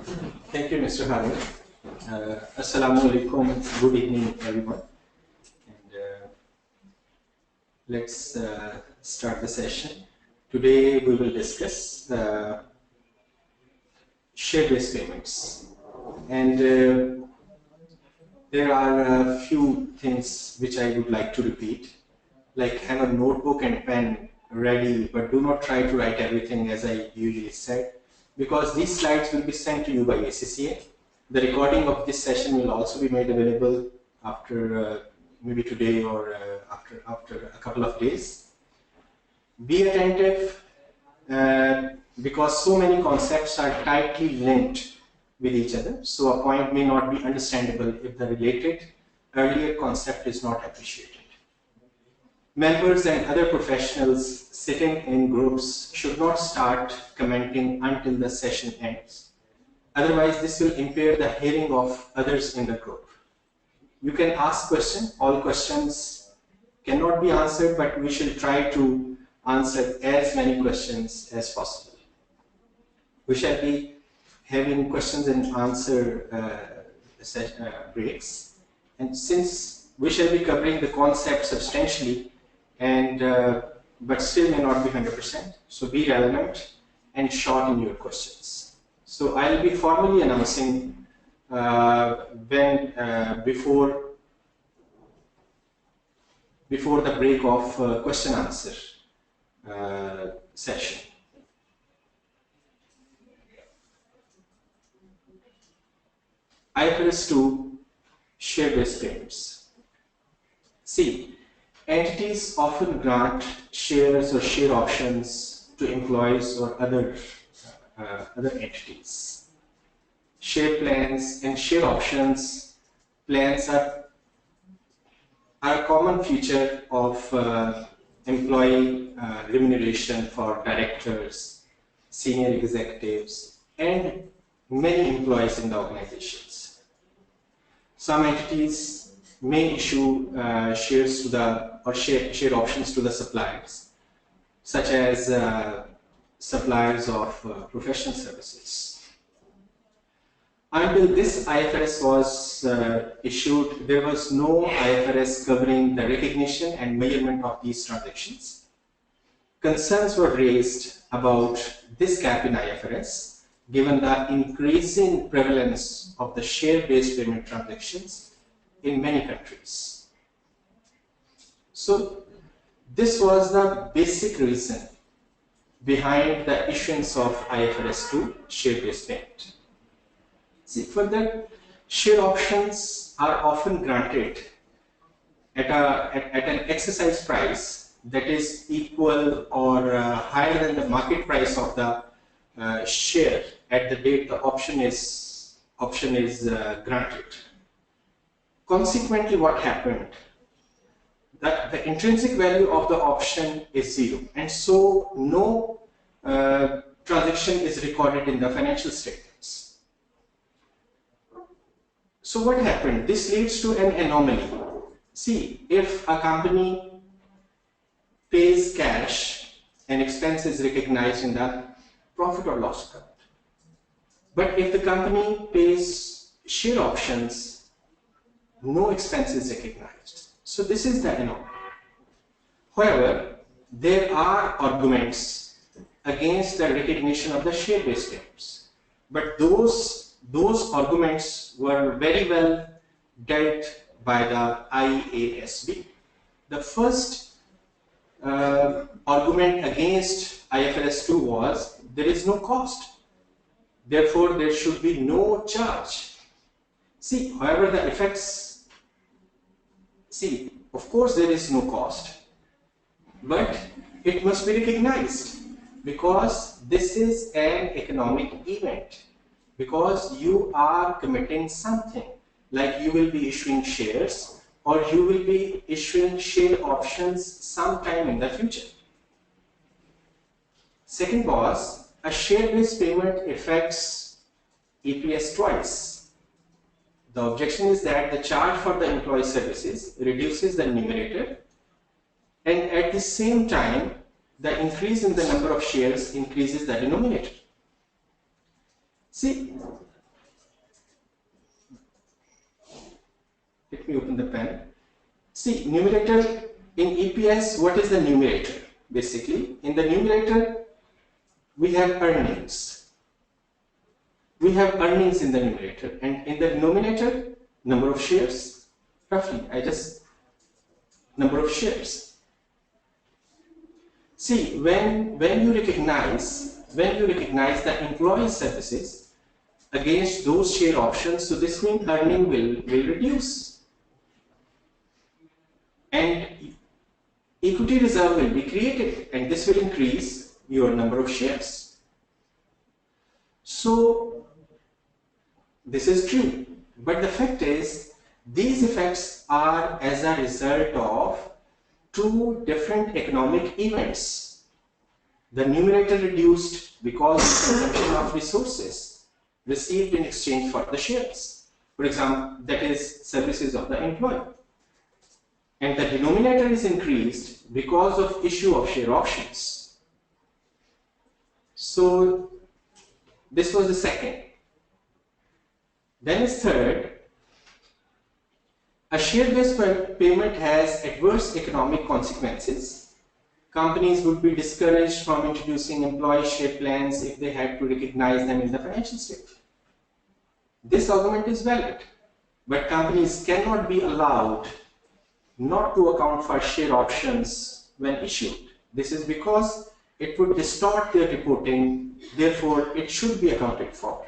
Thank you, Mr. Harun. Assalamu alaikum. Good evening, everyone. And let's start the session. Today we will discuss share-based payments. And there are a few things which I would like to repeat. Like, have a notebook and pen ready, but do not try to write everything as I usually said, because these slides will be sent to you by ACCA. The recording of this session will also be made available after maybe today or after a couple of days. Be attentive because so many concepts are tightly linked with each other, so a point may not be understandable if the related earlier concept is not appreciated. Members and other professionals sitting in groups should not start commenting until the session ends. Otherwise, this will impair the hearing of others in the group. You can ask questions. All questions cannot be answered, but we shall try to answer as many questions as possible. We shall be having questions and answer breaks. And since we shall be covering the concept substantially, and but still may not be 100%, so be relevant and short in your questions. So I'll be formally announcing before the break of question answer session. IFRS 2 share-based payments. See, entities often grant shares or share options to employees or other entities. Share plans and share options plans are a common feature of employee remuneration for directors, senior executives, and many employees in the organizations. Some entities may issue shares to the or share options to the suppliers, such as suppliers of professional services. Until this IFRS was issued, there was no IFRS covering the recognition and measurement of these transactions. Concerns were raised about this gap in IFRS, given the increasing prevalence of the share-based payment transactions in many countries. So this was the basic reason behind the issuance of IFRS 2 share-based payment. See, further, share options are often granted at an exercise price that is equal or higher than the market price of the share at the date the option is granted. Consequently, what happened? That the intrinsic value of the option is zero, and so no transaction is recorded in the financial statements. So what happened? This leads to an anomaly. See, if a company pays cash, an expense is recognized in the profit or loss account. But if the company pays share options, no expense is recognized. So this is the anomaly. However, there are arguments against the recognition of the share-based payments, but those arguments were very well dealt by the IASB. The first argument against IFRS 2 was there is no cost, therefore there should be no charge. See, however, the effects, see, of course there is no cost, but it must be recognized because this is an economic event, because you are committing something, like you will be issuing shares or you will be issuing share options sometime in the future. Second was, a share-based payment affects EPS twice. The objection is that the charge for the employee services reduces the numerator, and at the same time, the increase in the number of shares increases the denominator. See, let me open the pen. See, numerator in EPS, what is the numerator? Basically, in the numerator, we have earnings. We have earnings in the numerator, and in the denominator, number of shares. Roughly, number of shares. See, when you recognize the employee services against those share options, so this means earning will reduce, and equity reserve will be created, and this will increase your number of shares. So this is true, but the fact is these effects are as a result of two different economic events. The numerator reduced because of consumption of resources received in exchange for the shares, for example, that is services of the employee. And the denominator is increased because of issue of share options. So this was the second. Then is third. A share-based payment has adverse economic consequences. Companies would be discouraged from introducing employee share plans if they had to recognize them in the financial statement. This argument is valid, but companies cannot be allowed not to account for share options when issued. This is because it would distort their reporting, therefore it should be accounted for.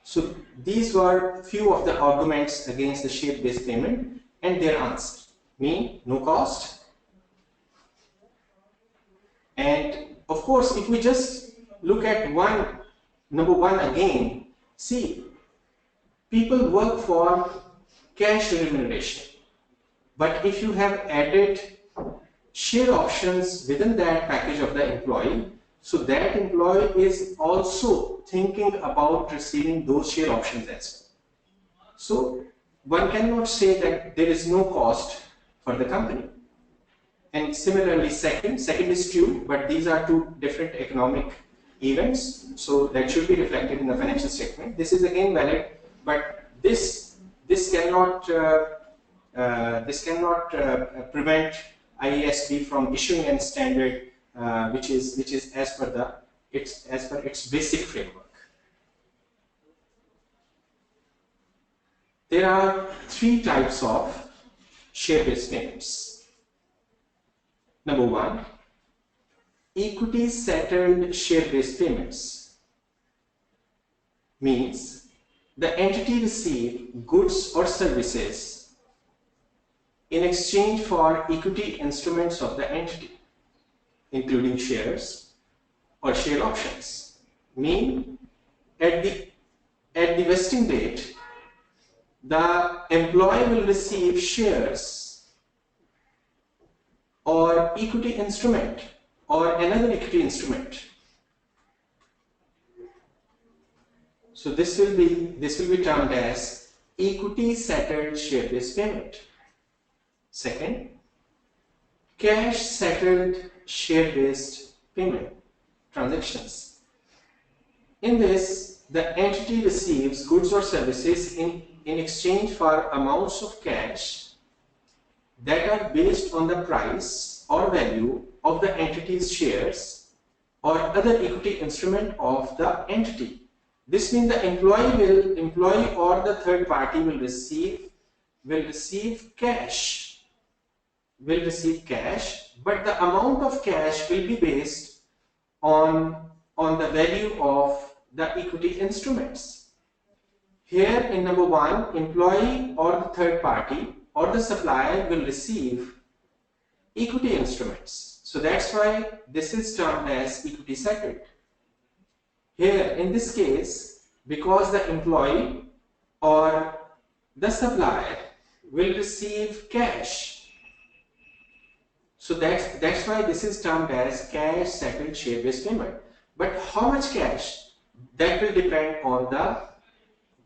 So these were few of the arguments against the share-based payment and their answer. Mean, no cost. And of course, if we just look at number one again, see, people work for cash remuneration. But if you have added share options within that package of the employee, so that employee is also thinking about receiving those share options as well. So one cannot say that there is no cost for the company. And similarly, second is true, but these are two different economic events, so that should be reflected in the financial statement. This is again valid, but this cannot prevent IASB from issuing a standard which is as per its basic framework. There are three types of share-based payments. Number one, equity settled share-based payments means the entity received goods or services in exchange for equity instruments of the entity, including shares or share options. Mean at the vesting date, the employee will receive shares or equity instrument or another equity instrument. So this will be termed as equity settled share-based payment. Second, cash settled share-based payment transactions. In this, the entity receives goods or services in exchange for amounts of cash that are based on the price or value of the entity's shares or other equity instrument of the entity. This means the employee or the third party will receive cash, but the amount of cash will be based on the value of the equity instruments. Here in number one, employee or the third party or the supplier will receive equity instruments. So that's why this is termed as equity settled. Here in this case, because the employee or the supplier will receive cash, so that's why this is termed as cash settled share-based payment. But how much cash? That will depend on the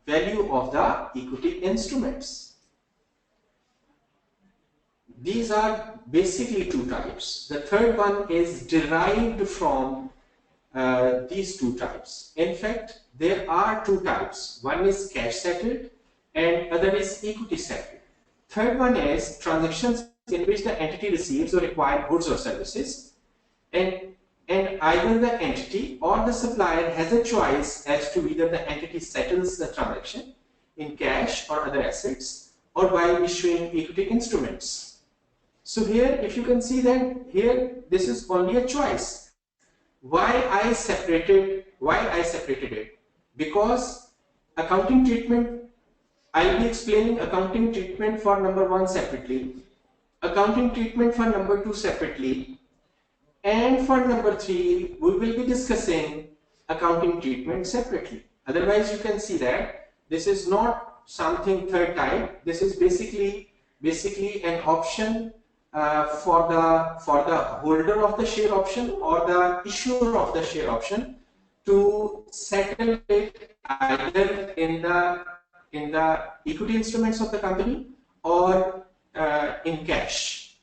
value of the equity instruments. These are basically two types. The third one is derived from these two types. In fact, there are two types. One is cash settled and other is equity settled. Third one is transactions in which the entity receives or acquires goods or services, and either the entity or the supplier has a choice as to whether the entity settles the transaction in cash or other assets or by issuing equity instruments. So here, if you can see that here, this is only a choice. Why I separated it? Because accounting treatment, I'll be explaining accounting treatment for number 1 separately, accounting treatment for number 2 separately, and for number 3 we will be discussing accounting treatment separately. Otherwise you can see that this is not something third type. This is basically an option for the holder of the share option or the issuer of the share option to settle it either in the equity instruments of the company or in cash.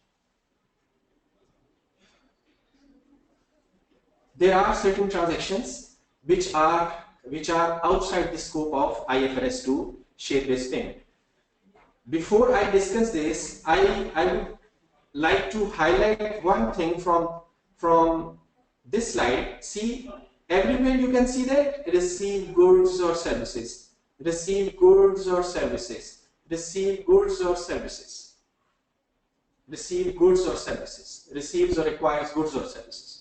There are certain transactions which are outside the scope of IFRS 2 share-based payment. Before I discuss this, I would like to highlight one thing from this slide. See, everywhere you can see that receive goods or services, receive goods or services, receive goods or services, receive goods or services, receives or acquires goods or services.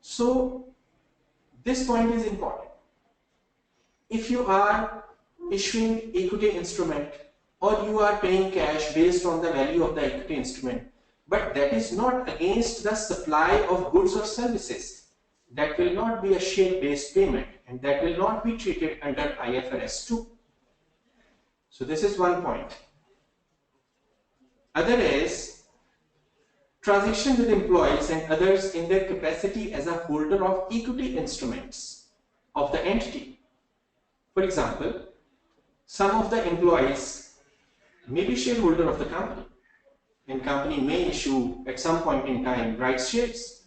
So this point is important. If you are issuing equity instrument or you are paying cash based on the value of the equity instrument, but that is not against the supply of goods or services, that will not be a share-based payment and that will not be treated under IFRS 2. So this is one point. Other is transaction with employees and others in their capacity as a holder of equity instruments of the entity. For example, some of the employees may be shareholder of the company, and company may issue at some point in time rights shares.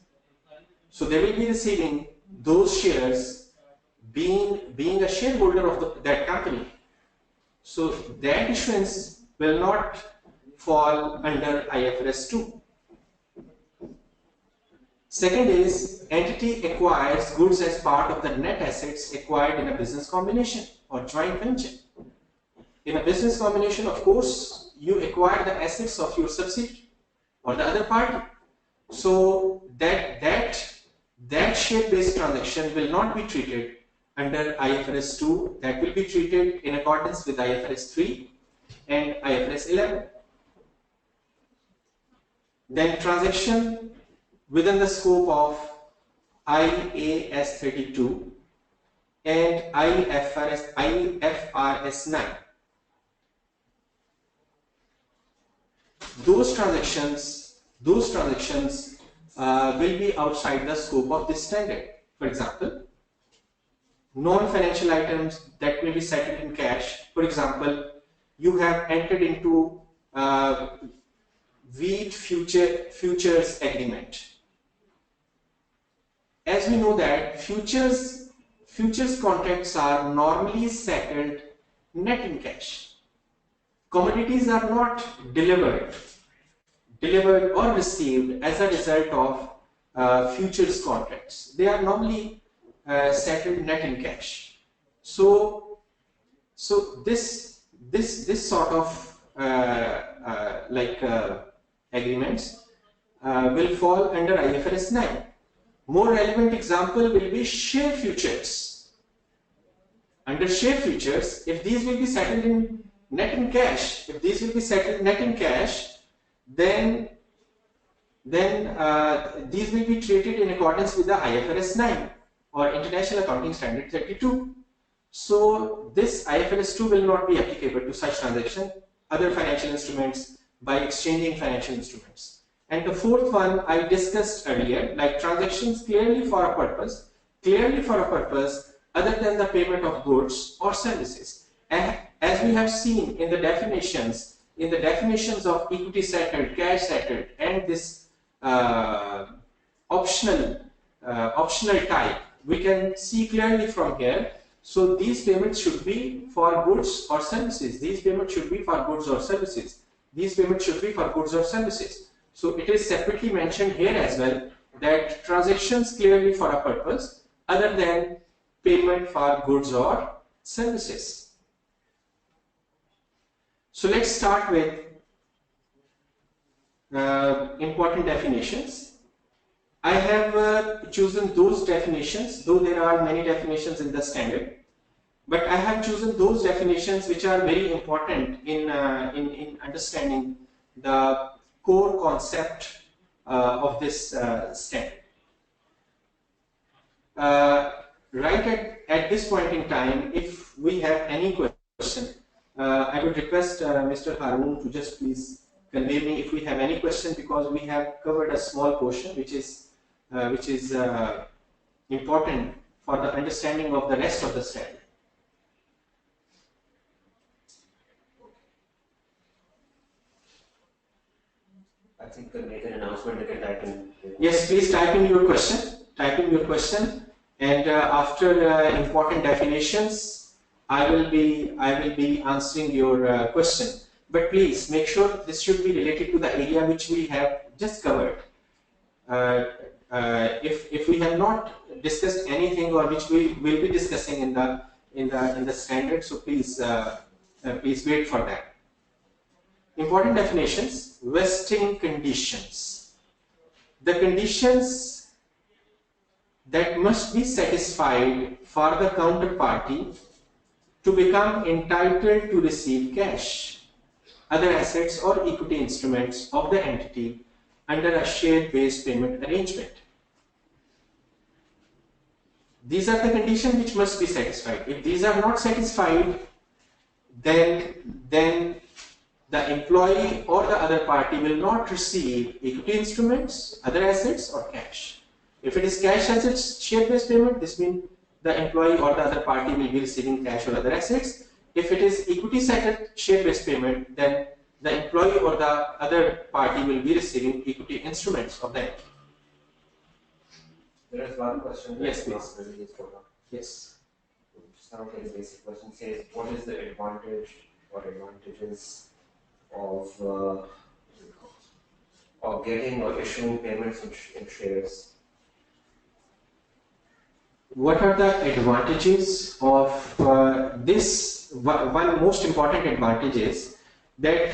So they will be receiving those shares being a shareholder of that company. So that issuance will not fall under IFRS 2. Second is entity acquires goods as part of the net assets acquired in a business combination or joint venture. In a business combination, of course, you acquire the assets of your subsidiary or the other party. So that share-based transaction will not be treated under IFRS 2. That will be treated in accordance with IFRS 3 and IFRS 11. Then transaction within the scope of IAS 32 and IFRS 9. Those transactions will be outside the scope of this standard. For example, non-financial items that may be settled in cash. For example, you have entered into wheat futures agreement. As we know that futures contracts are normally settled net in cash. Commodities are not delivered or received as a result of futures contracts. They are normally settled net in cash. So this sort of agreements will fall under IFRS 9. More relevant example will be share futures. Under share futures, if these will be settled in net in cash, then these will be treated in accordance with the IFRS 9 or International Accounting Standard 32. So this IFRS 2 will not be applicable to such transaction, other financial instruments, by exchanging financial instruments. And the fourth one I discussed earlier, like transactions clearly for a purpose other than the payment of goods or services. And as we have seen in the definitions of equity settled, cash settled, and this optional type, we can see clearly from here. So these payments should be for goods or services. These payments should be for goods or services. These payments should be for goods or services. So it is separately mentioned here as well that transactions clearly for a purpose other than payment for goods or services. So let's start with important definitions. I have chosen those definitions, though there are many definitions in the standard, but I have chosen those definitions which are very important in understanding the core concept of this standard. Right at this point in time, if we have any question, I would request Mr. Haroon to just please convey me if we have any question, because we have covered a small portion which is important for the understanding of the rest of the standard. I think we'll make an announcement. You can type in. Yes, please type in your question. Type in your question, and after important definitions, I will be answering your question. But please make sure this should be related to the area which we have just covered. If we have not discussed anything or which we will be discussing in the standard, so please please wait for that. Important definitions: vesting conditions. The conditions that must be satisfied for the counterparty to become entitled to receive cash, other assets or equity instruments of the entity under a share-based payment arrangement. These are the conditions which must be satisfied. If these are not satisfied, then the employee or the other party will not receive equity instruments, other assets or cash. If it is cash assets share-based payment, this means the employee or the other party will be receiving cash or other assets. If it is equity settled share-based payment, then the employee or the other party will be receiving equity instruments of the entity. There is one question. Yes, please. Yes. Some of the basic question says, what is the advantage or advantages of getting or issuing payments in shares? What are the advantages of this? One most important advantage is that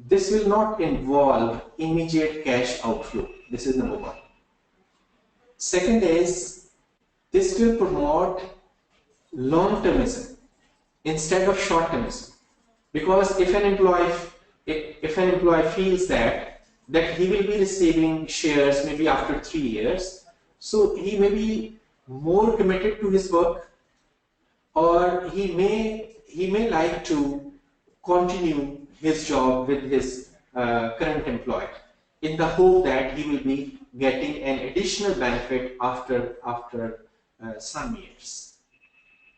this will not involve immediate cash outflow. This is number one. Second is, this will promote long-termism instead of short-termism. Because if an employee feels that he will be receiving shares maybe after 3 years, so he may be more committed to his work, or he may like to continue his job with his current employer in the hope that he will be getting an additional benefit after some years.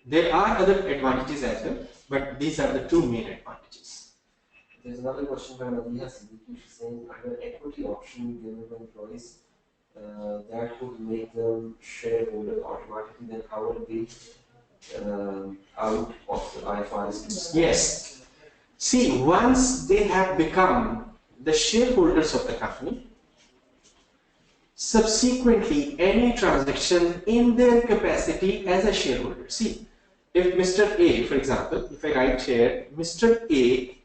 There are other advantages as well, but these are the two main advantages. There's another question by Nadia saying, under equity option given to employees, that would make them shareholders automatically, then how would it be out of the IFRS? Yes. See, once they have become the shareholders of the company, subsequently any transaction in their capacity as a shareholder. See, if Mr. A, for example, if I write here, Mr. A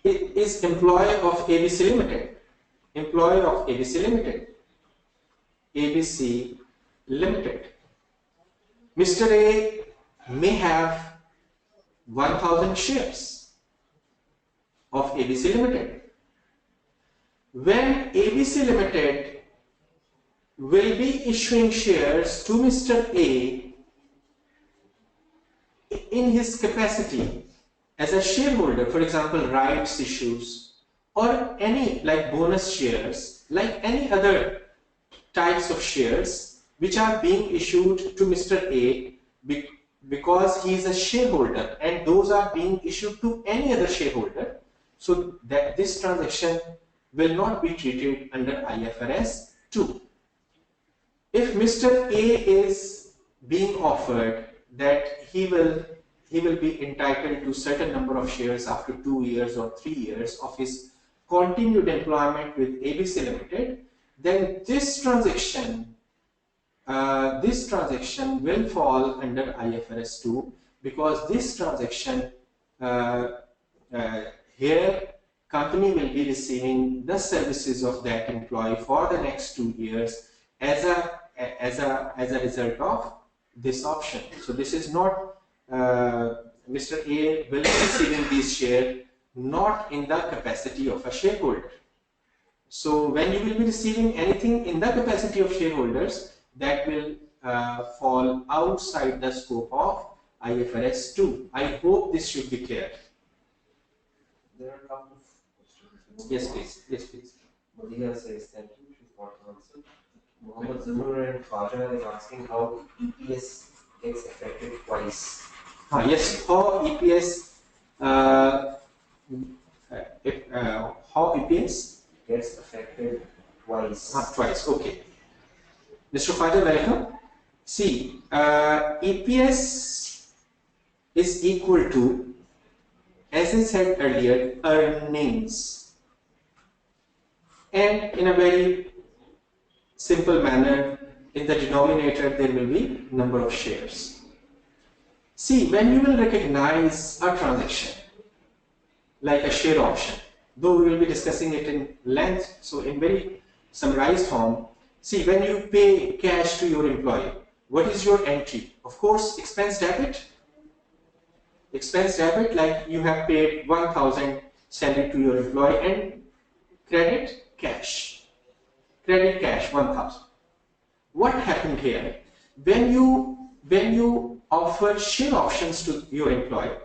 is employee of ABC Limited. Employee of ABC Limited. ABC Limited. Mr. A may have 1,000 shares of ABC Limited. When ABC Limited will be issuing shares to Mr. A in his capacity as a shareholder, for example, rights issues or any like bonus shares, like any other types of shares which are being issued to Mr. A because he is a shareholder, and those are being issued to any other shareholder, so that this transaction will not be treated under IFRS 2. If Mr. A is being offered that he will be entitled to certain number of shares after 2 years or 3 years of his continued employment with ABC Limited, then this transaction will fall under IFRS 2, because this transaction here company will be receiving the services of that employee for the next 2 years as a result of this option. So this is not Mr. A will be receiving these shares not in the capacity of a shareholder. So when you will be receiving anything in the capacity of shareholders, that will fall outside the scope of IFRS 2. I hope this should be clear. There are a couple of questions. Yes, please. Yes, please. Madia says thank you. She's got an answer. Mohammed Zanur and Faja is asking how EPS gets affected twice. Yes, how EPS Gets affected twice. Twice. Okay. Mr. Faja, welcome. See, EPS is equal to, as I said earlier, earnings. And in a very simple manner, in the denominator there will be number of shares. See, when you will recognize a transaction like a share option, though we will be discussing it in length, so in very summarized form, see, when you pay cash to your employee, what is your entry? Of course, expense debit. Expense debit, like you have paid 1,000 salary to your employee, and credit cash. Credit cash 1,000. What happened here? When you offer share options to your employee,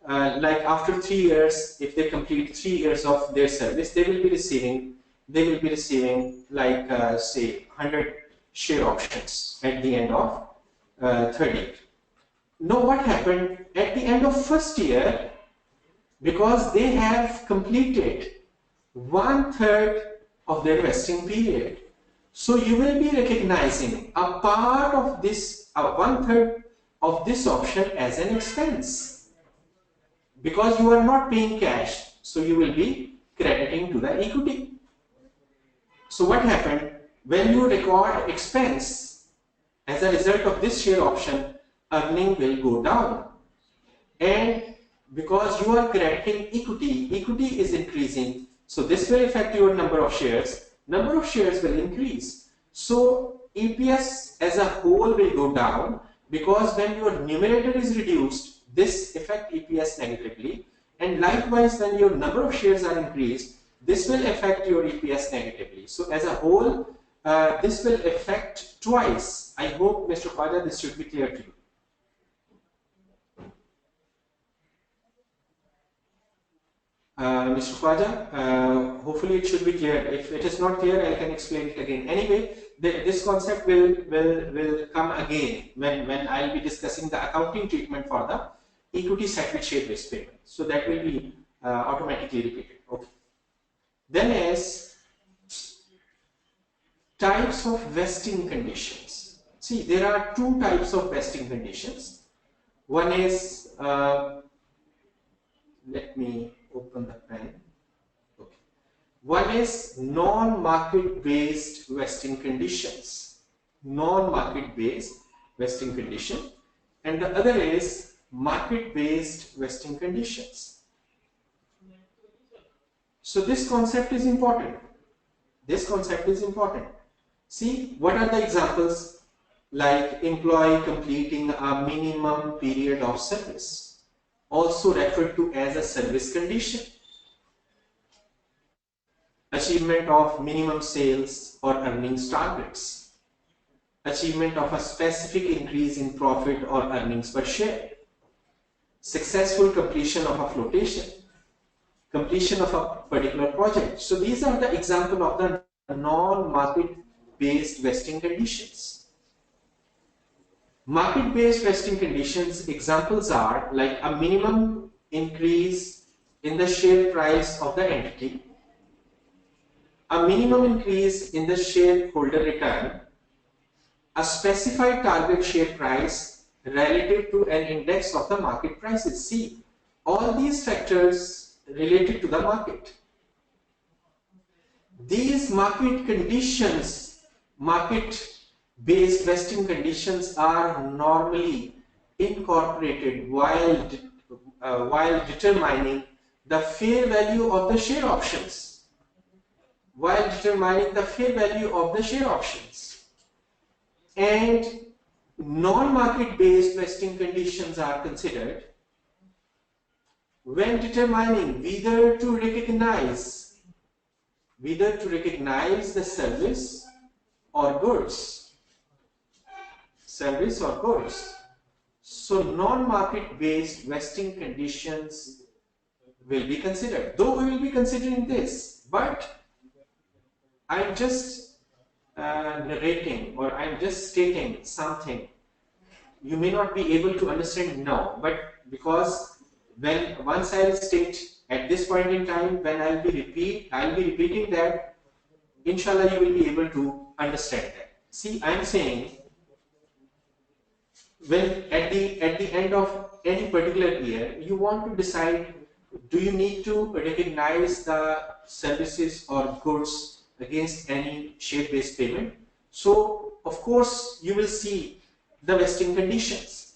like after 3 years, if they complete 3 years of their service, they will be receiving like say 100 share options at the end of third year. Now what happened at the end of first year, because they have completed 1/3 of their vesting period, so you will be recognizing a part of this, 1/3 of this option as an expense, because you are not paying cash, so you will be crediting to the equity. So what happened, when you record expense as a result of this share option, earning will go down, and because you are crediting equity is increasing, so this will affect your number of shares will increase, so EPS as a whole will go down, because when your numerator is reduced, this affects EPS negatively, and likewise when your number of shares are increased, this will affect your EPS negatively. So as a whole, this will affect twice. I hope, Mr. Khwaja, this should be clear to you. Mr. Khwaja, hopefully it should be clear. If it is not clear, I can explain it again. Anyway, this concept will come again when I'll be discussing the accounting treatment for the equity settled share-based payment. So that will be automatically repeated. Okay. Then is types of vesting conditions. See, there are two types of vesting conditions. One is, let me open the pen. Okay. One is non-market based vesting conditions. Non-market based vesting condition. And the other is market based vesting conditions. So this concept is important. This concept is important. See, what are the examples? Like employee completing a minimum period of service, also referred to as a service condition. Achievement of minimum sales or earnings targets. Achievement of a specific increase in profit or earnings per share. Successful completion of a flotation. Completion of a particular project. So these are the example of the non-market based vesting conditions. Market based vesting conditions examples are like a minimum increase in the share price of the entity, a minimum increase in the shareholder return, a specified target share price relative to an index of the market prices. See, all these factors related to the market. These market conditions, market-based vesting conditions are normally incorporated while determining the fair value of the share options. And non-market based vesting conditions are considered when determining whether to recognize the service or goods. So non-market based vesting conditions will be considered. Though we will be considering this, but I'm just narrating, or I'm just stating something you may not be able to understand now, but because once I'll state at this point in time, when I'll be repeating that, inshallah you will be able to understand that. See, I'm saying when at the end of any particular year, you want to decide, do you need to recognize the services or goods against any share-based payment? So, of course, you will see the vesting conditions.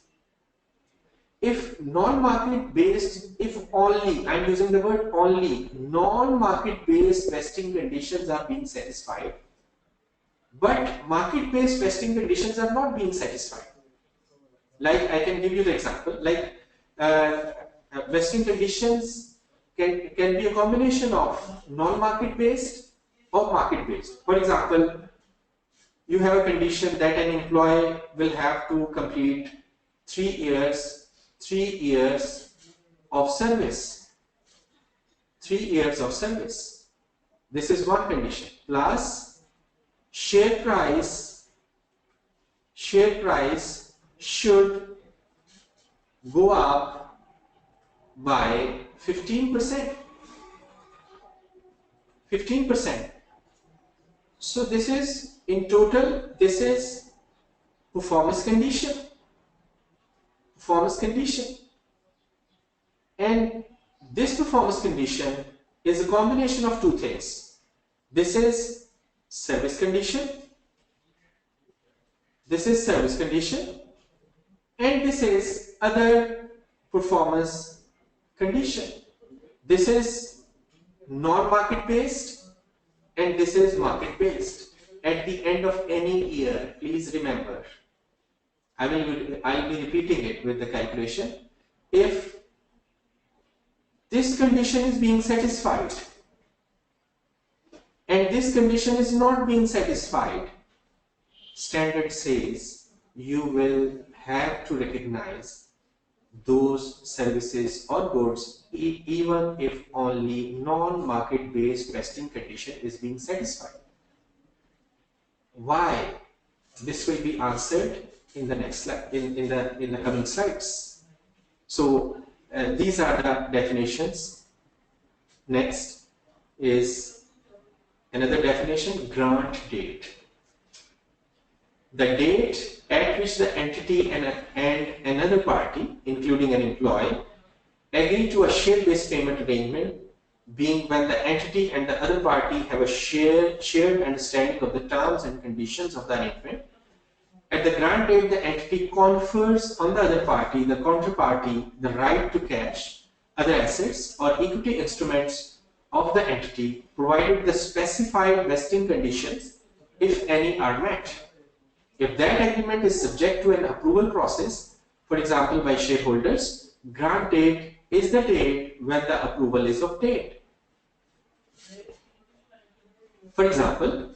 If non-market based, if only, I'm using the word only, non-market based vesting conditions are being satisfied, but market-based vesting conditions are not being satisfied. Like, I can give you the example, like vesting conditions can be a combination of non-market based or market based. For example, you have a condition that an employee will have to complete 3 years of service. 3 years of service. This is one condition. Plus, share price should go up by 15%. 15%. So this is, in total, this is performance condition. And this performance condition is a combination of two things. This is service condition. And this is other performance condition. This is non-market based and this is market based. At the end of any year, please remember, I'll be repeating it with the calculation. If this condition is being satisfied and this condition is not being satisfied, standard says you will have to recognize those services or goods even if only non-market based vesting condition is being satisfied. Why? This will be answered in the next slide, in the coming slides. So these are the definitions. Next is another definition, grant date. The date at which the entity and another party, including an employee, agree to a share-based payment arrangement, being when the entity and the other party have a shared understanding of the terms and conditions of the arrangement. At the grant date, the entity confers on the other party, the counterparty, the right to cash, other assets or equity instruments of the entity, provided the specified vesting conditions, if any, are met. If that agreement is subject to an approval process, for example by shareholders, grant date is the date when the approval is obtained. For example,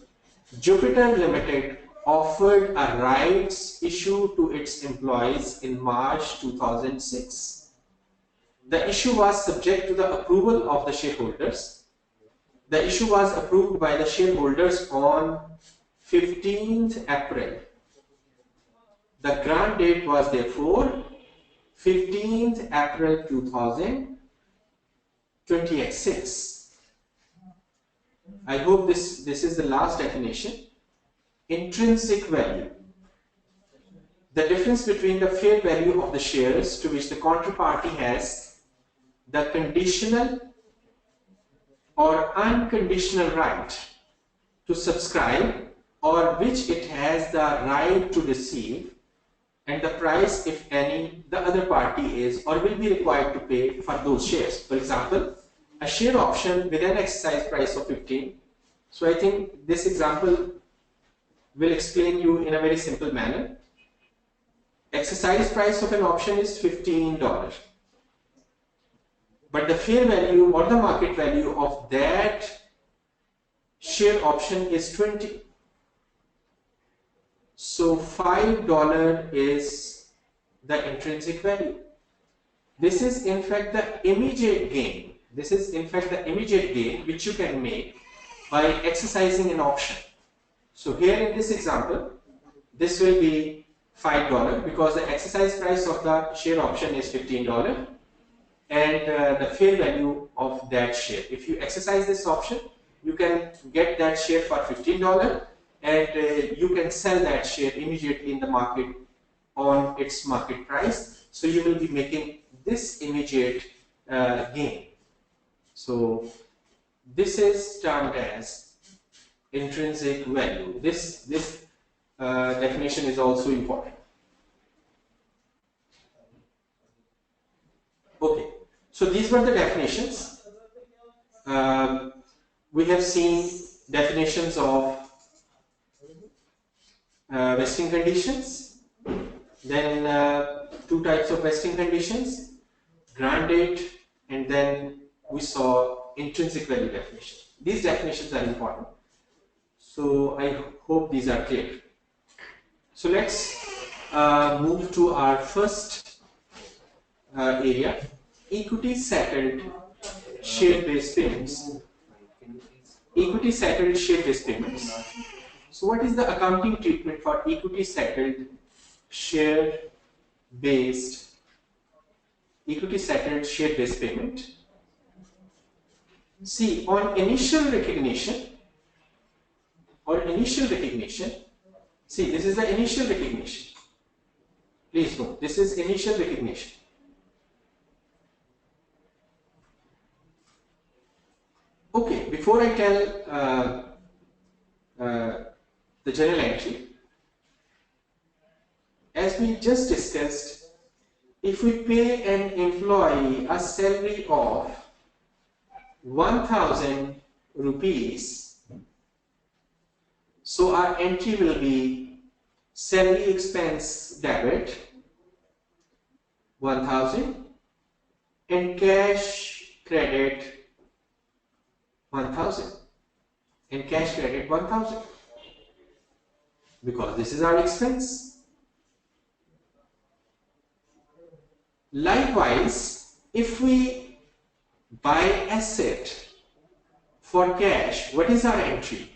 Jupiter Limited offered a rights issue to its employees in March 2006. The issue was subject to the approval of the shareholders. The issue was approved by the shareholders on 15th April. The grant date was therefore 15th April 2026. I hope this is the last definition. Intrinsic value. The difference between the fair value of the shares to which the counterparty has the conditional or unconditional right to subscribe, or which it has the right to receive, and the price, if any, the other party is or will be required to pay for those shares. For example, a share option with an exercise price of 15. So I think this example will explain you in a very simple manner. Exercise price of an option is $15, but the fair value or the market value of that share option is 20. So $5 is the intrinsic value. This is in fact the immediate gain. This is in fact the immediate gain which you can make by exercising an option. So here in this example, this will be $5 because the exercise price of the share option is $15 and the fair value of that share. If you exercise this option, you can get that share for $15 and you can sell that share immediately in the market on its market price. So you will be making this immediate gain. So this is termed as intrinsic value. This definition is also important. Okay, so these were the definitions. We have seen definitions of vesting conditions, then two types of vesting conditions, grant date, and then we saw intrinsic value definition. These definitions are important. So I hope these are clear. So let's move to our first area, equity settled share-based payments. Equity settled share-based payments. So what is the accounting treatment for equity settled share-based payment? See, on initial recognition, see, this is the initial recognition. Please note, this is initial recognition. Okay, before I tell the journal entry, as we just discussed, if we pay an employee a salary of 1,000 rupees, so our entry will be salary expense debit 1,000 and cash credit 1,000 because this is our expense. Likewise, if we buy asset for cash, what is our entry?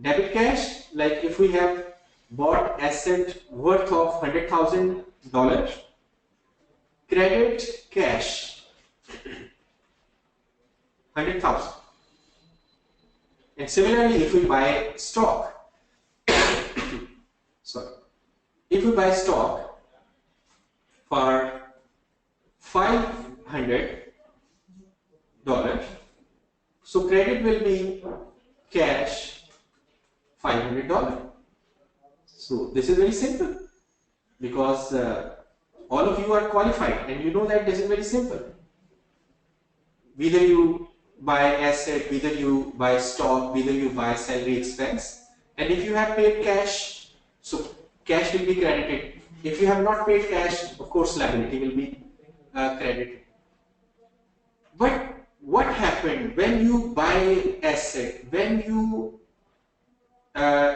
Debit cash, like if we have bought asset worth of $100,000, credit cash 100,000. And similarly, if we buy stock, if we buy stock for $500, so credit will be cash $500. So this is very simple because all of you are qualified and you know that this is very simple. Whether you buy asset, whether you buy stock, whether you buy salary expense, and if you have paid cash, so cash will be credited. If you have not paid cash, of course liability will be credited. But what happened when you buy asset, when you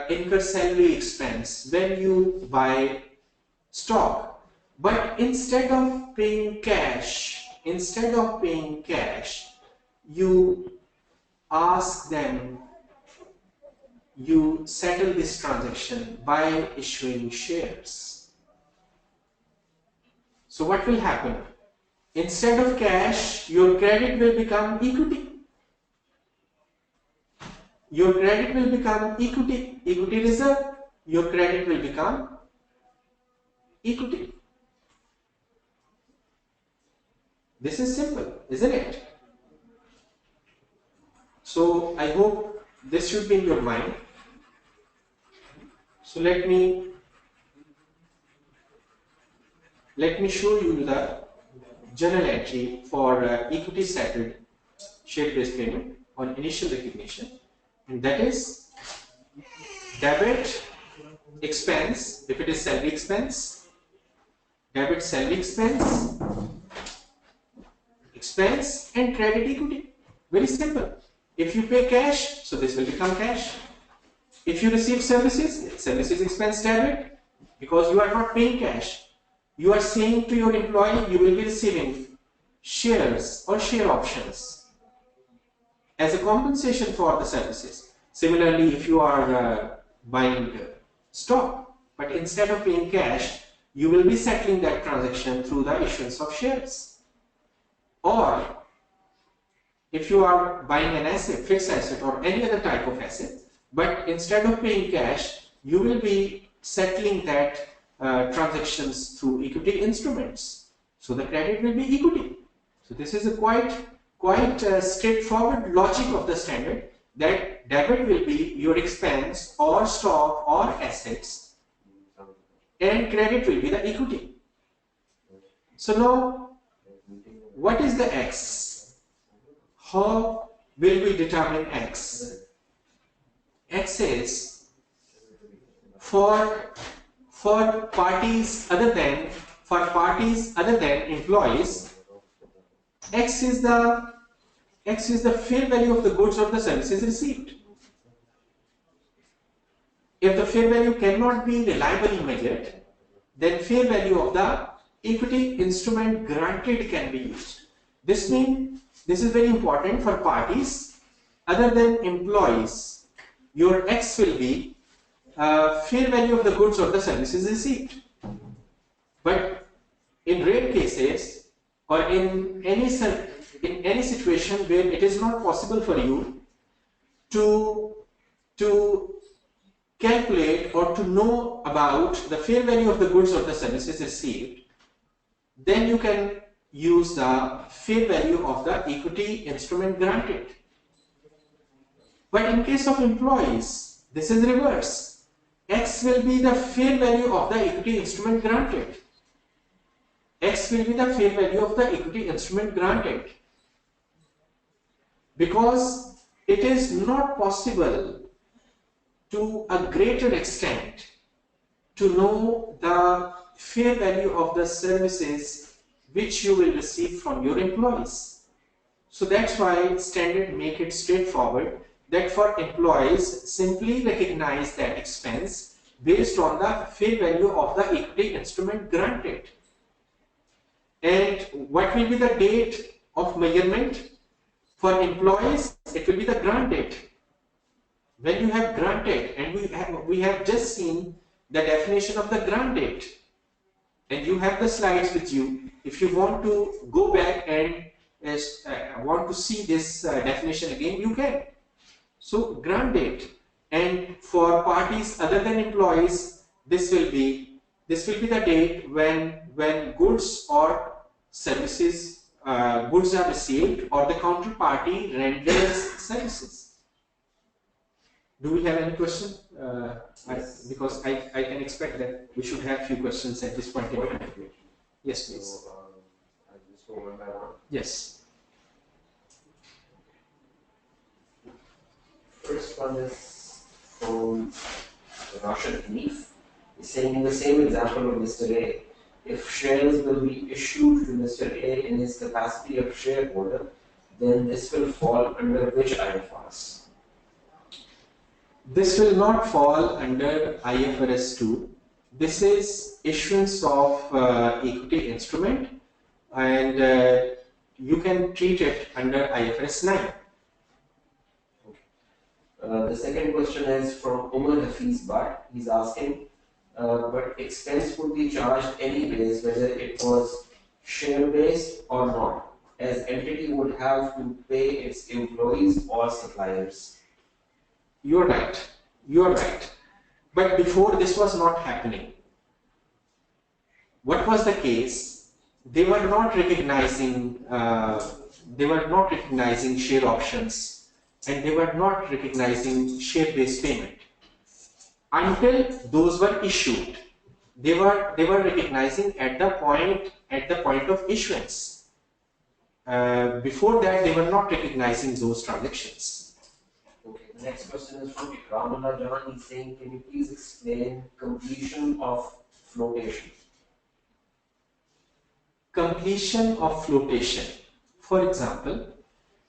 incur salary expense, when you buy stock, but instead of paying cash, you ask them, you settle this transaction by issuing shares. So what will happen? Instead of cash, your credit will become equity. your credit will become equity reserve, your credit will become equity. This is simple, isn't it? So I hope this should be in your mind. So let me show you the journal entry for equity settled share-based payment on initial recognition, and that is debit expense if it is salary expense, debit salary expense and credit equity. Very simple. If you pay cash, so this will become cash. If you receive services expense debit, because you are not paying cash, you are saying to your employee you will be receiving shares or share options as a compensation for the services. Similarly, if you are buying stock, but instead of paying cash, you will be settling that transaction through the issuance of shares. Or if you are buying an asset, fixed asset or any other type of asset, but instead of paying cash, you will be settling that transactions through equity instruments. So the credit will be equity. So this is a quite straightforward logic of the standard, that debit will be your expense or stock or assets, and credit will be the equity. So now, what is the X? How will we determine X? X is for parties other than employees. X is the fair value of the goods or the services received. If the fair value cannot be reliably measured, then fair value of the equity instrument granted can be used. This means this is very important for parties other than employees. Your X will be fair value of the goods or the services received. But in rare cases, or in any situation where it is not possible for you to calculate or to know about the fair value of the goods or the services received, then you can use the fair value of the equity instrument granted. But in case of employees, this is reverse. X will be the fair value of the equity instrument granted. X will be the fair value of the equity instrument granted. Because it is not possible to a greater extent to know the fair value of the services which you will receive from your employees. So that's why standard make it straightforward that for employees simply recognize that expense based on the fair value of the equity instrument granted. And what will be the date of measurement? For employees, it will be the grant date. When you have granted, and we have just seen the definition of the grant date, and you have the slides with you. If you want to go back and want to see this definition again, you can. So grant date, and for parties other than employees, this will be the date when goods or services goods are received or the counterparty renders services. Do we have any question? Because I can expect that we should have few questions at this point in time. Yes, please. So, I just go one by one. Yes. First one is from Rashid Hanif. He's saying in the same example of Mr. A, if shares will be issued to Mr. A in his capacity of shareholder, then this will fall under which IFRS? This will not fall under IFRS 2. This is issuance of equity instrument, and you can treat it under IFRS 9. The second question is from Umar Hafiz Bhatt. He's asking, but expense would be charged anyways, whether it was share-based or not, as entity would have to pay its employees or suppliers. You're right. You're right. But before this was not happening, what was the case? They were not recognizing. They were not recognizing share options, and they were not recognizing share-based payment until those were issued. They were recognizing at the point of issuance. Before that, they were not recognizing those transactions. Okay, the next question is from Ramana John. He's saying, can you please explain completion of flotation? Completion of flotation. For example,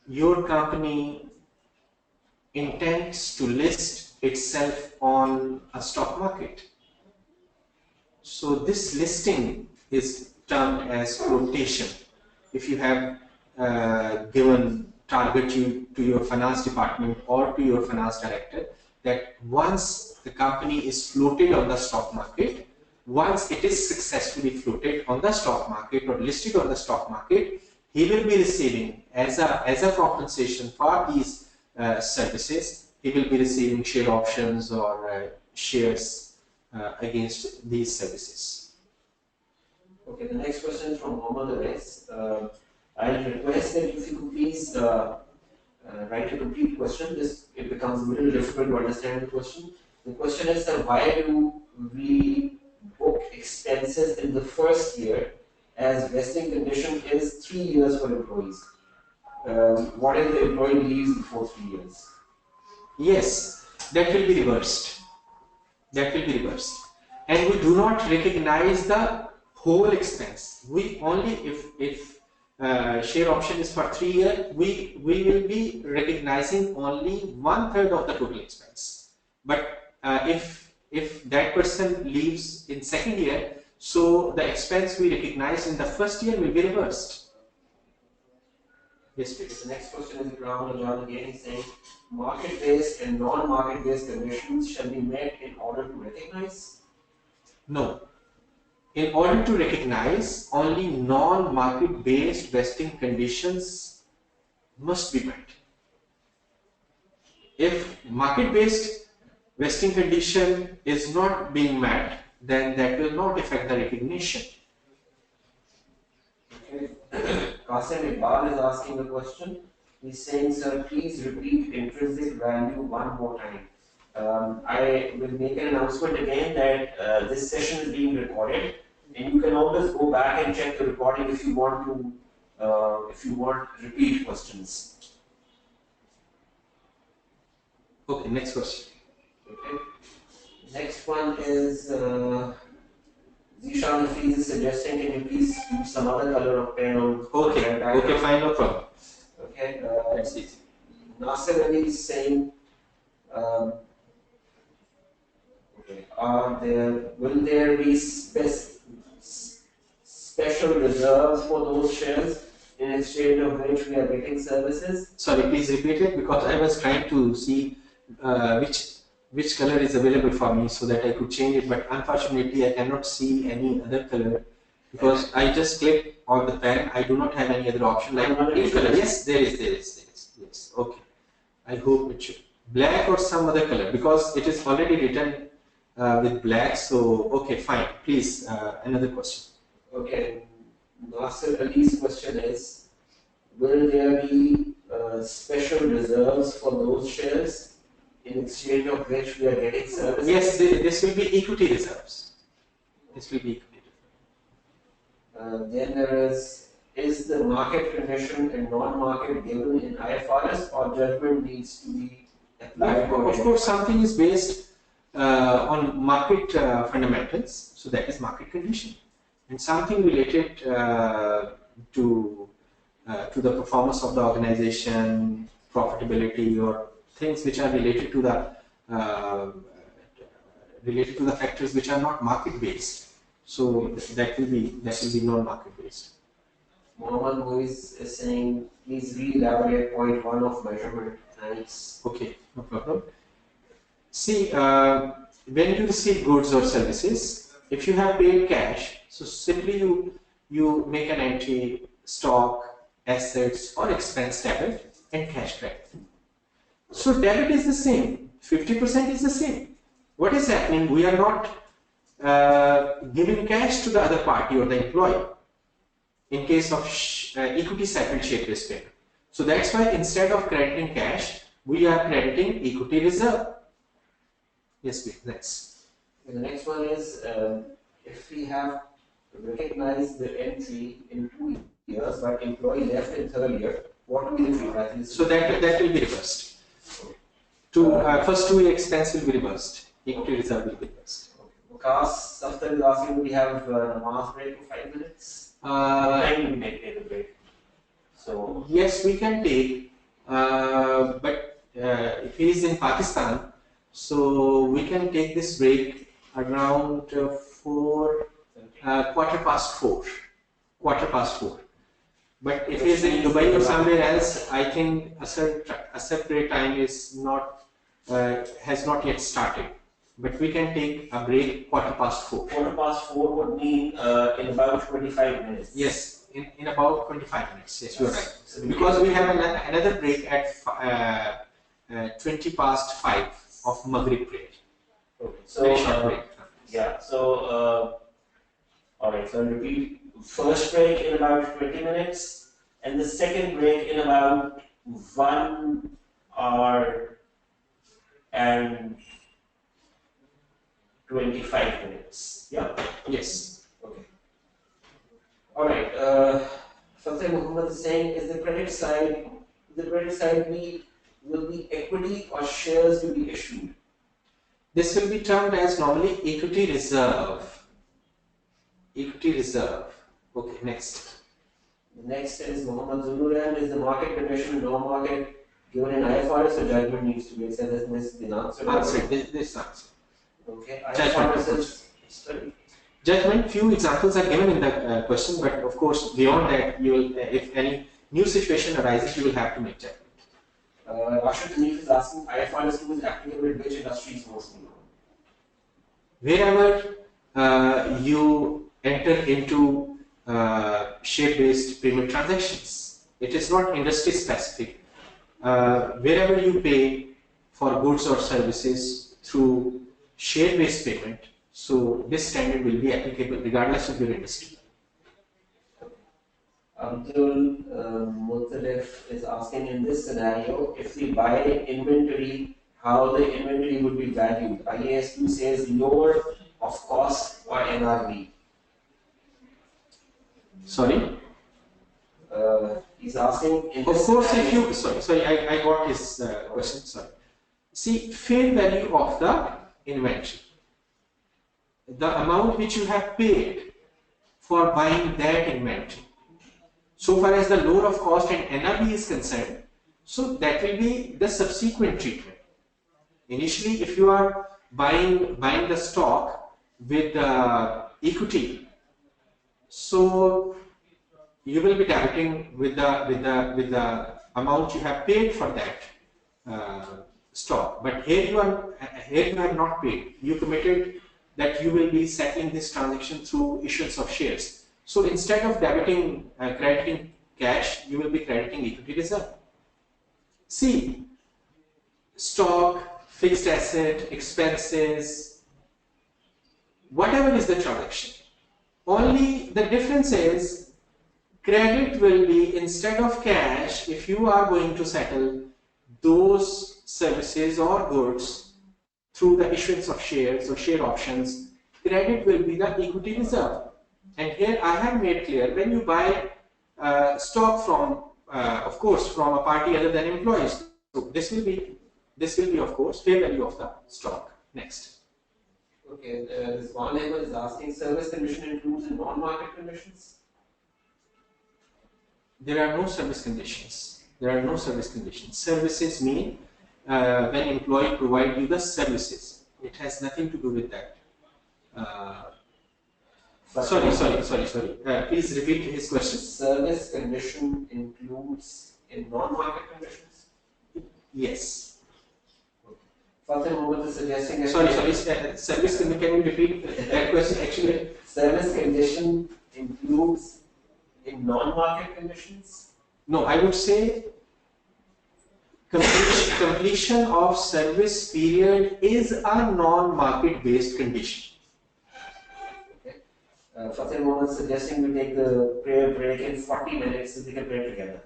your company intends to list itself on a stock market. So this listing is termed as flotation. If you have given target to your finance department or to your finance director that once the company is floated on the stock market, once it is successfully floated on the stock market or listed on the stock market, he will be receiving as a compensation for these services. He will be receiving share options or shares against these services. Okay, the next question is from Mohammed Awais. I'll request that if you could please write a complete question. It becomes a little difficult to understand the question. The question is, why do we book expenses in the first year as vesting condition is 3 years for employees? What if the employee leaves before 3 years? Yes, that will be reversed. That will be reversed. And we do not recognize the whole expense. We only, if share option is for 3 years, we will be recognizing only 1/3 of the total expense. But if that person leaves in second year, so the expense we recognize in the first year will be reversed. Yes, please. The next question is Rahul John again. He's saying, market-based and non-market-based conditions shall be met in order to recognize? No. In order to recognize, only non-market-based vesting conditions must be met. If market-based vesting condition is not being met, then that will not affect the recognition. Okay. Qasim Iqbal is asking a question. He's saying, sir, please repeat intrinsic value one more time. I will make an announcement again that this session is being recorded, and you can always go back and check the recording if you want repeat questions. Okay, next question. Okay. Next one is Zishan Hafiz is suggesting, can you please use some other color of pen on? Okay, fine, no problem. Okay. That's it. Nasir Ali is saying, will there be special reserves for those shares in exchange of which we are getting services? Sorry, please repeat it because I was trying to see which color is available for me so that I could change it, but unfortunately I cannot see any other color because I just clicked on the pen. I do not have any other option like which color. Yes, there is. Yes, okay. I hope it should black or some other color because it is already written with black. So okay, fine. Please, another question. Okay, Nasir Ali's question is, will there be special reserves for those shares in exchange of which we are getting services? Yes, this will be equity reserves. This will be equity reserves. Then there is the market condition and non-market given in IFRS, or judgment needs to be applied? Of course, something is based on market fundamentals, so that is market condition, and something related to the performance of the organization, profitability, or things which are related to the factors which are not market based. So that will be non-market based. Mohammed Muiz is saying, please re-elaborate point 1 of measurement. Thanks. Okay, no problem. See, when you receive goods or services, if you have paid cash, so simply you make an entry, stock, assets, or expense debit, and cash credit. So debit is the same. 50% is the same. What is happening? We are not giving cash to the other party or the employee in case of equity settled share-based payment. So that's why instead of crediting cash, we are crediting equity reserve. Yes, please. Next. The next one is if we have recognized the entry in 2 years, but employee left in 3rd year, what will be the So that will be reversed. First 2 year expense will be reversed. Equity reserve will be reversed. Vikas, after the last year, we have a mass break of 5 minutes. Time we may take a break. So yes, we can take, but if he is in Pakistan, so we can take this break around 4, quarter past 4. But if he is in Dubai or somewhere else, I think a separate time is not has not yet started. But we can take a break quarter past 4. Quarter past 4 would mean in about 25 minutes. Yes, in about 25 minutes. Yes, you are right. So because we have another break at 20 past 5 of Maghrib prayer. Okay. So yeah. So all right. So I'll repeat. First break in about 20 minutes, and the second break in about 1 hour and 25 minutes. Yeah. Yes. Okay. All right. Something Muhammad is saying is the credit side. The credit side will be equity or shares will be issued. This will be termed as normally equity reserve. Equity reserve. Okay. Next. The next is Muhammad Zuluran is the market condition, no market given in IFRS, so judgment needs to be accepted. This is the answer. Answer. This answer. Okay. Judgment. Judgment. Few examples are given in the question, but of course, beyond that, you will, if any new situation arises, you will have to make judgment. Rashid Hanif is asking IFRS 2 is applicable in which industries mostly? Wherever you enter into share-based payment transactions, it is not industry specific. Wherever you pay for goods or services through share-based payment, so this standard will be applicable regardless of your industry. Abdul Mutalif is asking in this scenario, if we buy inventory, how the inventory would be valued. IAS2 says lower of cost or NRV. Sorry? He's asking in of this course, scenario, if you, sorry, I got his question, sorry. See, fair value of the inventory. The amount which you have paid for buying that inventory. So far as the lower of cost and NRV is concerned, so that will be the subsequent treatment. Initially, if you are buying the stock with equity, so you will be debiting with the amount you have paid for that stock. But here you have not paid. You committed that you will be settling this transaction through issuance of shares. So instead of crediting cash, you will be crediting equity reserve. See, stock, fixed asset, expenses, whatever is the transaction. Only the difference is credit will be, instead of cash, if you are going to settle those services or goods through the issuance of shares or share options, credit will be the equity reserve. And here I have made clear, when you buy stock from, of course, from a party other than employees, so this will be of course fair value of the stock. Next. okay, this one neighbor is asking, service condition includes in non-market conditions? There are no service conditions. Services mean when employee provide you the services. It has nothing to do with that. Sorry. Please repeat his question. Service condition includes in non-market conditions? Yes. Father Mohammed is suggesting. Sorry. Service condition. Can you repeat that question? Actually, service condition includes in non-market conditions? No, I would say completion of service period is a non-market based condition. Fasil Mohammed suggesting we take the prayer break in 40 minutes so we can pray together.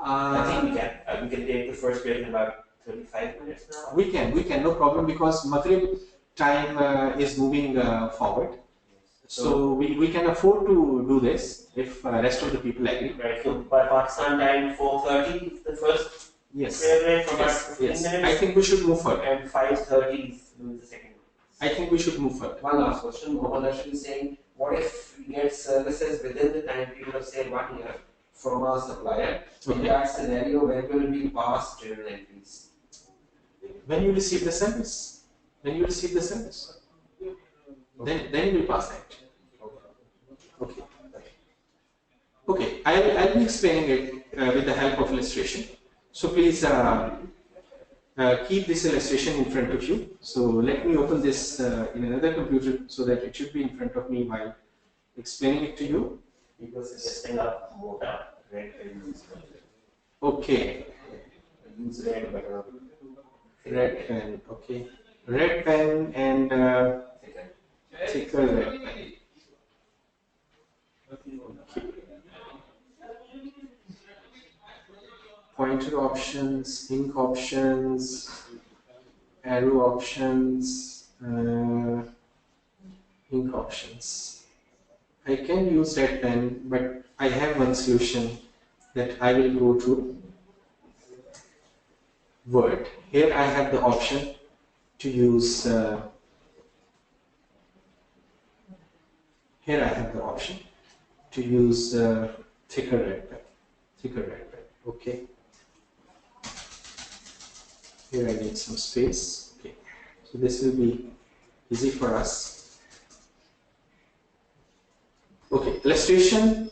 I think we can. We can take the first break in about 35 minutes now. We can, no problem, because Maghrib time is moving forward. So we can afford to do this if rest of the people agree. Right, so by Pakistan time 4:30 the first prayer break for about 15 minutes. I think we should move further. And 5:30 is the second. I think we should move further. One last question. Mohammed Ashwin is saying, what if we get services within the time period of say 1 year from our supplier? In that scenario, when will we pass journal entries? When you receive the service. When you receive the service. Then you will pass that. Okay. Okay, I'll be explaining it with the help of illustration. So please keep this illustration in front of you. So let me open this in another computer so that it should be in front of me while explaining it to you. People suggesting a motor red pen. Okay. Use red better. Red pen, okay. Red pen and thicker red pen. Okay. Pointer options, ink options, arrow options, ink options. I can use red pen, but I have one solution that I will go to Word. Here I have the option to use thicker red pen. Okay. Here I need some space. Okay. So this will be easy for us. Okay, illustration.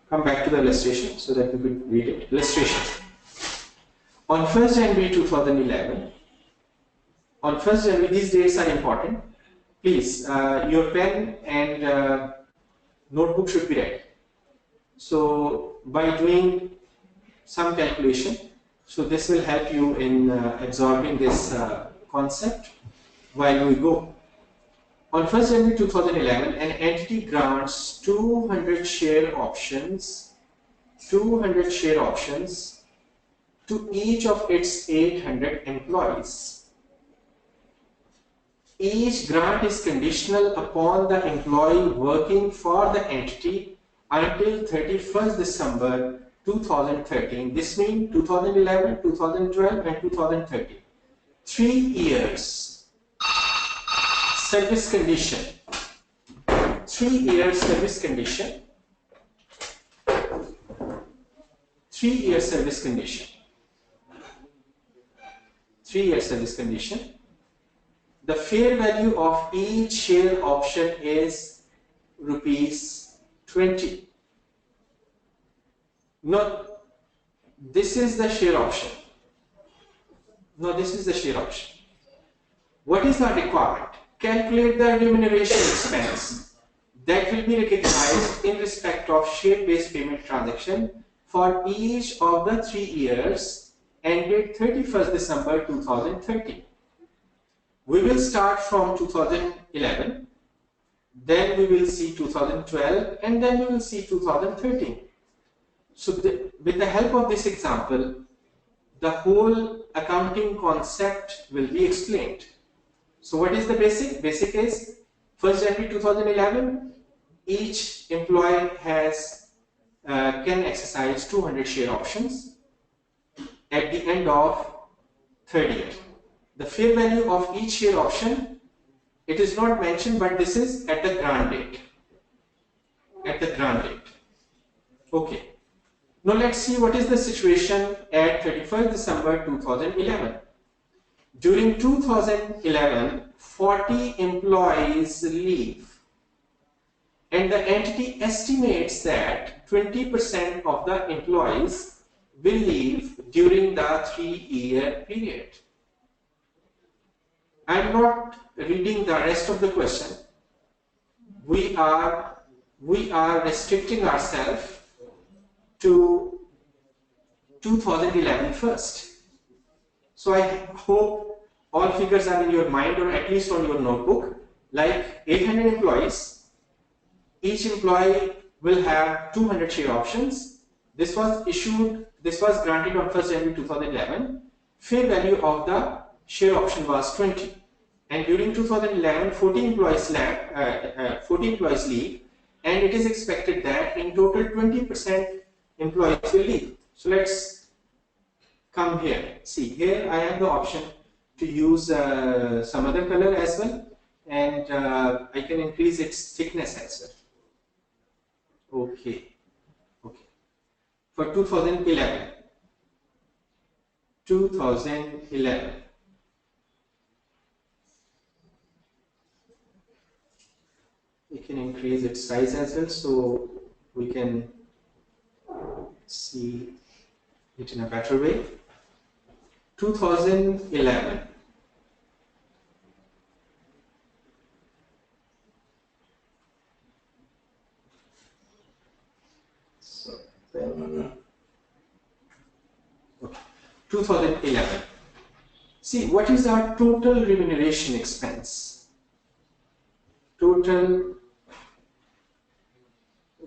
Come back to the illustration so that we could read it. Illustration. On 1st January 2011, on 1st January, these dates are important. Please, your pen and notebook should be ready. So, by doing some calculation, so this will help you in absorbing this concept while we go. On 1st January 2011, an entity grants 200 share options to each of its 800 employees. Each grant is conditional upon the employee working for the entity until 31st December 2013. This means 2011, 2012 and 2013. 3 years service condition. 3 years service condition. 3 years service condition. 3 years service condition. The fair value of each share option is ₹20. No, this is the share option. No, this is the share option. What is the requirement? Calculate the remuneration expense that will be recognized in respect of share-based payment transaction for each of the 3 years ended 31st December 2013. We will start from 2011, then we will see 2012, and then we will see 2013. So with the help of this example, the whole accounting concept will be explained. So what is the basic? Basic is 1st January 2011, each employee can exercise 200 share options at the end of 3rd year. The fair value of each share option, it is not mentioned, but this is at the grant date. At the grant date. Okay. Now let's see what is the situation at 31st December 2011. During 2011, 40 employees leave, and the entity estimates that 20% of the employees will leave during the 3-year period. I am not reading the rest of the question. We are restricting ourselves to 2011 first. So I hope all figures are in your mind or at least on your notebook. Like 800 employees, each employee will have 200 share options. This was granted on 1st January 2011. Fair value of the share option was 20. And during 2011, 40 employees leave, and it is expected that in total 20% employees will leave. So let's come here. See, here I have the option to use some other color as well, and I can increase its thickness as well. Okay. For 2011, we can increase its size as well, so we can see it in a better way. 2011. So then, okay. 2011. See, what is our total remuneration expense? Total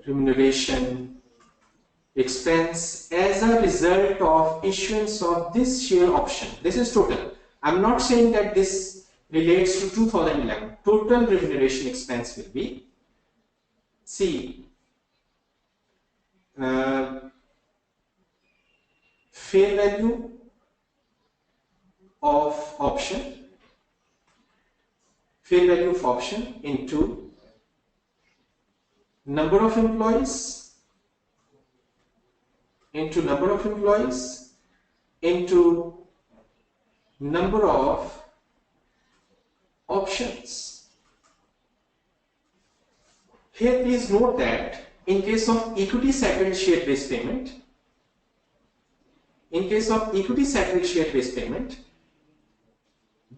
remuneration expense as a result of issuance of this share option. This is total. I'm not saying that this relates to 2011. Total remuneration expense will be, see, fair value of option, into number of employees, into number of options. Here please note that in case of equity settled share based payment,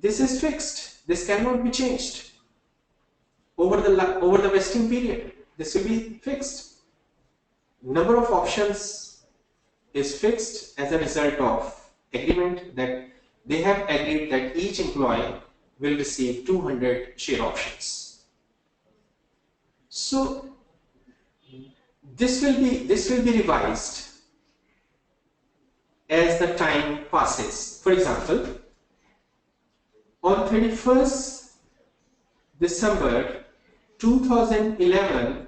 this is fixed. This cannot be changed over the vesting period. This will be fixed. Number of options is fixed as a result of agreement that they have agreed that each employee will receive 200 share options. So this will be revised as the time passes. For example, on 31st December 2011,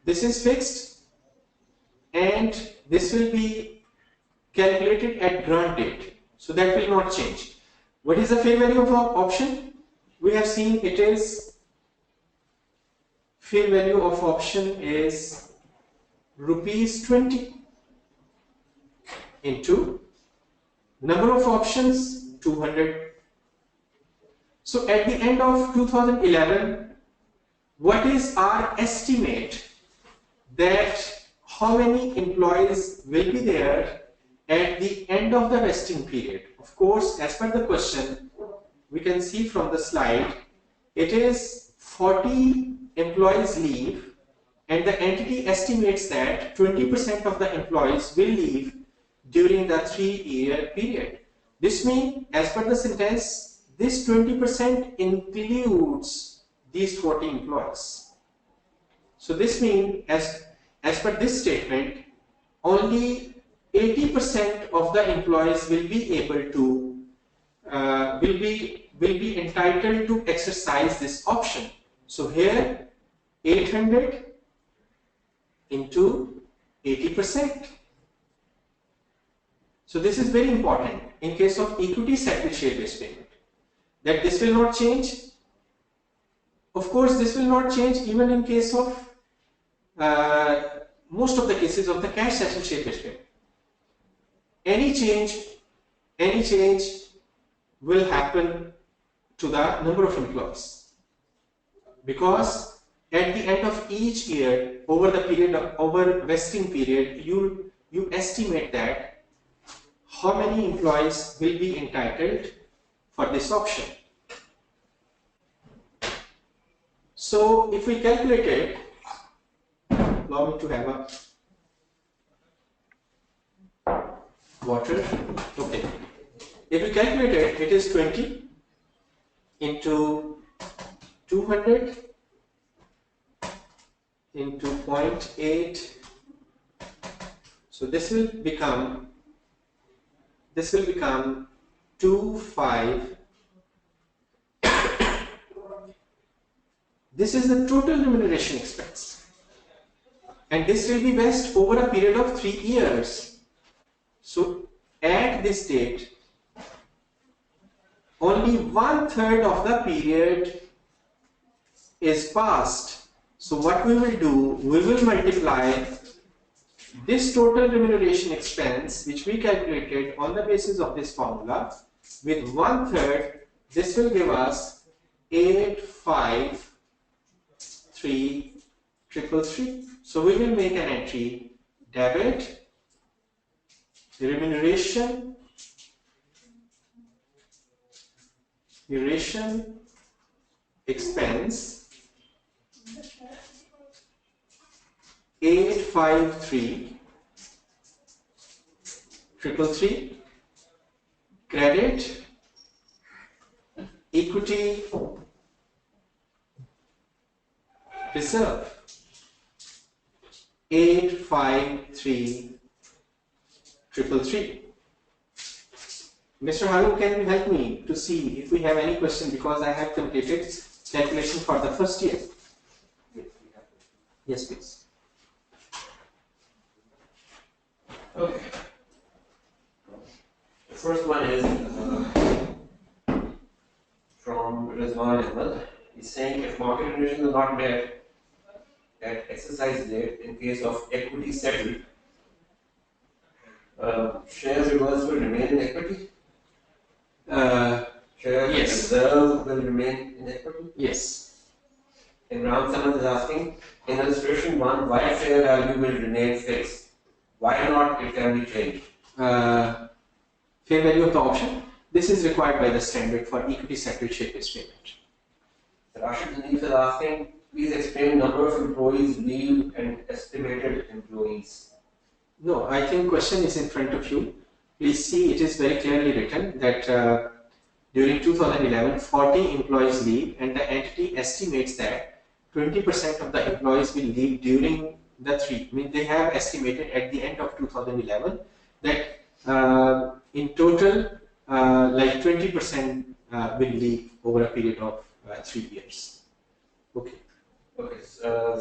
this is fixed and this will be calculated at grant date. So that will not change. What is the fair value of our option? We have seen it is fair value of option is rupees 20 into number of options 200. So at the end of 2011, what is our estimate that how many employees will be there at the end of the vesting period? Of course, as per the question, we can see from the slide, it is 40 employees leave and the entity estimates that 20% of the employees will leave during the 3-year period. This means, as per the sentence, this 20% includes these 40 employees. So this means, as per this statement, only 80% of the employees will be able to will be entitled to exercise this option. So here 800 into 80%. So this is very important in case of equity settled share based payment, that this will not change. Of course, this will not change even in case of most of the cases of the cash settled share based payment. Any change will happen to the number of employees, because at the end of each year, over vesting period, you estimate that how many employees will be entitled for this option. So if we calculate it, allow me to have a quarter. Okay. If we calculate it, it is 20 into 200 into 0.8. So this will become 25. This is the total remuneration expense, and this will be vested over a period of 3 years. So at this date, only 1/3 of the period is passed. So what we will do, we will multiply this total remuneration expense, which we calculated on the basis of this formula, with 1/3. This will give us 853,333. So we will make an entry: debit remuneration expense 853,333, credit equity reserve 853,333. Mr. Harun, can you help me to see if we have any question, because I have completed calculation for the first year. Yes, please. Okay. The first one is from Rizwan Ahmed. He's saying if market conditions are not met at exercise date in case of equity settled, shares reverse will remain in equity? Shares Yes. reserve will remain in equity? Yes. And Ram Samad is asking, in illustration 1, why fair value will remain fixed? Why not it can be changed? Fair value of the option. This is required by the standard for equity settled share-based payment. Rashid Hanif is asking, please explain number of employees leave and estimated employees. No, I think question is in front of you. Please see, it is very clearly written that during 2011, 40 employees leave, and the entity estimates that 20% of the employees will leave during the three. I mean, they have estimated at the end of 2011 that in total, like 20% will leave over a period of 3 years. Okay. Okay,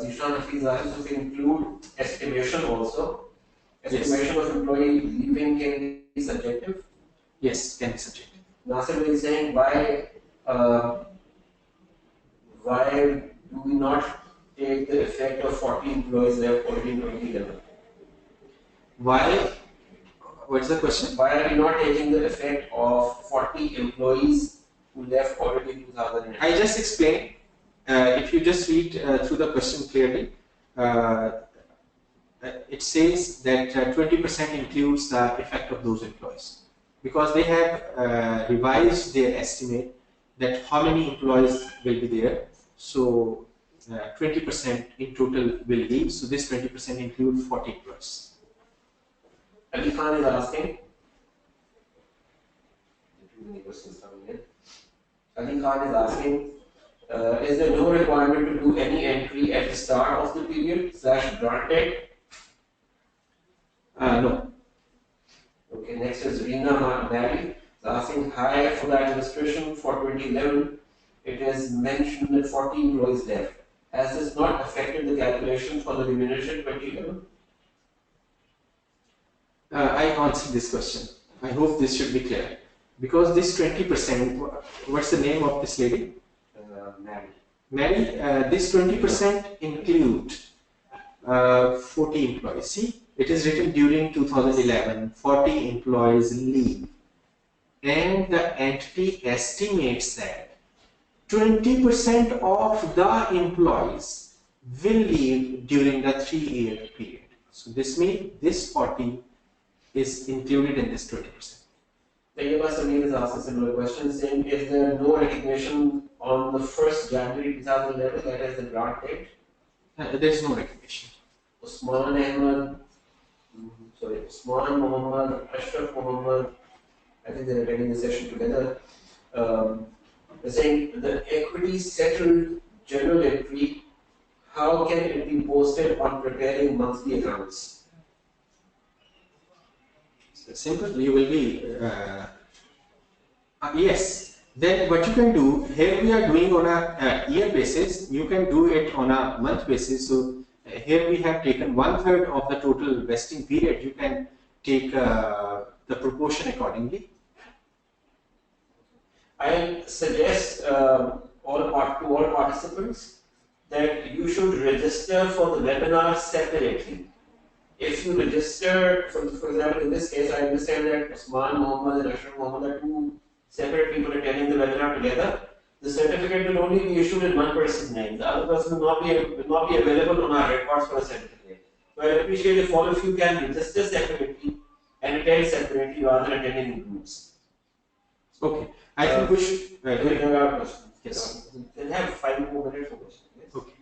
Zishan Hafiz asks to include estimation also. Estimation of employee leaving can be subjective. Yes, can be subjective. Nasir is saying why do we not take the effect of 40 employees left already in 2011? Why? What's the question? Why are we not taking the effect of 40 employees who left already in 2011? I just explained. If you just read through the question clearly, it says that 20% includes the effect of those employees, because they have revised their estimate that how many employees will be there. So 20% in total will leave. So this 20% includes 40 employees. Ali Khan is asking. Too many questions coming in. Ali Khan is asking, is there no requirement to do any entry at the start of the period / grant date? No. Okay, next is Reena Mary asking, hi, for the administration for 2011, it is mentioned that 40 employees left. Has this not affected the calculation for the remuneration 2011? I answered this question. I hope this should be clear. Because this 20%, what's the name of this lady? Mary. Mary, this 20% include 40 employees. See, it is written during 2011, 40 employees leave. And the entity estimates that 20% of the employees will leave during the 3-year period. So this means this 40 is included in this 20%. Tayyaba Samir is asking similar question, saying, is there no recognition on the 1st January 2011, that is the grant date? There is no recognition. Usman Ahmed sorry, Usman Muhammad, Ashraf Muhammad, I think they're attending the session together. They're saying the equity settled journal entry, how can it be posted on preparing monthly accounts? Simple, you will be, yes. Then what you can do, here we are doing on a year basis, you can do it on a month basis. So here we have taken 1/3 of the total vesting period. You can take the proportion accordingly. I suggest all participants that you should register for the webinar separately. If you register, for example, in this case, I understand that Usman Muhammad and Ashraf Muhammad are two separate people attending the webinar together. The certificate will only be issued in one person's name. The other person will not be available on our records for a certificate. So I appreciate if all of you can register separately and attend separately rather than attending in groups. Okay. I think we should. Yes. We'll have 5 more minutes for questions. Yes. Okay.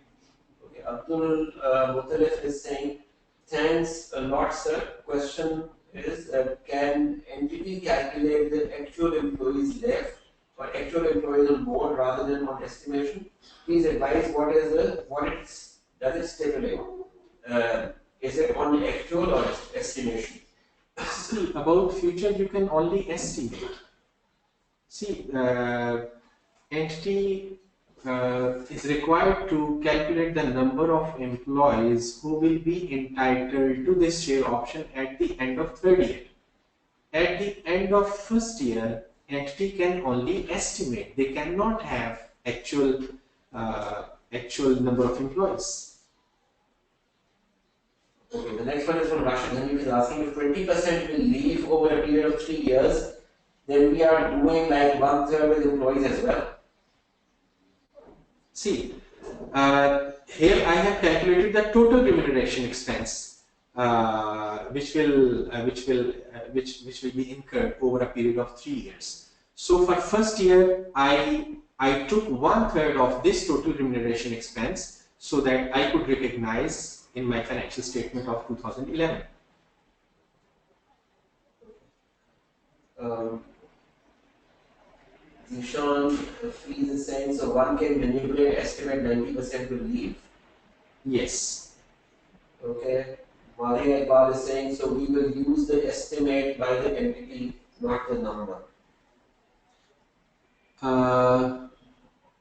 Okay. Abdul Mutalif is saying, thanks a lot, sir. Question is, can entity calculate the actual employees left or actual employees on board rather than on estimation? Please advise what does it stipulate? Is it on the actual or estimation? See, about future, you can only estimate. See, entity is required to calculate the number of employees who will be entitled to this share option at the end of third year. At the end of first year, entity can only estimate. They cannot have actual number of employees. Okay, the next one is from Rashid. He is asking if 20% will leave over a period of 3 years, then we are doing like 1/3 with employees as well. See, here I have calculated the total remuneration expense, which will be incurred over a period of 3 years. So for first year, I took 1/3 of this total remuneration expense so that I could recognize in my financial statement of 2011. Zishan Fees is saying, so one can manipulate, estimate 90% will leave. Yes. Okay. Maria Iqbal is saying, so we will use the estimate by the entity, not the number.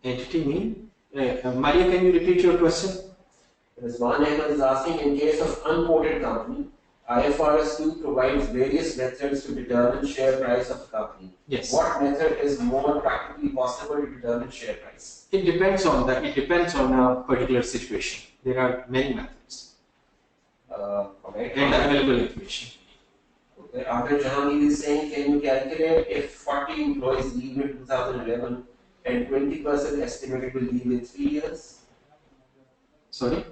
Entity mean? Maria, can you repeat your question? Rizwan Ahmed is asking, in case of unquoted company, IFRS 2 provides various methods to determine share price of the company. Yes. What method is more practically possible to determine share price? It depends on a particular situation. There are many methods. Okay. And available information. Okay. Ahmed Jahangir is saying, can you calculate if 40 employees leave in 2011 and 20% estimated will leave in 3 years? Sorry?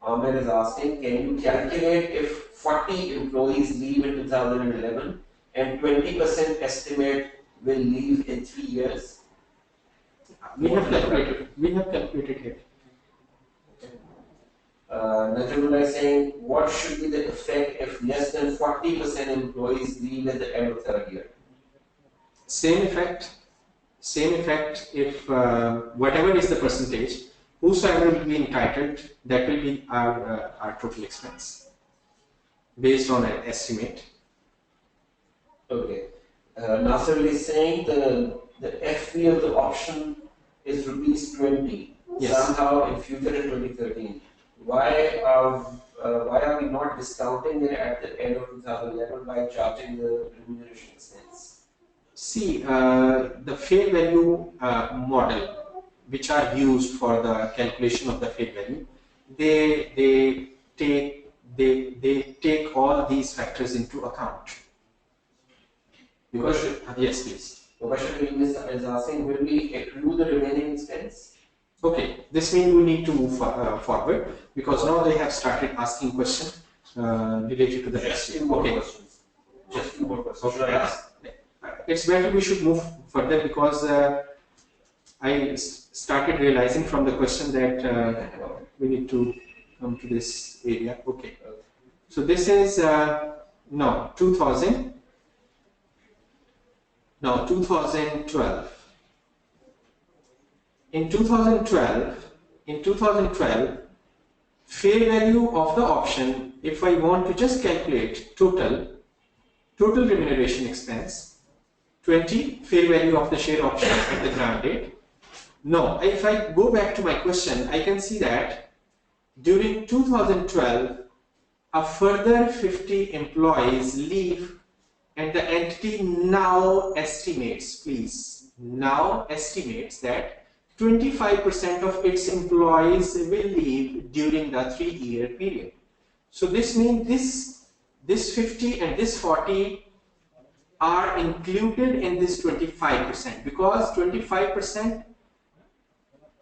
Ahmed is asking, can you calculate if 40 employees leave in 2011 and 20% estimate will leave in 3 years? We have calculated here. Najmullah is saying, what should be the effect if less than 40% employees leave at the end of third year? Same effect if whatever is the percentage, whosoever will be entitled, that will be our total expense based on an estimate. Okay. Nasser is saying the FP of the option is rupees 20. Yes. Somehow in future in 2013. Why are we not discounting it at the end of 2011 by charging the remuneration expense? See, the fair value model, which are used for the calculation of the fair value, they take all these factors into account. Because yes, please. The question is asking, will we accrue the remaining expense? Okay, this means we need to move forward because now they have started asking questions related to the Just question. two more Okay. questions. Just two more questions. Okay. It's better we should move further because I started realizing from the question that we need to come to this area. Okay. So this is no 2012. In 2012, fair value of the option, if I want to just calculate total remuneration expense, 20 fair value of the share option at the grant date. Now, if I go back to my question, I can see that during 2012, a further 50 employees leave, and the entity now estimates, that 25% of its employees will leave during the 3-year period. So this means this 50 and this 40 are included in this 25%, because 25%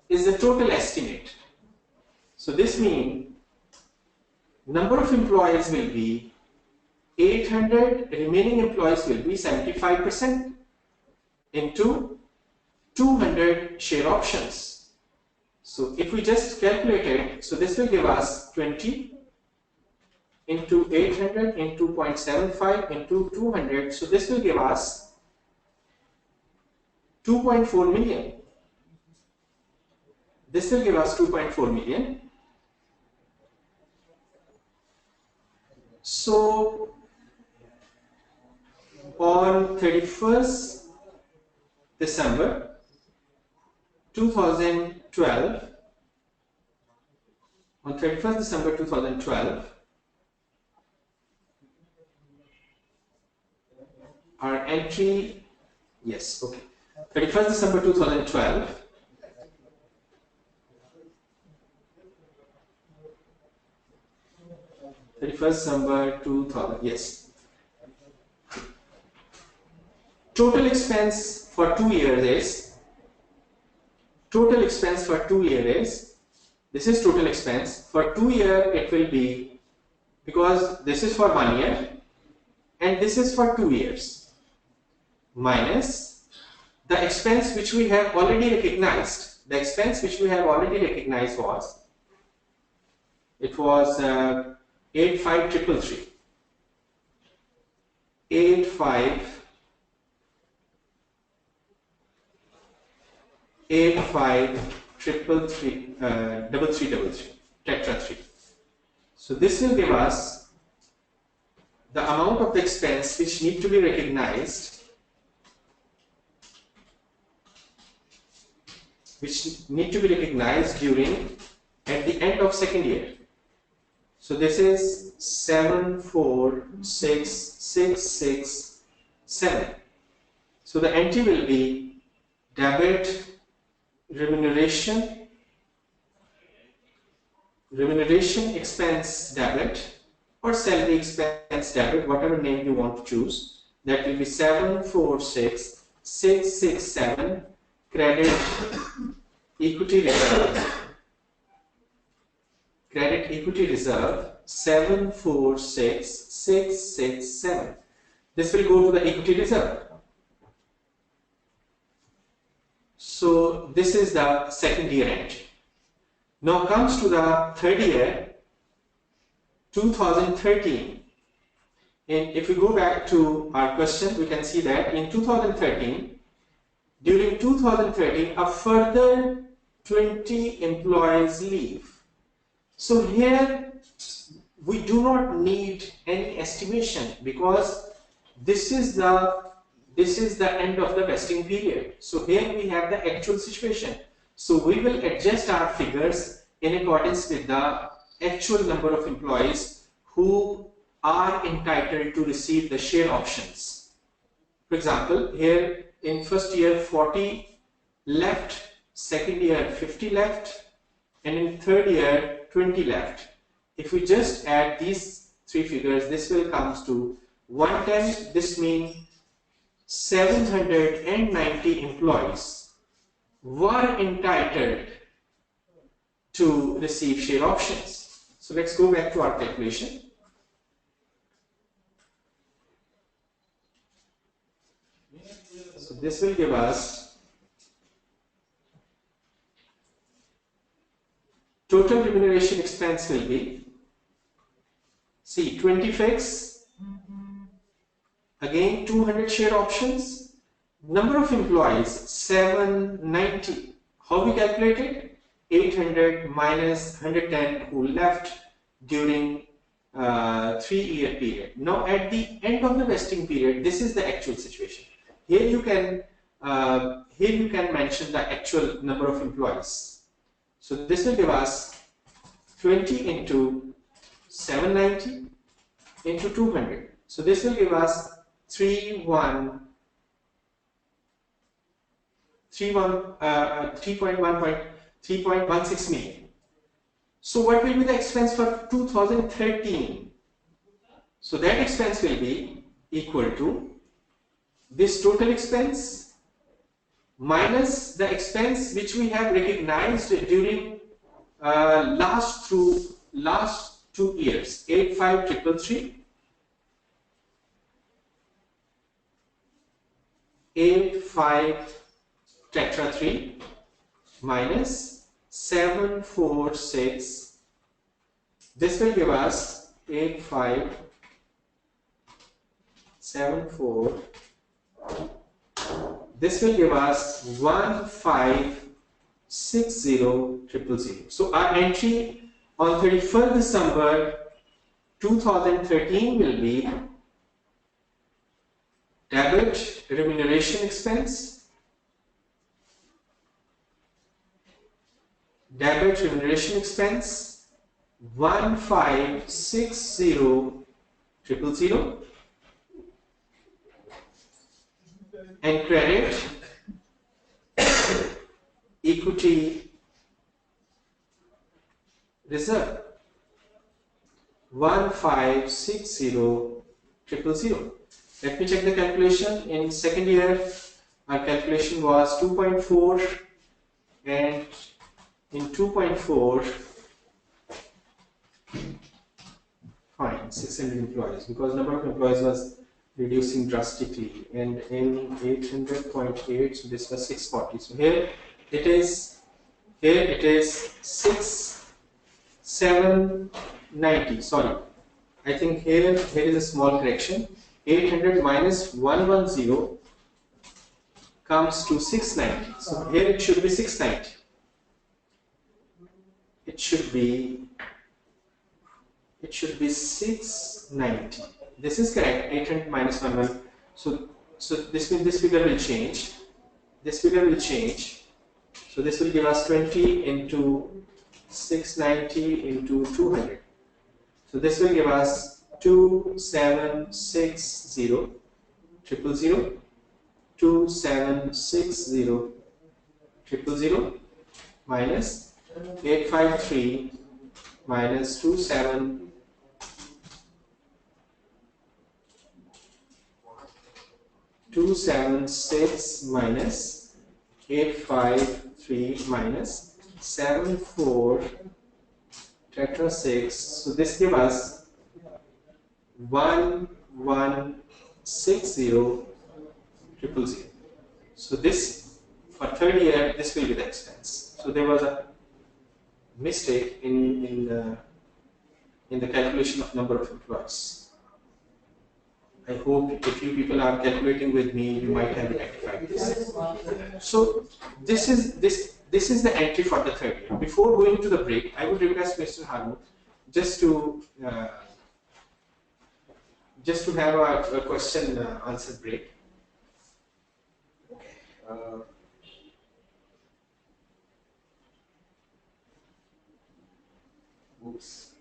is the total estimate. So this means number of employees will be 800, remaining employees will be 75% into 200 share options. So if we just calculate it, so this will give us 20 into 800 into 0.75 into 200. So this will give us 2.4 million. This will give us 2.4 million. So on 31st December 2012, our entry, yes, okay, 31st December 2012, yes. Total expense for 2 years is, this is total expense. For 2 years it will be, because this is for 1 year and this is for 2 years, minus the expense which we have already recognized. The expense which we have already recognized was, it was 85,333. 3333, tetra 3. So this will give us the amount of the expense which need to be recognized, during, at the end of 2nd year. So this is 74667. So the entry will be debit remuneration expense debit, or salary expense debit, whatever name you want to choose. That will be 746667, credit equity reserve 746667. This will go to the equity reserve. So this is the 2nd year entry. Now comes to the 3rd year, 2013. And if we go back to our question, we can see that in 2013, during 2013, a further 20 employees leave. So here we do not need any estimation, because this is the end of the vesting period. So here we have the actual situation. So we will adjust our figures in accordance with the actual number of employees who are entitled to receive the share options. For example, here in 1st year 40 left, 2nd year 50 left, and in 3rd year 20 left. If we just add these 3 figures, this will come to 110. This means 790 employees were entitled to receive share options. So let's go back to our calculation. So this will give us total remuneration expense will be See, 20 fixed, again 200 share options, number of employees 790. How we calculate it? 800 minus 110 who left during 3-year period. Now at the end of the vesting period, this is the actual situation. Here you can mention the actual number of employees. So this will give us 20 into 790 into 200. So this will give us 3.16 million. So what will be the expense for 2013? So that expense will be equal to this total expense minus the expense which we have recognized during last 2 years, 85,333, 85 tetra 3 minus 746. This will give us 8574. This will give us 1560000. So our entry on 31st December 2013 will be debit remuneration expense, debit remuneration expense 1560000, and credit equity reserve 1560000. Let me check the calculation. In second year, our calculation was 2.4, and in 2.4, fine, 600 employees, because number of employees was reducing drastically, and in 800.8, so this was 640. So here it is 790. Sorry, I think here is a small correction. 800 minus 110 comes to 690. So here it should be 690. It should be 690. This is correct. 800 minus 110. So this means this figure will change. This figure will change. So this will give us 20 into 690 into 200. So this will give us 2760 000, 2760 000 minus 853 minus 276 minus 853 minus 74 tetra 6. So this gives us 1160 000. So this, for third year, this will be the expense. So there was a mistake in the calculation of number of employees. I hope if you people are calculating with me, you might have rectified this. So this is the entry for the third year. Before going to the break, I would request Mr. Harun just to have a question answer break. Okay. Oops.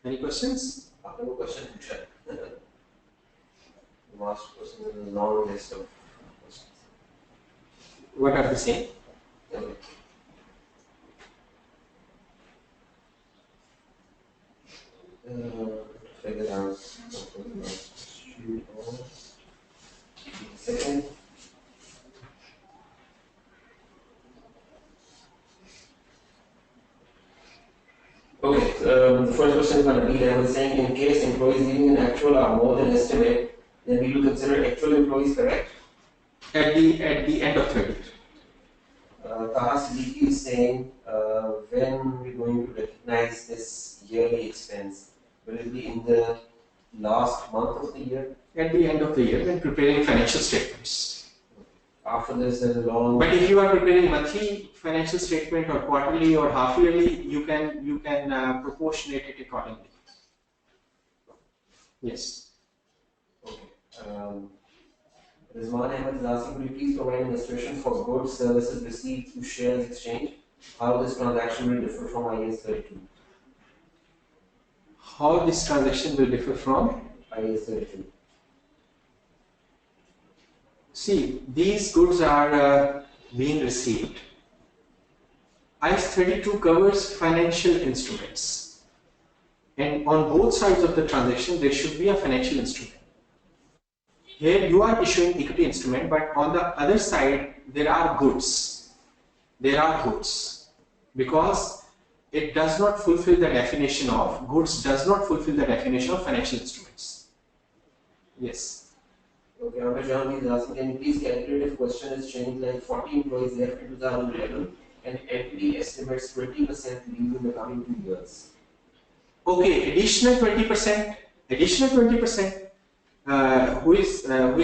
Any questions? No question. The last question is a long list of questions. What are the same? Figure out. Second. Okay, the first question is going to be that I was saying in case employees leaving in actual are more than estimate, then we will consider actual employees, correct? At the end of third year. Taha Siddiqui is saying when we're going to recognize this yearly expense Will it be in the last month of the year? At the end of the year when preparing financial statements. After this, there's a long. But if you are preparing monthly financial statement or quarterly or half yearly, you can proportionate it accordingly. Yes. Okay. Rizwan Ahmed is asking, could you please provide an illustration for goods services received through shares exchange? How this transaction will differ from IAS 32? How this transaction will differ from IAS 32. See, these goods are being received. IAS 32 covers financial instruments, and on both sides of the transaction there should be a financial instrument. Here you are issuing equity instrument, but on the other side there are goods. There are goods because it does not fulfill the definition of goods. Does not fulfill the definition of financial instruments. Yes. Okay, Ramesh is asking, can you please calculate if question is changed like 40 employees left in 2011 and entity estimates 20% leave in the coming 2 years? Okay, additional 20%. Additional 20%. Who is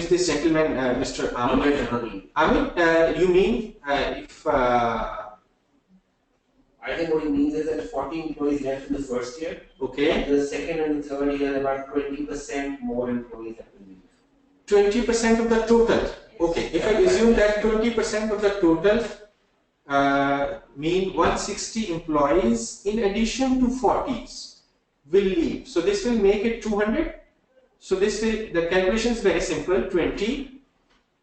this gentleman, Mr. Ahmed? Ahmed, you mean if? I think what he means is that 40 employees left in the first year. Okay. The second and the third year, about 20% more employees have to leave. 20% of the total. Okay. If I assume that 20% of the total mean 160 employees in addition to 40s will leave. So this will make it 200. So this will, the calculation is very simple. 20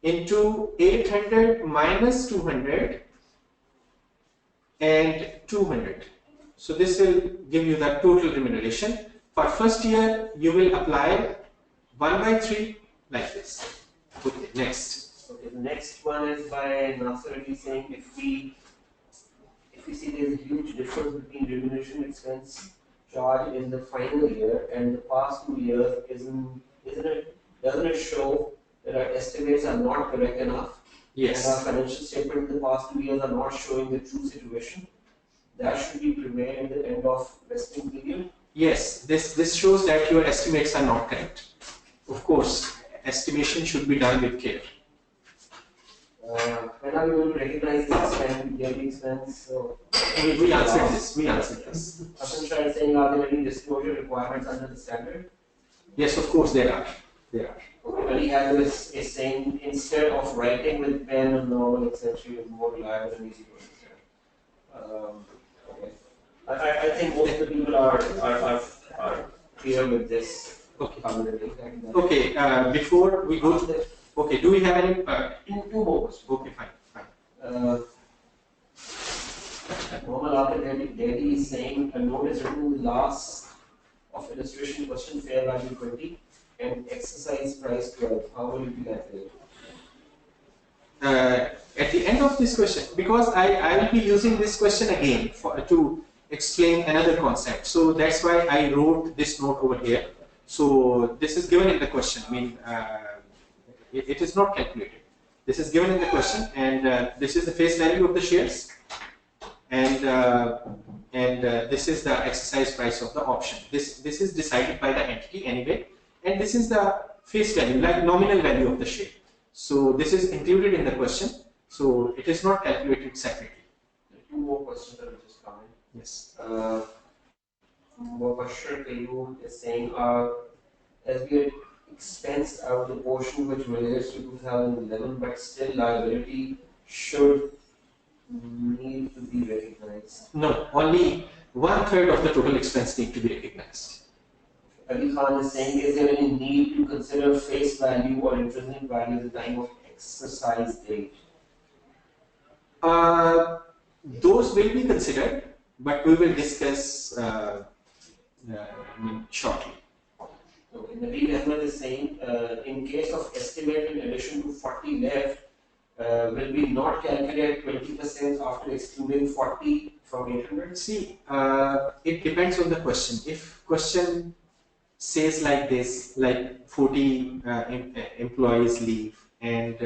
into 800 minus 200 and 200. So this will give you the total remuneration. For first year, you will apply 1/3 like this. Okay, next. Okay, the next one is by Nasser. He's saying if we see there's a huge difference between remuneration expense charge in the final year and the past 2 years, doesn't it show that our estimates are not correct enough? Yes. And our financial statement in the past 2 years are not showing the true situation. That should be prevail in the end of vesting period. Yes, this shows that your estimates are not correct. Of course, estimation should be done with care. When are we going to recognize the expense, yearly expense? So, we answered this. We answered this. Hassan Shah is saying, are there any disclosure requirements under the standard? Yes, of course there are. There are. Ali Harris is saying, instead of writing with pen and normal essentially is more reliable and easy to understand. Okay. I think most of the people are clear with this. Okay. Exactly. Okay. Before we go to the. Okay. Do we have any? Two more questions. Okay. Fine. Mohammed Delhi is saying a note is written in the last of illustration question fair value 20 and exercise price 12. How will you be calculated? At the end of this question, because I will be using this question again to explain another concept. So that's why I wrote this note over here. So this is given in the question. I mean, it is not calculated. This is given in the question, and this is the face value of the shares, and this is the exercise price of the option. This is decided by the entity anyway, and this is the face value, like nominal value of the share. So this is included in the question. So it is not calculated separately. Two more questions that will just come in. Yes. Mubashir Kayoum is saying, as we had expensed out the portion which relates to 2011, but still liability should need to be recognized. No, only 1/3 of the total expense need to be recognized. Ali Khan is saying, is there any need to consider face value or intrinsic value at the time of exercise date? Those will be considered, but we will discuss shortly. Okay, Nabil Ahmed is saying, in case of estimate in addition to 40 left, will we not calculate 20% after excluding 40 from 800? See, it depends on the question. If question says like this, like 40 employees leave and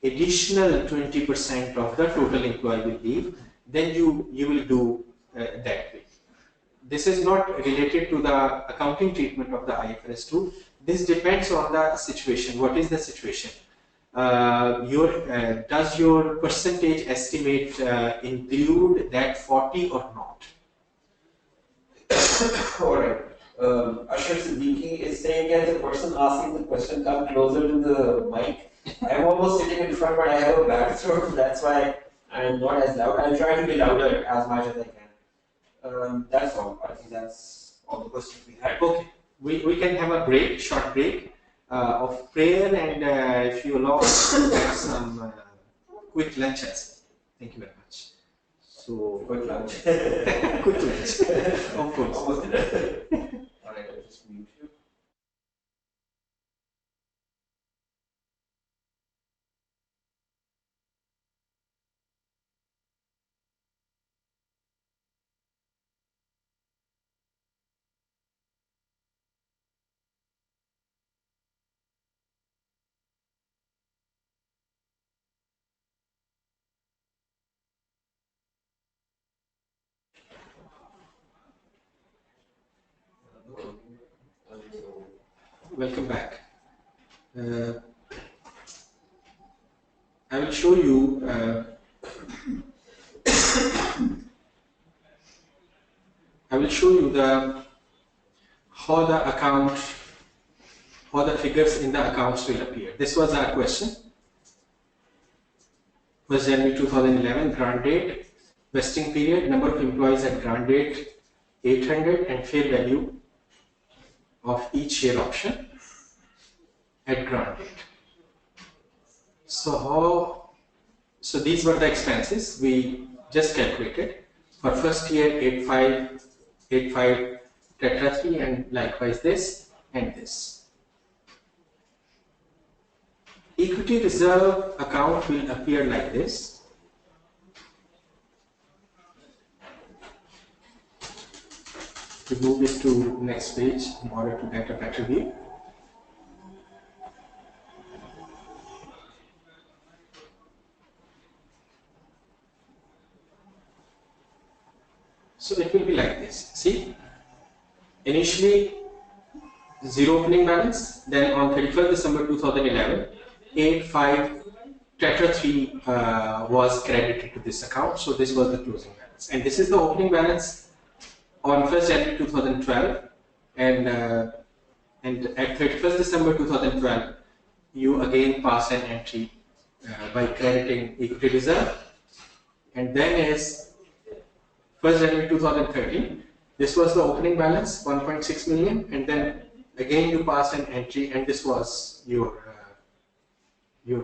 additional 20% of the total employee will leave, then you will do that way. this is not related to the accounting treatment of the IFRS 2. This depends on the situation. What is the situation? Does your percentage estimate include that 40 or not? Alright. Ashar Siddiqui is saying, as a person asking the question, come closer to the mic. I'm almost sitting in front, but I have a bad throat, that's why I'm not as loud. I'll try to be louder as much as I can. That's all. I think that's all the questions we had. Okay. We can have a break, short break of prayer, and if you allow, have some quick lunch as well. Thank you very much. So, Quick lunch. quick lunch. Of course. Almost dinner. Alright, I'll just mute you. Welcome back. I will show you how the figures in the accounts will appear. This was our question. 1st January 2011, grant date, vesting period, number of employees at grant date 800, and fair value of each share option at grant date. So these were the expenses we just calculated. For first year, 85 tetra 3, and likewise this and this. Equity reserve account will appear like this. We move it to next page in order to get a better view. So it will be like this. See, initially 0 opening balance, then on 31st December 2011, 85 tetra 3 was credited to this account. So this was the closing balance, and this is the opening balance on 1st January 2012, and at 31st December 2012, you again pass an entry by crediting equity reserve, and then is 1st January 2013, this was the opening balance, 1.6 million, and then again you pass an entry, and this was your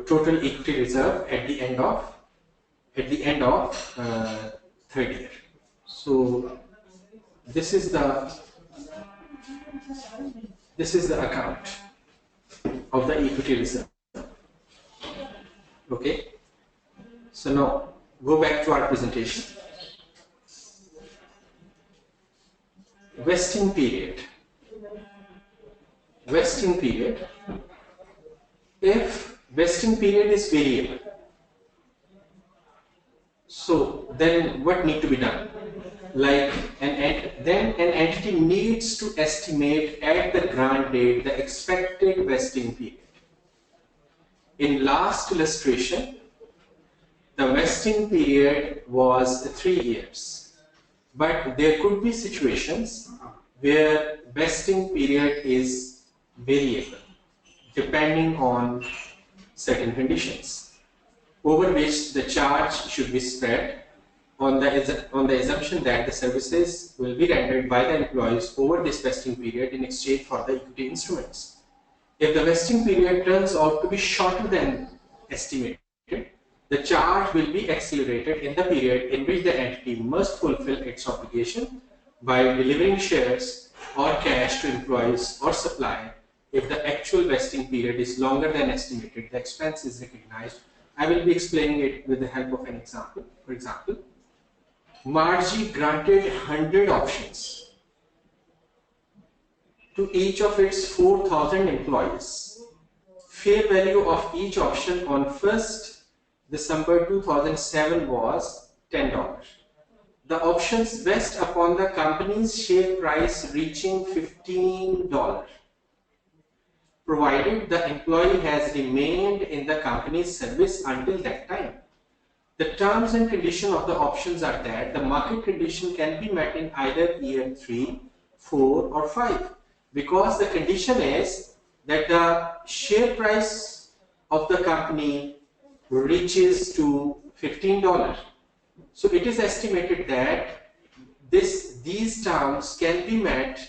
total equity reserve at the end of third year. So this is the account of the equity reserve. Okay. So now go back to our presentation. Vesting period. If vesting period is variable, so then what need to be done? Like then an entity needs to estimate at the grant date the expected vesting period. In last illustration, the vesting period was 3 years. But there could be situations where vesting period is variable depending on certain conditions, over which the charge should be spread on the assumption that the services will be rendered by the employees over this vesting period in exchange for the equity instruments. If the vesting period turns out to be shorter than estimated, the charge will be accelerated in the period in which the entity must fulfill its obligation by delivering shares or cash to employees or supplier. If the actual vesting period is longer than estimated, the expense is recognized. I will be explaining it with the help of an example. For example, Margie granted 100 options to each of its 4,000 employees. Fair value of each option on 1st December 2007 was $10. the options vest upon the company's share price reaching $15, provided the employee has remained in the company's service until that time. The terms and conditions of the options are that the market condition can be met in either year 3, 4 or 5, because the condition is that the share price of the company reaches to $15. So it is estimated that these terms can be met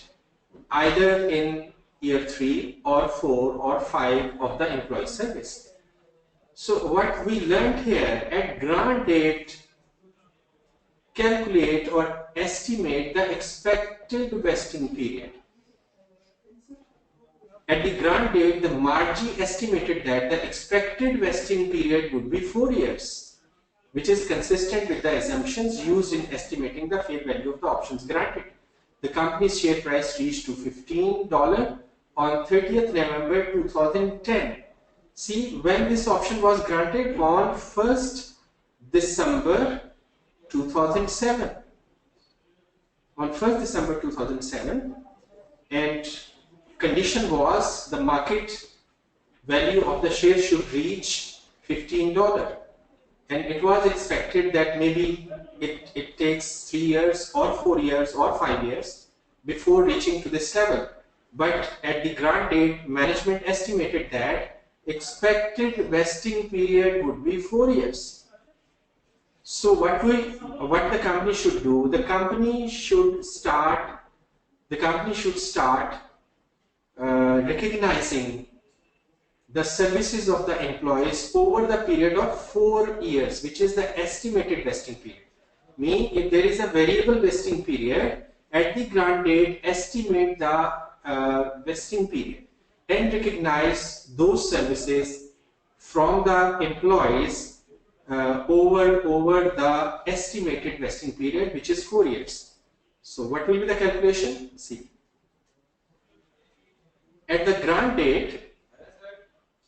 either in year 3 or 4 or 5 of the employee service. So what we learned here, at grant date, calculate or estimate the expected vesting period. At the grant date, the Margie estimated that the expected vesting period would be 4 years, which is consistent with the assumptions used in estimating the fair value of the options granted. The company's share price reached to $15 on 30th November 2010. See, when this option was granted on 1st December 2007. On 1st December 2007, and condition was the market value of the share should reach $15. And it was expected that maybe it takes 3 years or 4 years or 5 years before reaching to this level. But at the grant date, management estimated that expected vesting period would be 4 years. So what the company should do, the company should start recognizing the services of the employees over the period of 4 years, which is the estimated vesting period. Meaning, if there is a variable vesting period, at the grant date, estimate the vesting period and recognize those services from the employees over the estimated vesting period, which is 4 years. So what will be the calculation? See, at the grant date,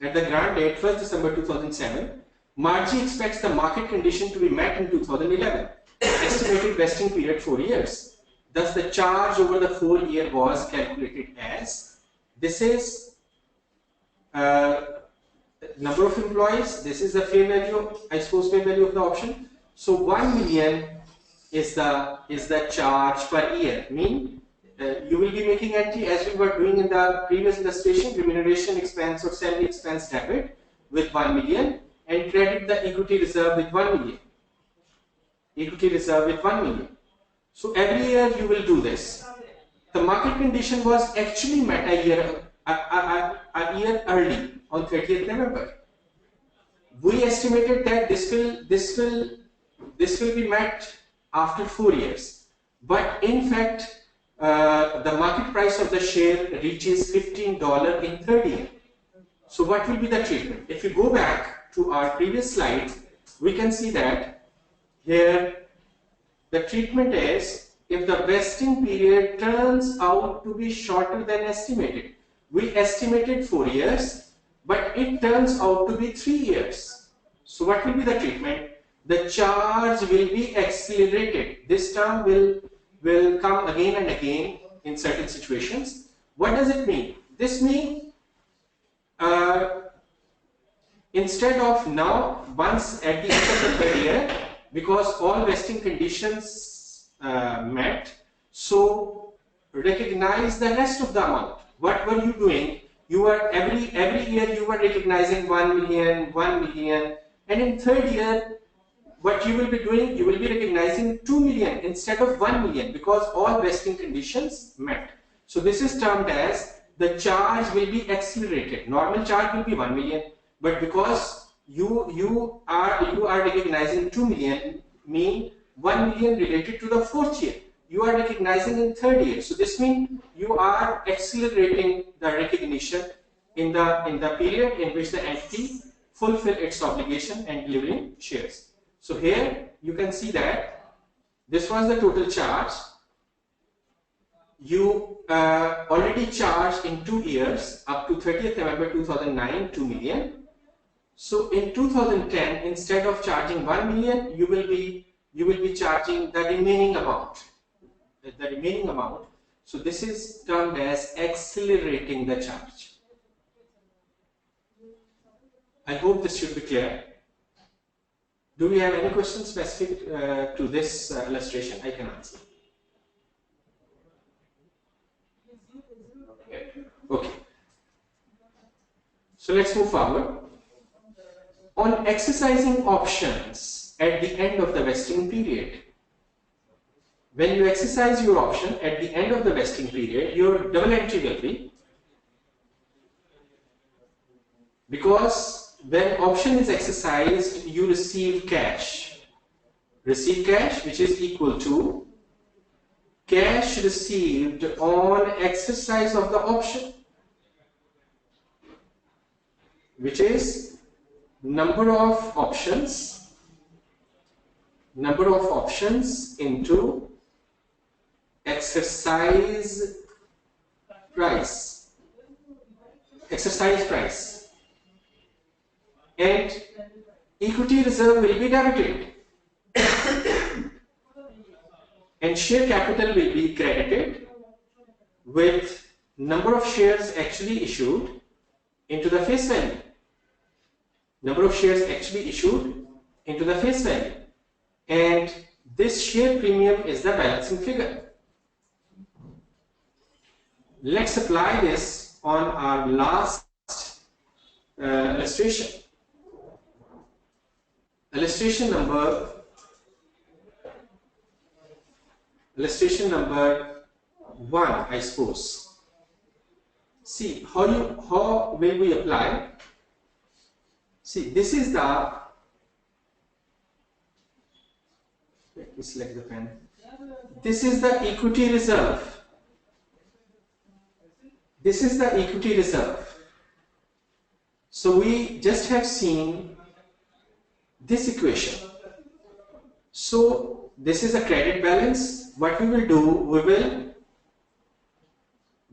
1st December 2007, Margie expects the market condition to be met in 2011. Estimated vesting period 4 years. Thus, the charge over the 4 year was calculated as, this is number of employees, this is the fair value, I suppose fair value of the option. So 1 million is the charge per year. Mean you will be making entry as we were doing in the previous illustration, remuneration expense or salary expense debit with 1 million and credit the equity reserve with 1 million. Equity reserve with 1 million. So every year you will do this. The market condition was actually met a year early on 30th November. We estimated that this will be met after 4 years. But in fact, the market price of the share reaches $15 in 3rd year. So what will be the treatment? If you go back to our previous slide, we can see that here the treatment is if the vesting period turns out to be shorter than estimated. We estimated 4 years, but it turns out to be 3 years. So what will be the treatment? The charge will be accelerated. This term will come again and again in certain situations. What does it mean? This means instead of now, once at the end of the 3rd year, because all vesting conditions met, so recognize the rest of the amount. What were you doing? You were every year you were recognizing 1 million, 1 million, and in 3rd year, what you will be doing? You will be recognizing 2 million instead of 1 million because all vesting conditions met. So this is termed as the charge will be accelerated. Normal charge will be 1 million, but because you are recognizing 2 million, mean 1 million related to the 4th year. You are recognizing in 3rd year. So this means you are accelerating the recognition in the period in which the entity fulfill its obligation and delivering shares. So here you can see that this was the total charge. You already charged in 2 years up to 30th November 2009 2 million. So in 2010, instead of charging 1 million, you will be you will be charging the remaining amount. So this is termed as accelerating the charge. I hope this should be clear. Do we have any questions specific to this illustration? I can answer. Okay. So let's move forward. On exercising options at the end of the vesting period. When you exercise your option at the end of the vesting period, your double entry will be, because when option is exercised, you receive cash. Receive cash, which is equal to cash received on exercise of the option, which is number of options into exercise price, and equity reserve will be debited and share capital will be credited with number of shares actually issued into the face value. And this share premium is the balancing figure. Let's apply this on our last illustration. Illustration number 1, I suppose. See how will we apply? See, this is the, let me select the pen. This is the equity reserve. So we just have seen this equation. So this is a credit balance. What we will do, we will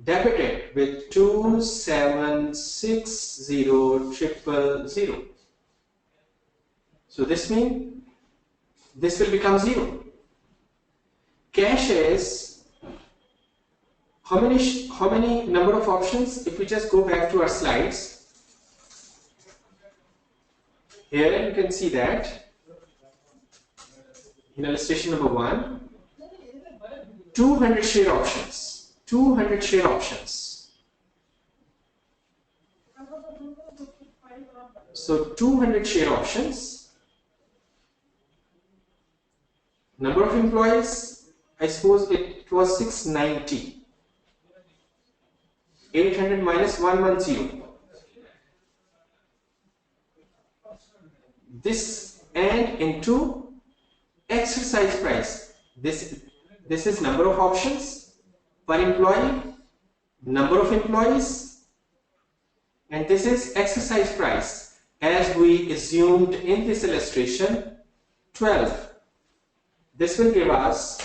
debit it with 2760000. So this means this will become 0. Cash is how many number of options? If we just go back to our slides, here you can see that in illustration number 1, 200 share options. So 200 share options. Number of employees, I suppose it was 690. 800 minus 110. This and into exercise price. This is number of options per employee, number of employees, and this is exercise price as we assumed in this illustration 12. This will give us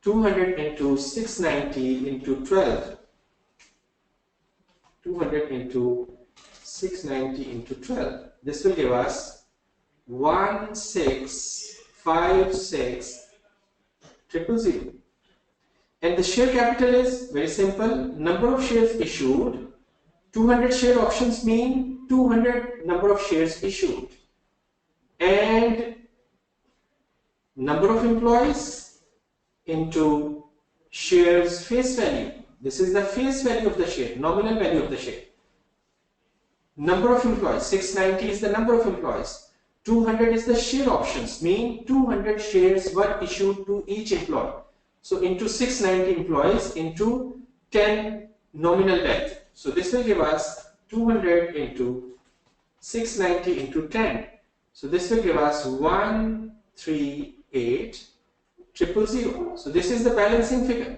200 into 690 into 12. 200 into 690 into 12. This will give us 1656000. And the share capital is very simple. Number of shares issued. 200 share options mean 200 number of shares issued. And number of employees into shares face value. This is the face value of the share, nominal value of the share. Number of employees, 690 is the number of employees. 200 is the share options, mean 200 shares were issued to each employee. So into 690 employees into 10 nominal value. So this will give us 200 into 690 into 10. So this will give us 138,000. So this is the balancing figure.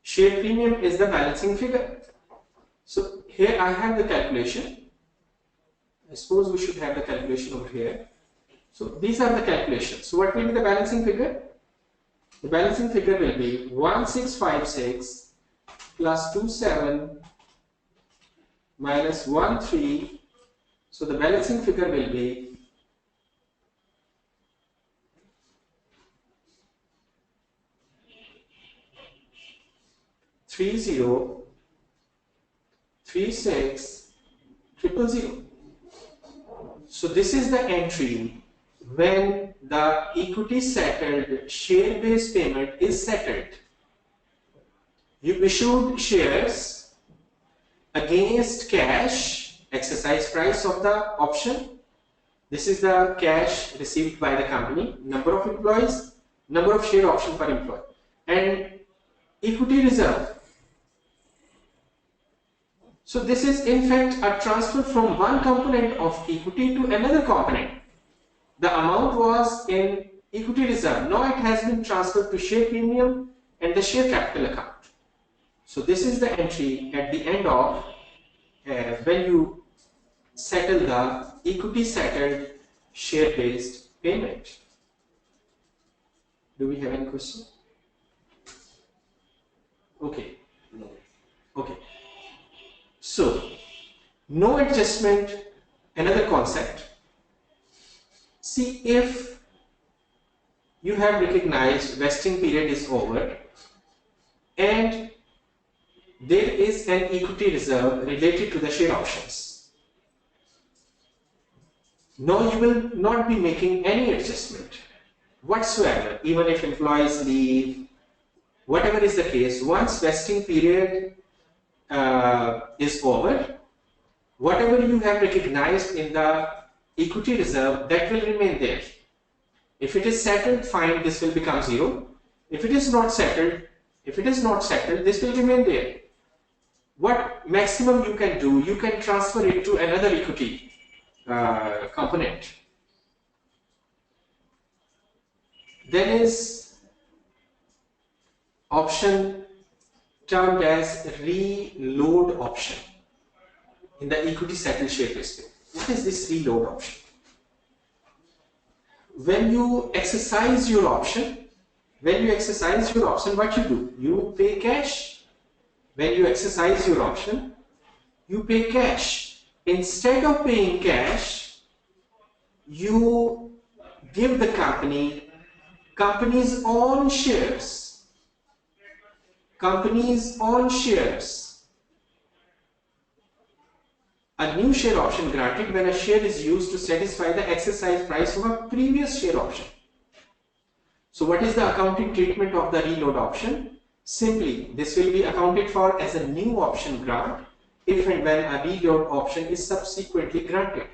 Share premium is the balancing figure. So here I have the calculation. I suppose we should have the calculation over here. So these are the calculations. So what will be the balancing figure? The balancing figure will be 1656 plus 27 minus 13. So the balancing figure will be 303600. So this is the entry when the equity settled share-based payment is settled. You issued shares against cash, exercise price of the option. This is the cash received by the company, number of employees, number of share option per employee, and equity reserve. So this is in fact a transfer from one component of equity to another component. The amount was in equity reserve. Now it has been transferred to share premium and the share capital account. So this is the entry at the end of when you settle the equity settled share-based payment. Do we have any question? Okay. No. Okay. So, no adjustment, another concept. See, if you have recognized vesting period is over and there is an equity reserve related to the share options, now you will not be making any adjustment whatsoever, even if employees leave, whatever is the case. Once vesting period is over, whatever you have recognized in the equity reserve, that will remain there. If it is settled, fine, this will become zero. If it is not settled, this will remain there. What maximum you can do, you can transfer it to another equity component. Then is option termed as reload option in the equity settled share based payment. What is this reload option? When you exercise your option, what you do? You pay cash. When you exercise your option, you pay cash. Instead of paying cash, you give the company's own shares. A new share option granted when a share is used to satisfy the exercise price of a previous share option. So what is the accounting treatment of the reload option? Simply, this will be accounted for as a new option grant if and when a reload option is subsequently granted.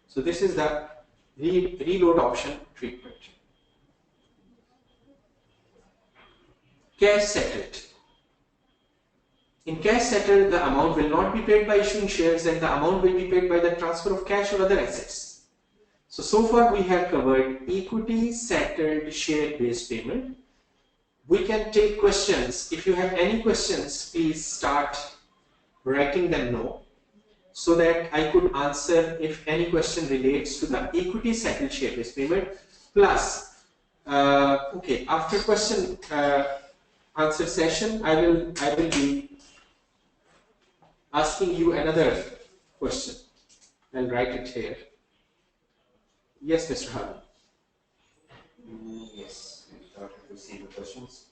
So this is the reload option treatment. Cash settled. In cash settled, the amount will not be paid by issuing shares and the amount will be paid by the transfer of cash or other assets. So far we have covered equity settled share based payment. We can take questions. If you have any questions, please start writing them now so that I could answer if any question relates to the equity settled share based payment. Plus, okay, after question answer session, I will be asking you another question. I'll write it here. Yes, Mr. Harun. Yes, we started to see the questions.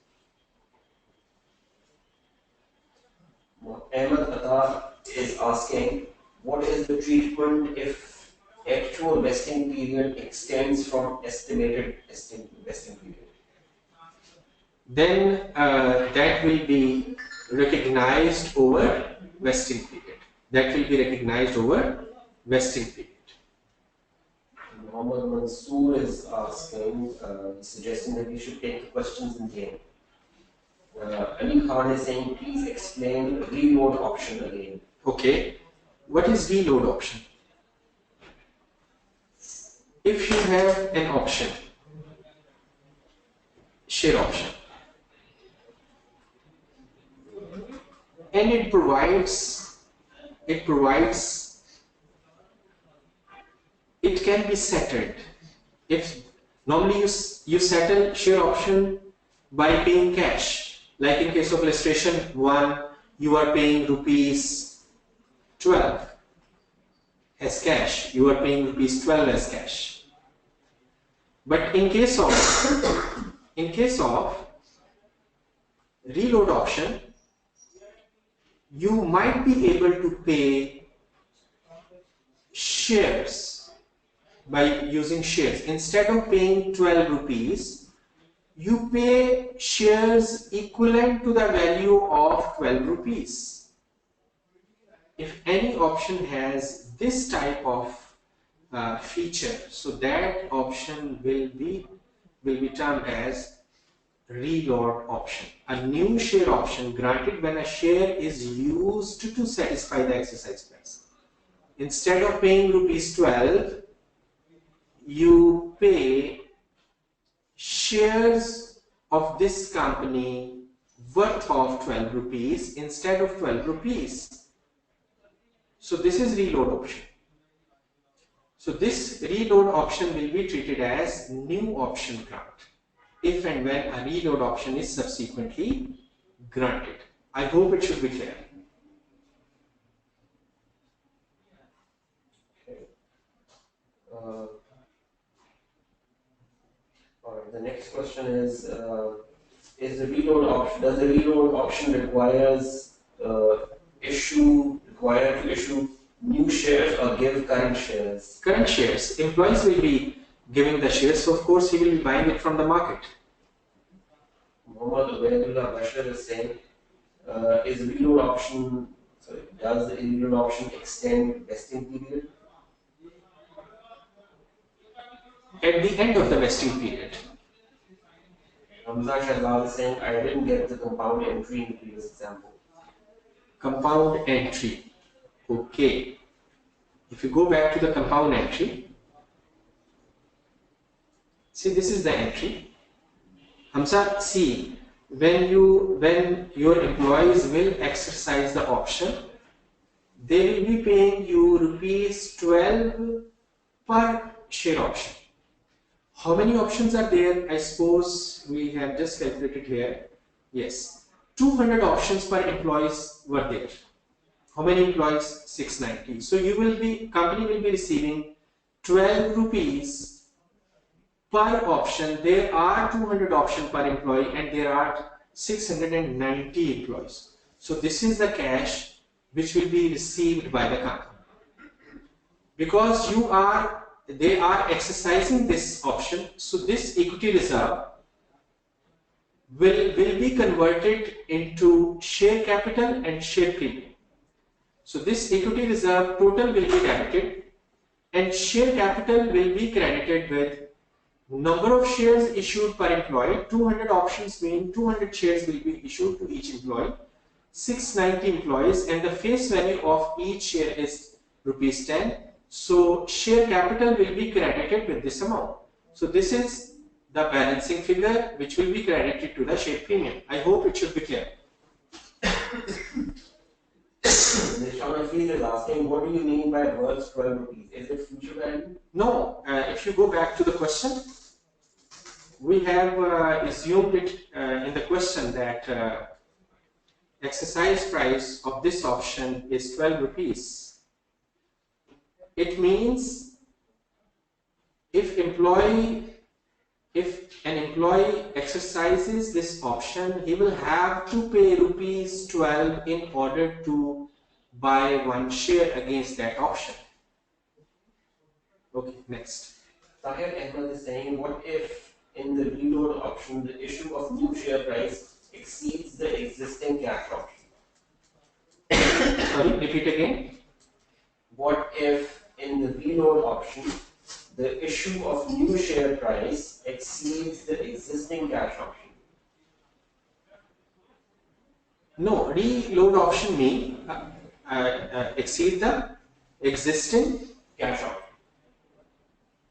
Ahmed Atta is asking, what is the treatment if actual vesting period extends from estimated vesting period? Then that will be recognized over vesting period. Mohammed Mansoor is asking, suggesting that we should take the questions in game. Ali Khan is saying, please explain reload option again. Okay, what is reload option? If you have an option, share option, and it can be settled. If normally you settle share option by paying cash, like in case of illustration 1, you are paying rupees 12 as cash, But in case of in case of reload option, you might be able to pay shares by using shares. Instead of paying 12 rupees, you pay shares equivalent to the value of 12 rupees. If any option has this type of feature, so that option will be termed as reload option, a new share option granted when a share is used to satisfy the exercise price. Instead of paying rupees 12, you pay shares of this company worth of 12 rupees instead of 12 rupees. So this is reload option. So this reload option will be treated as new option grant if and when a reload option is subsequently granted. I hope it should be clear. Okay. Alright, the next question is the reload option, does the reload option requires require to issue new shares or give current shares? Current shares. Employees will be giving the shares, so of course he will be buying it from the market. Mohammed Ubaidullah Bashir is saying, does the reload option extend vesting period? At the end of the vesting period. Hamza Shahzad is saying, I didn't get the compound entry in the previous example. Compound entry. Okay. If you go back to the compound entry, see, this is the entry. Hamza, see, when your employees will exercise the option, they will be paying you rupees 12 per share option. How many options are there? I suppose we have just calculated here. Yes, 200 options per employees were there. How many employees? 690. So company will be receiving 12 rupees per option. There are 200 options per employee and there are 690 employees. So this is the cash which will be received by the company. Because they are exercising this option, so this equity reserve will be converted into share capital and share premium. So this equity reserve total will be debited and share capital will be credited with number of shares issued per employee. 200 options mean 200 shares will be issued to each employee, 690 employees, and the face value of each share is rupees 10. So share capital will be credited with this amount. So this is the balancing figure which will be credited to the share premium. I hope it should be clear. Nishan Hafiz is asking, what do you mean by worth 12 rupees? Is it future value? No, if you go back to the question, we have assumed it in the question that exercise price of this option is 12 rupees. It means if an employee exercises this option, he will have to pay rupees 12 in order to buy one share against that option. Okay, next. Tahir Ahmed is saying, what if in the reload option the issue of new share price exceeds the existing cash option? Sorry, repeat again. What if in the reload option the issue of new share price exceeds the existing cash option? No, reload option means exceed the existing Cash option.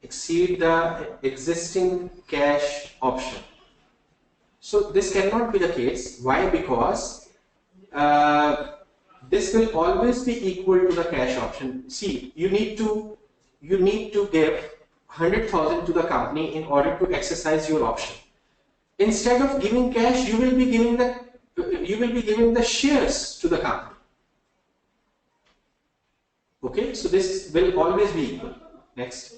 Exceed the existing cash option. So this cannot be the case. Why? Because this will always be equal to the cash option. See, you need to give 100,000 to the company in order to exercise your option. Instead of giving cash, you will be giving the shares to the company. Okay, so this will always be equal. Next.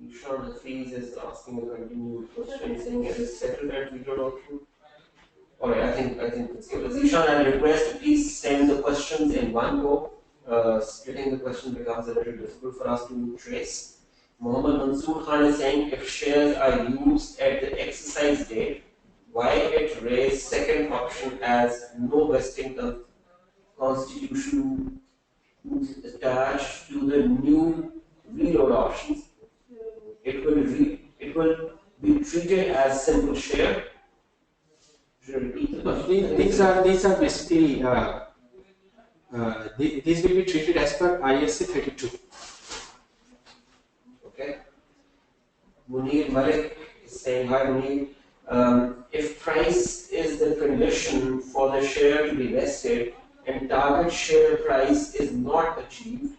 Ishan Hafiz is asking a continued question saying it is settled at 0.2. Alright, I think it's good. Ishan, I request to please send the questions in one go. Splitting the question becomes a little difficult for us to trace. Mohammed Mansoor Khan is saying if shares are used at the exercise date, why it raised second option as no vesting constitution attached to the new reload options? It will be treated as simple share. Should I repeat the question? These are basically these will be treated as per ISA 32. Okay. Munir Malik is saying, hi Munir, if price is the condition for the share to be vested and target share price is not achieved,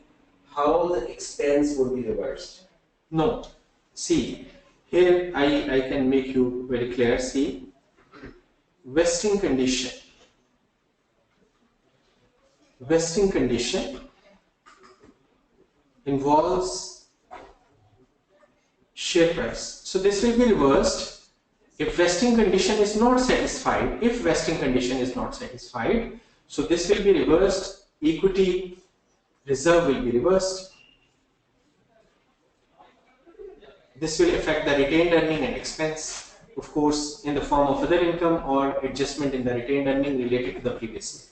how the expense will be reversed? No. See, here I can make you very clear. See, vesting condition involves share price. So this will be reversed if vesting condition is not satisfied. If vesting condition is not satisfied, so this will be reversed. Equity reserve will be reversed. This will affect the retained earning and expense, of course, in the form of other income or adjustment in the retained earning related to the previous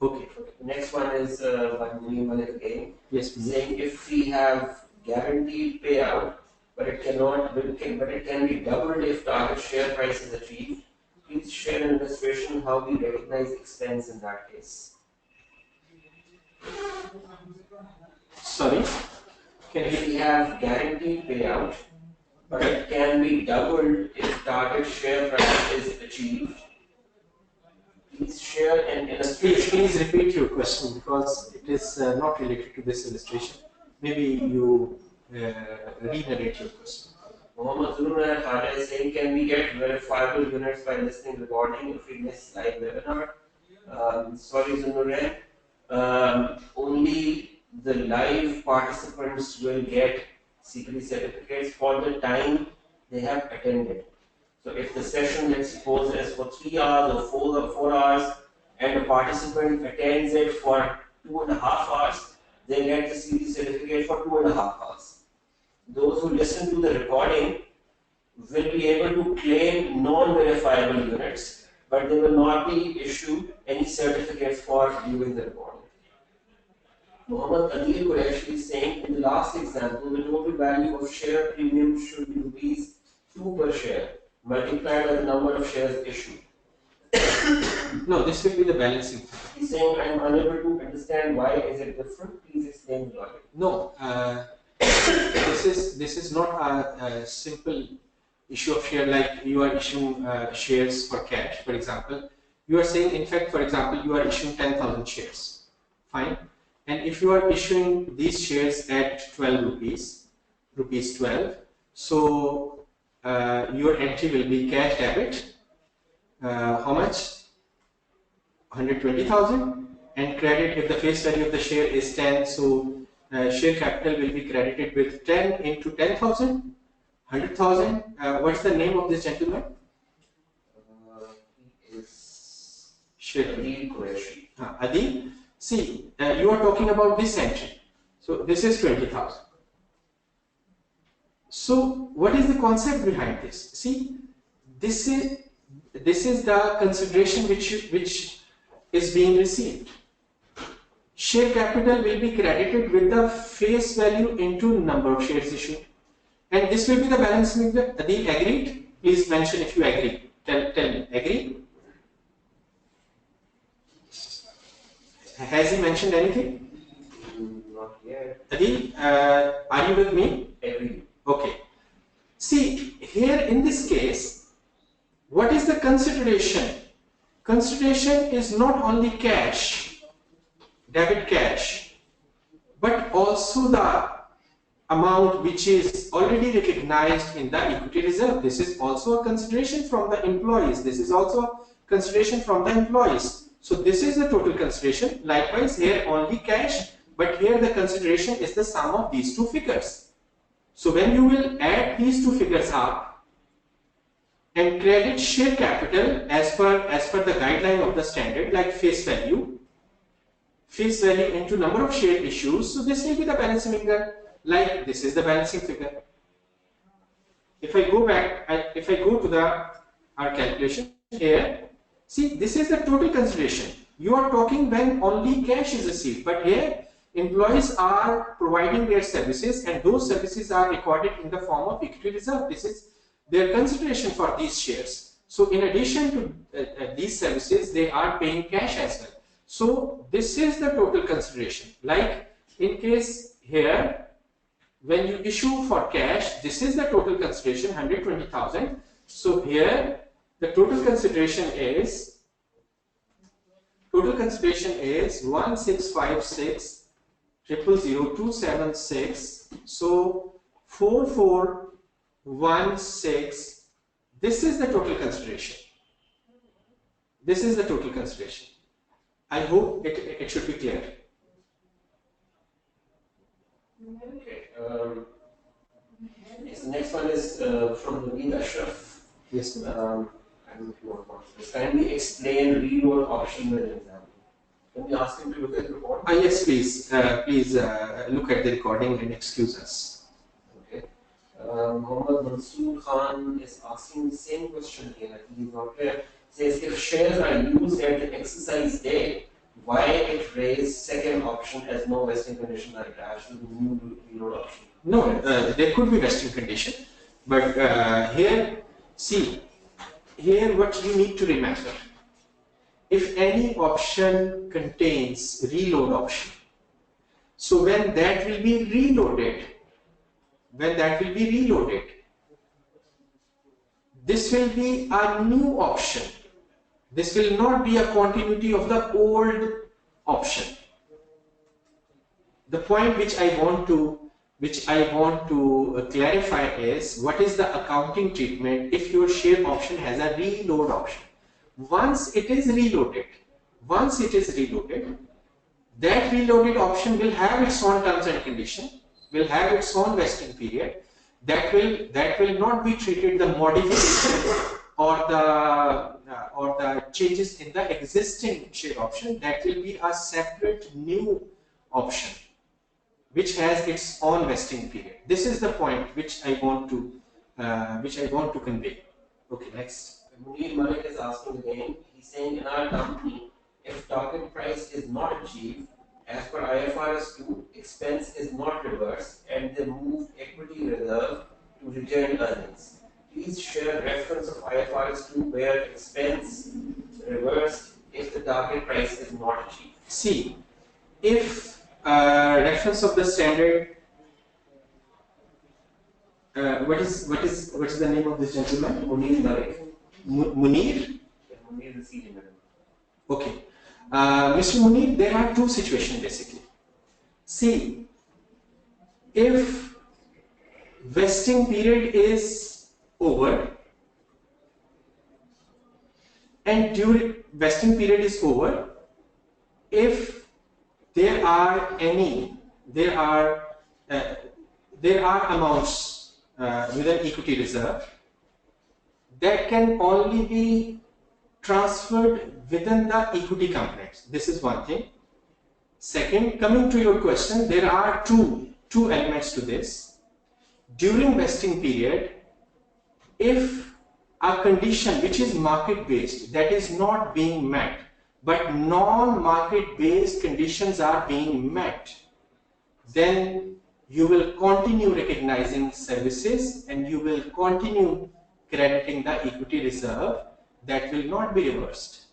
year. Okay. The next one is by Munir Malik again. Yes, please. Saying if we have guaranteed payout, but it can be doubled if target share price is achieved. Please share an illustration how we recognize expense in that case. Sorry. If we have guaranteed payout, but it can be doubled if target share price is achieved. Please share an illustration. Please repeat your question because it is not related to this illustration. Maybe you re-narrate your question. Mohammed Zulumar Khan is saying, can we get verifiable units by listening recording if we miss live webinar? Sorry, Zulumar. Only the live participants will get secret certificates for the time they have attended. So if the session, let's suppose, is for 3 hours or 4 hours, and a participant attends it for 2.5 hours, they get the secret certificate for 2.5 hours. Those who listen to the recording will be able to claim non-verifiable units, but they will not be issued any certificates for viewing the recording. Mohammed Adil Qureshi is saying, in the last example, the total value of share premium should be rupees 2 per share, multiplied by the number of shares issued. No, this will be the balancing. He's saying, I am unable to understand why is it different. Please explain the logic. No, this is not a simple issue of share like you are issuing shares for cash, for example. You are saying, in fact, for example, you are issuing 10,000 shares. Fine. And if you are issuing these shares at 12 rupees, rupees 12, so your entry will be cash debit. How much? 120,000. And credit if the face value of the share is 10, so share capital will be credited with 10 into 10,000, 100,000. What's the name of this gentleman? He is Share. Adil Qureshi. Adil. See, you are talking about this entry. So this is 20,000. So what is the concept behind this? See, this is the consideration which is being received. Share capital will be credited with the face value into number of shares issued, and this will be the balance figure. Adil, agreed? Please mention if you agree. Tell me, agree? Has he mentioned anything? Not yet. Adil, are you with me? Agree. Okay. See, here in this case, what is the consideration? Consideration is not only cash, debit cash, but also the amount which is already recognized in the equity reserve. This is also a consideration from the employees. This is also a consideration from the employees. So this is the total consideration. Likewise, here only cash, but here the consideration is the sum of these two figures. So when you will add these two figures up and credit share capital as per the guideline of the standard, like face value into number of share issues, so this will be the balancing figure. Like this is the balancing figure. If I go back, if I go to our calculation here, see, this is the total consideration. You are talking when only cash is received, but here employees are providing their services and those services are recorded in the form of equity reserve. This is their consideration for these shares. So in addition to these services, they are paying cash as well. So this is the total consideration. Like in case here, when you issue for cash, this is the total consideration, 120,000. So here the total consideration is 1656 0000276. So 4416. This is the total consideration. This is the total consideration. I hope it should be clear. Okay. Yes, the next one is from Naveed Ashraf. Yes, I don't know what this. Kindly explain reload option with an example. Can we ask him to look at the report? Yes, please. Please look at the recording and excuse us. Okay. Mohammad Mansoor Khan is asking the same question here. I think he's not clear. Says if shares are used at the exercise date, why it raised second option as no vesting conditions are attached to the new reload option? No, there could be vesting condition, but here, see, here what you need to remember. If any option contains reload option, so when that will be reloaded, this will be a new option. This will not be a continuity of the old option. The point which I want to clarify is what is the accounting treatment if your share option has a reload option. Once it is reloaded, that reloaded option will have its own terms and conditions, will have its own vesting period. That will not be treated the modification or the changes in the existing share option. That will be a separate new option which has its own vesting period. This is the point which I want to convey. Okay, next. Munir Malik is asking again. He's saying in our company, if target price is not achieved, as per IFRS 2, expense is not reversed and they moved equity reserve to retained earnings. Please share reference of IFRS 2 where expense reversed if the target price is not achieved. See, if reference of the standard, what is the name of this gentleman? Munir Malik. Munir? Munir is the Okay. Mr. Munir, there are two situations basically. See, if vesting period is over and during vesting period is over, if there are amounts with an equity reserve that can only be transferred within the equity components. This is one thing. Second, coming to your question, there are two elements to this. During vesting period, if a condition which is market based that is not being met, but non-market based conditions are being met, then you will continue recognizing services and you will continue crediting the equity reserve. That will not be reversed.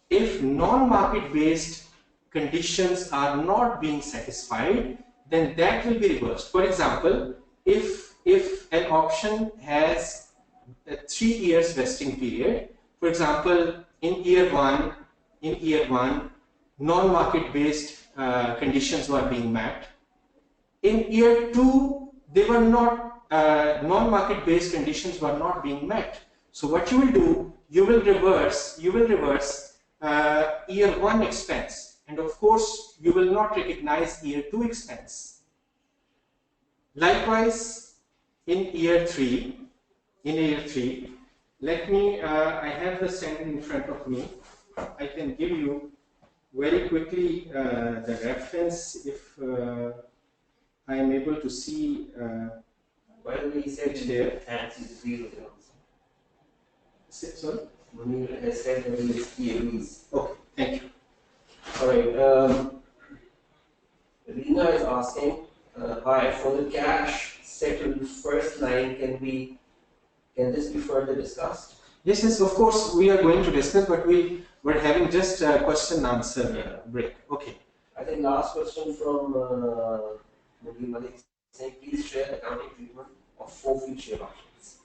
If non-market based conditions are not being satisfied, then that will be reversed. For example, if an option has a 3 years vesting period, for example, in year one, non-market based conditions were being met. In year 2, they were not non-market based conditions were not being met. So what you will do, you will reverse year 1 expense, and of course you will not recognize year 2 expense. Likewise, in year 3, let me, I have the standard in front of me. I can give you very quickly the reference if I am able to see By the way, he said it here. thanks, you agree with your answer. Sorry? Munir has said that he agrees. Okay, thank you. Alright, Rina is asking, hi, for the cash settled first line, can this be further discussed? Yes, yes, of course, we are going to discuss, but we were having just a question answer break. Okay. I think last question from Munir Malik saying, please share the accounting treatment of forfeit share options.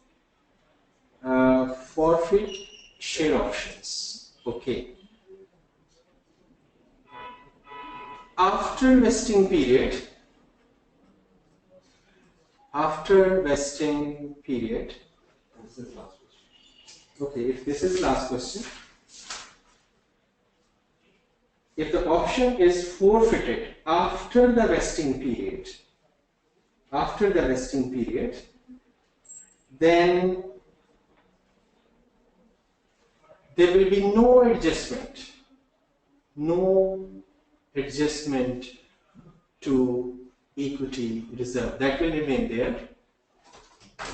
Forfeit share options. Okay. After vesting period, This is last question. okay, if this is last question, if the option is forfeited after the vesting period, then there will be no adjustment to equity reserve. That will remain there.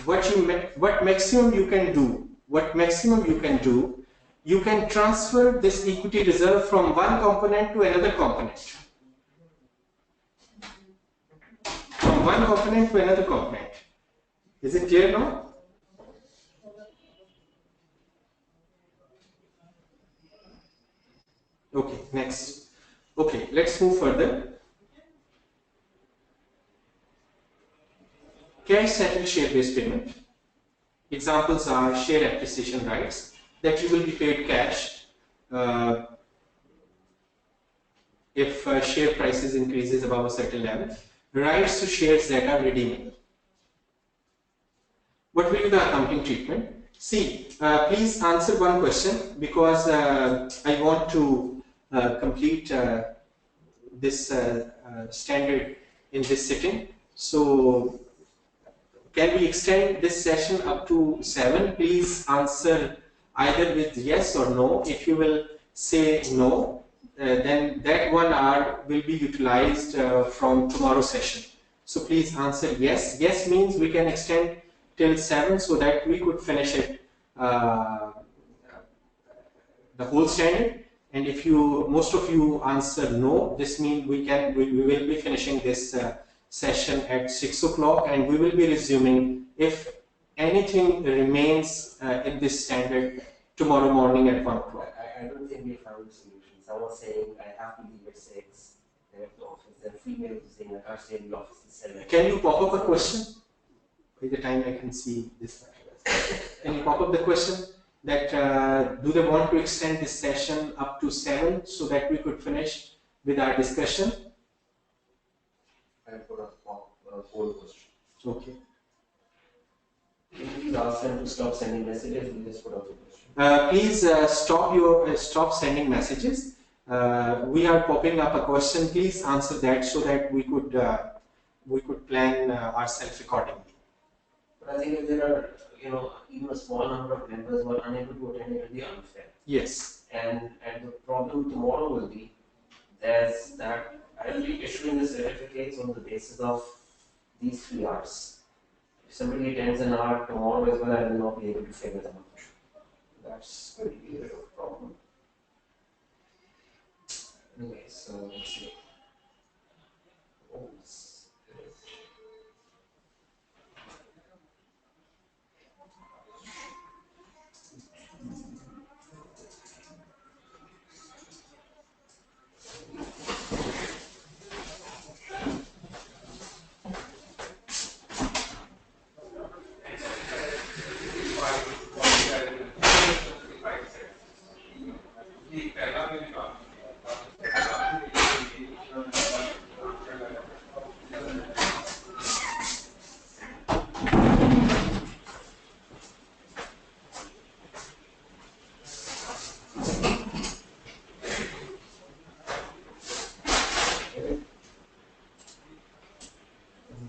What maximum you can do, you can transfer this equity reserve from one component to another component. Is it clear now? Okay, next. Okay, let's move further. Cash settled share-based payment. Examples are share appreciation rights that you will be paid cash if share prices increases above a certain level. Rights to shares that are redeemable. What will be the accounting treatment? See, please answer one question because I want to complete this standard in this sitting. So, can we extend this session up to 7? Please answer either with yes or no. If you will say no, then that 1 hour will be utilized from tomorrow's session. So please answer yes. Yes means we can extend till 7 so that we could finish it the whole standard. And if most of you answer no, this means we will be finishing this session at 6 o'clock and we will be resuming if anything remains in this standard tomorrow morning at 1 o'clock. I don't think we found a solution. Someone saying I have to leave at 6, I have to office, then female saying I can't stay in the office at 7. Can you pop up a question? By the time I can see this. Can you pop up the question that do they want to extend this session up to 7 so that we could finish with our discussion? I put a poll question. Okay. Please ask them to stop sending messages. We just put out the question. Please stop sending messages. We are popping up a question. Please answer that so that we could plan ourselves accordingly. But I think if there are even a small number of members who are unable to attend, it will be unfair. Yes. And the problem tomorrow will be that I will be issuing the certificates on the basis of these 3 hours. If somebody attends an hour tomorrow as well, I will not be able to figure them out. That's going to be a bit of a problem. Anyway, so let's see.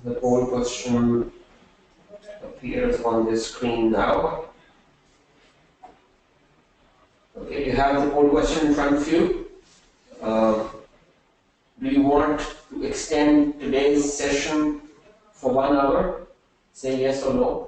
The poll question appears on the screen now. Okay, you have the poll question in front of you. Do you want to extend today's session for 1 hour? Say yes or no.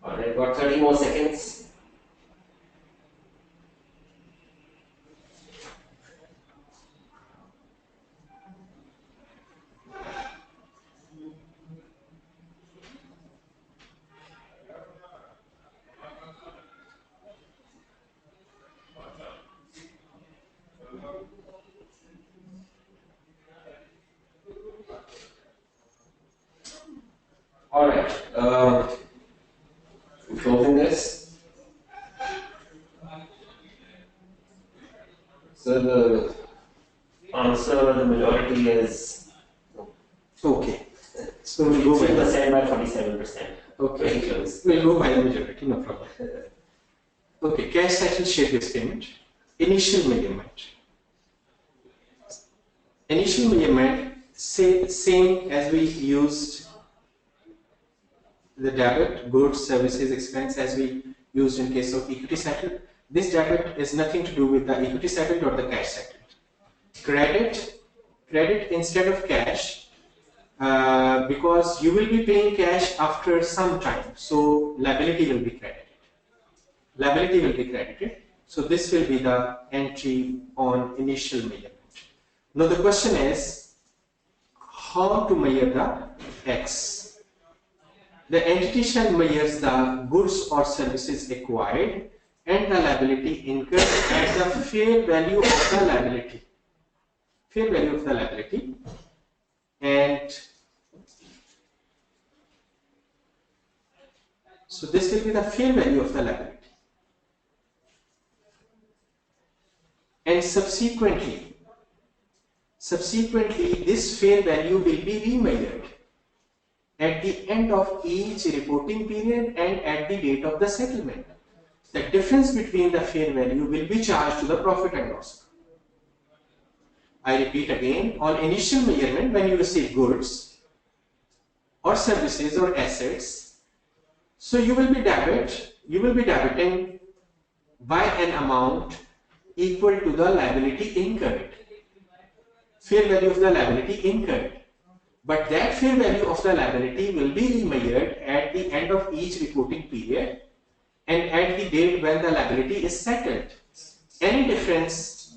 Alright, got 30 more seconds. Alright, closing this. So the answer, the majority is Okay. So we'll go by 3% by 47%. Okay. Very close. We'll go by the majority, no problem. Okay, cash settled share-based payment. Initial measurement. Initial measurement, same as we used the debit, goods, services, expense as we used in case of equity settled. This debit is nothing to do with the equity settled or the cash settled. Credit instead of cash, because you will be paying cash after some time, so liability will be credited. Liability will be credited. So this will be the entry on initial measurement. Now the question is how to measure the X. The entity shall measure the goods or services acquired and the liability incurred at the fair value of the liability. Fair value of the liability, and so this will be the fair value of the liability. And subsequently this fair value will be remeasured at the end of each reporting period and at the date of the settlement. The difference between the fair value will be charged to the profit and loss. I repeat again, on initial measurement, when you receive goods or services or assets, so you will be debiting by an amount equal to the liability incurred, fair value of the liability incurred. But that fair value of the liability will be remeasured at the end of each reporting period and at the date when the liability is settled. Any difference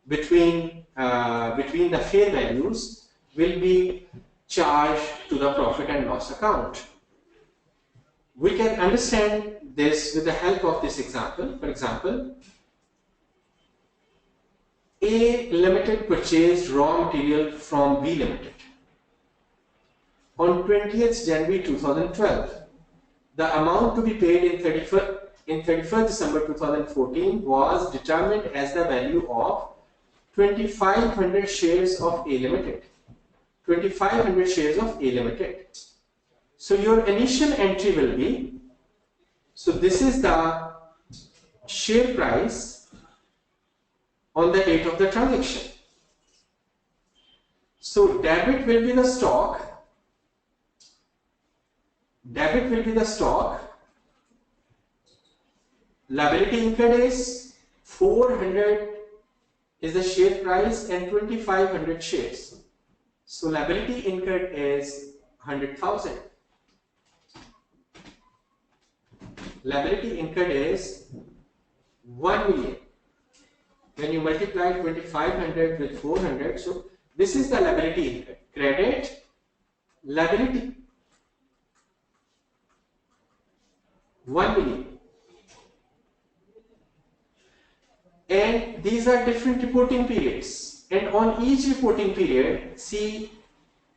between the fair values will be charged to the profit and loss account. We can understand this with the help of this example. For example, A Limited purchased raw material from B Limited on 20th January 2012. The amount to be paid in 31st December 2014 was determined as the value of 2500 shares of A Limited. 2500 shares of A Limited. So your initial entry will be, so this is the share price on the date of the transaction. So debit will be the stock. Debit will be the stock. Liability incurred is 400 is the share price and 2500 shares. So liability incurred is 100,000. Liability incurred is 1 million. When you multiply 2500 with 400, so this is the liability incurred. Credit, liability, 1 million. And these are different reporting periods. And on each reporting period, see,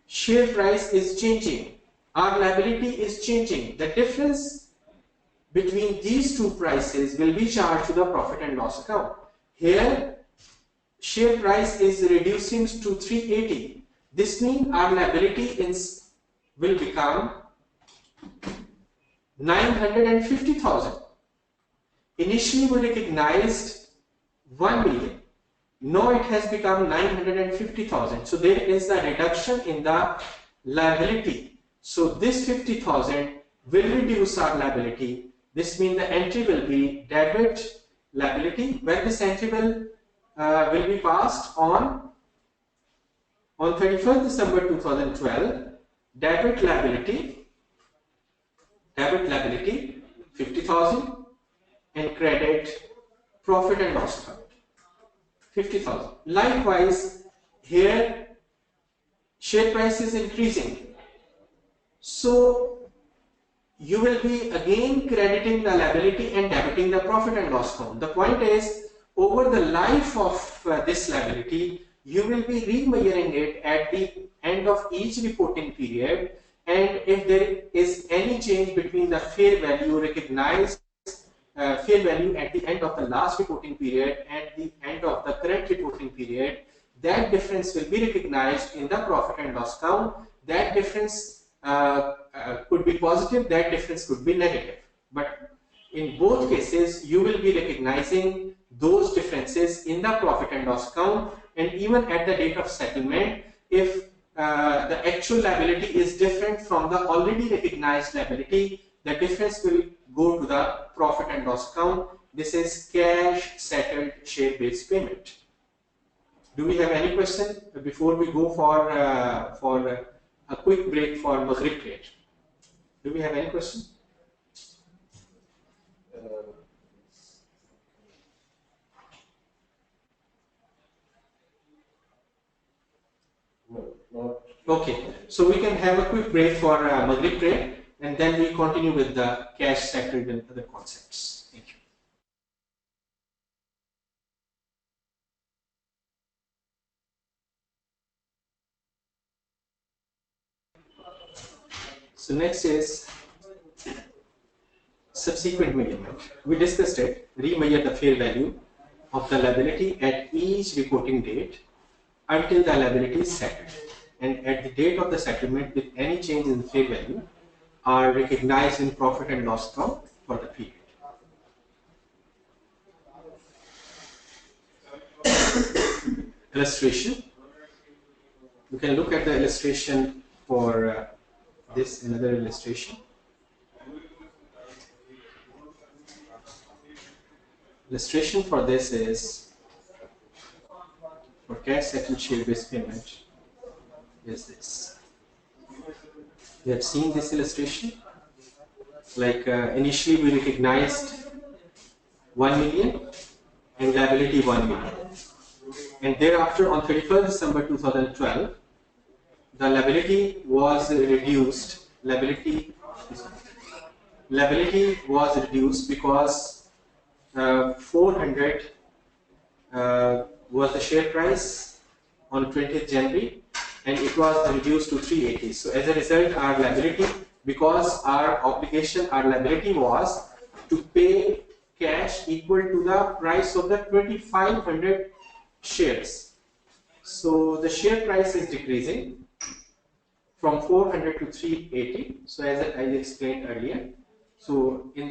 share price is changing. Our liability is changing. The difference between these two prices will be charged to the profit and loss account. Here, share price is reducing to 380. This means our liability will become 950,000. Initially we recognized 1 million. Now it has become 950,000. So there is a reduction in the liability. So this 50,000 will reduce our liability. This means the entry will be debit liability. When this entry will be passed on 31st December 2012, debit liability 50,000 and credit profit and loss account 50,000. Likewise, here share price is increasing, so you will be again crediting the liability and debiting the profit and loss account. The point is, over the life of this liability, you will be remeasuring it at the end of each reporting period, and if there is any change between the fair value recognized fair value at the end of the last reporting period and the end of the current reporting period, that difference will be recognized in the profit and loss account. That difference could be positive, that difference could be negative. But in both cases, you will be recognizing those differences in the profit and loss account, and even at the date of settlement, if the actual liability is different from the already recognized liability, the difference will go to the profit and loss account. This is cash settled share-based payment. Do we have any question before we go for a quick break for Maghrib prayer? Do we have any question? No. Okay, so we can have a quick break for Maghrib prayer, and then we continue with the cash settled and other concepts. Thank you. So next is subsequent measurement. We discussed it. Remeasure the fair value of the liability at each reporting date until the liability is settled, and at the date of the settlement, with any change in fair value are recognized in profit and loss account for the period. Illustration. You can look at the illustration for this, another illustration. Illustration for this is for cash settled share-based payment is this. You have seen this illustration. Like initially we recognized 1 million and liability 1 million, and thereafter on 31st December 2012 the liability was reduced. Liability was reduced because 400 was the share price on 20th January, and it was reduced to 380. So as a result, our liability, because our obligation, our liability was to pay cash equal to the price of the 2500 shares. So the share price is decreasing from 400 to 380. So as I explained earlier, so in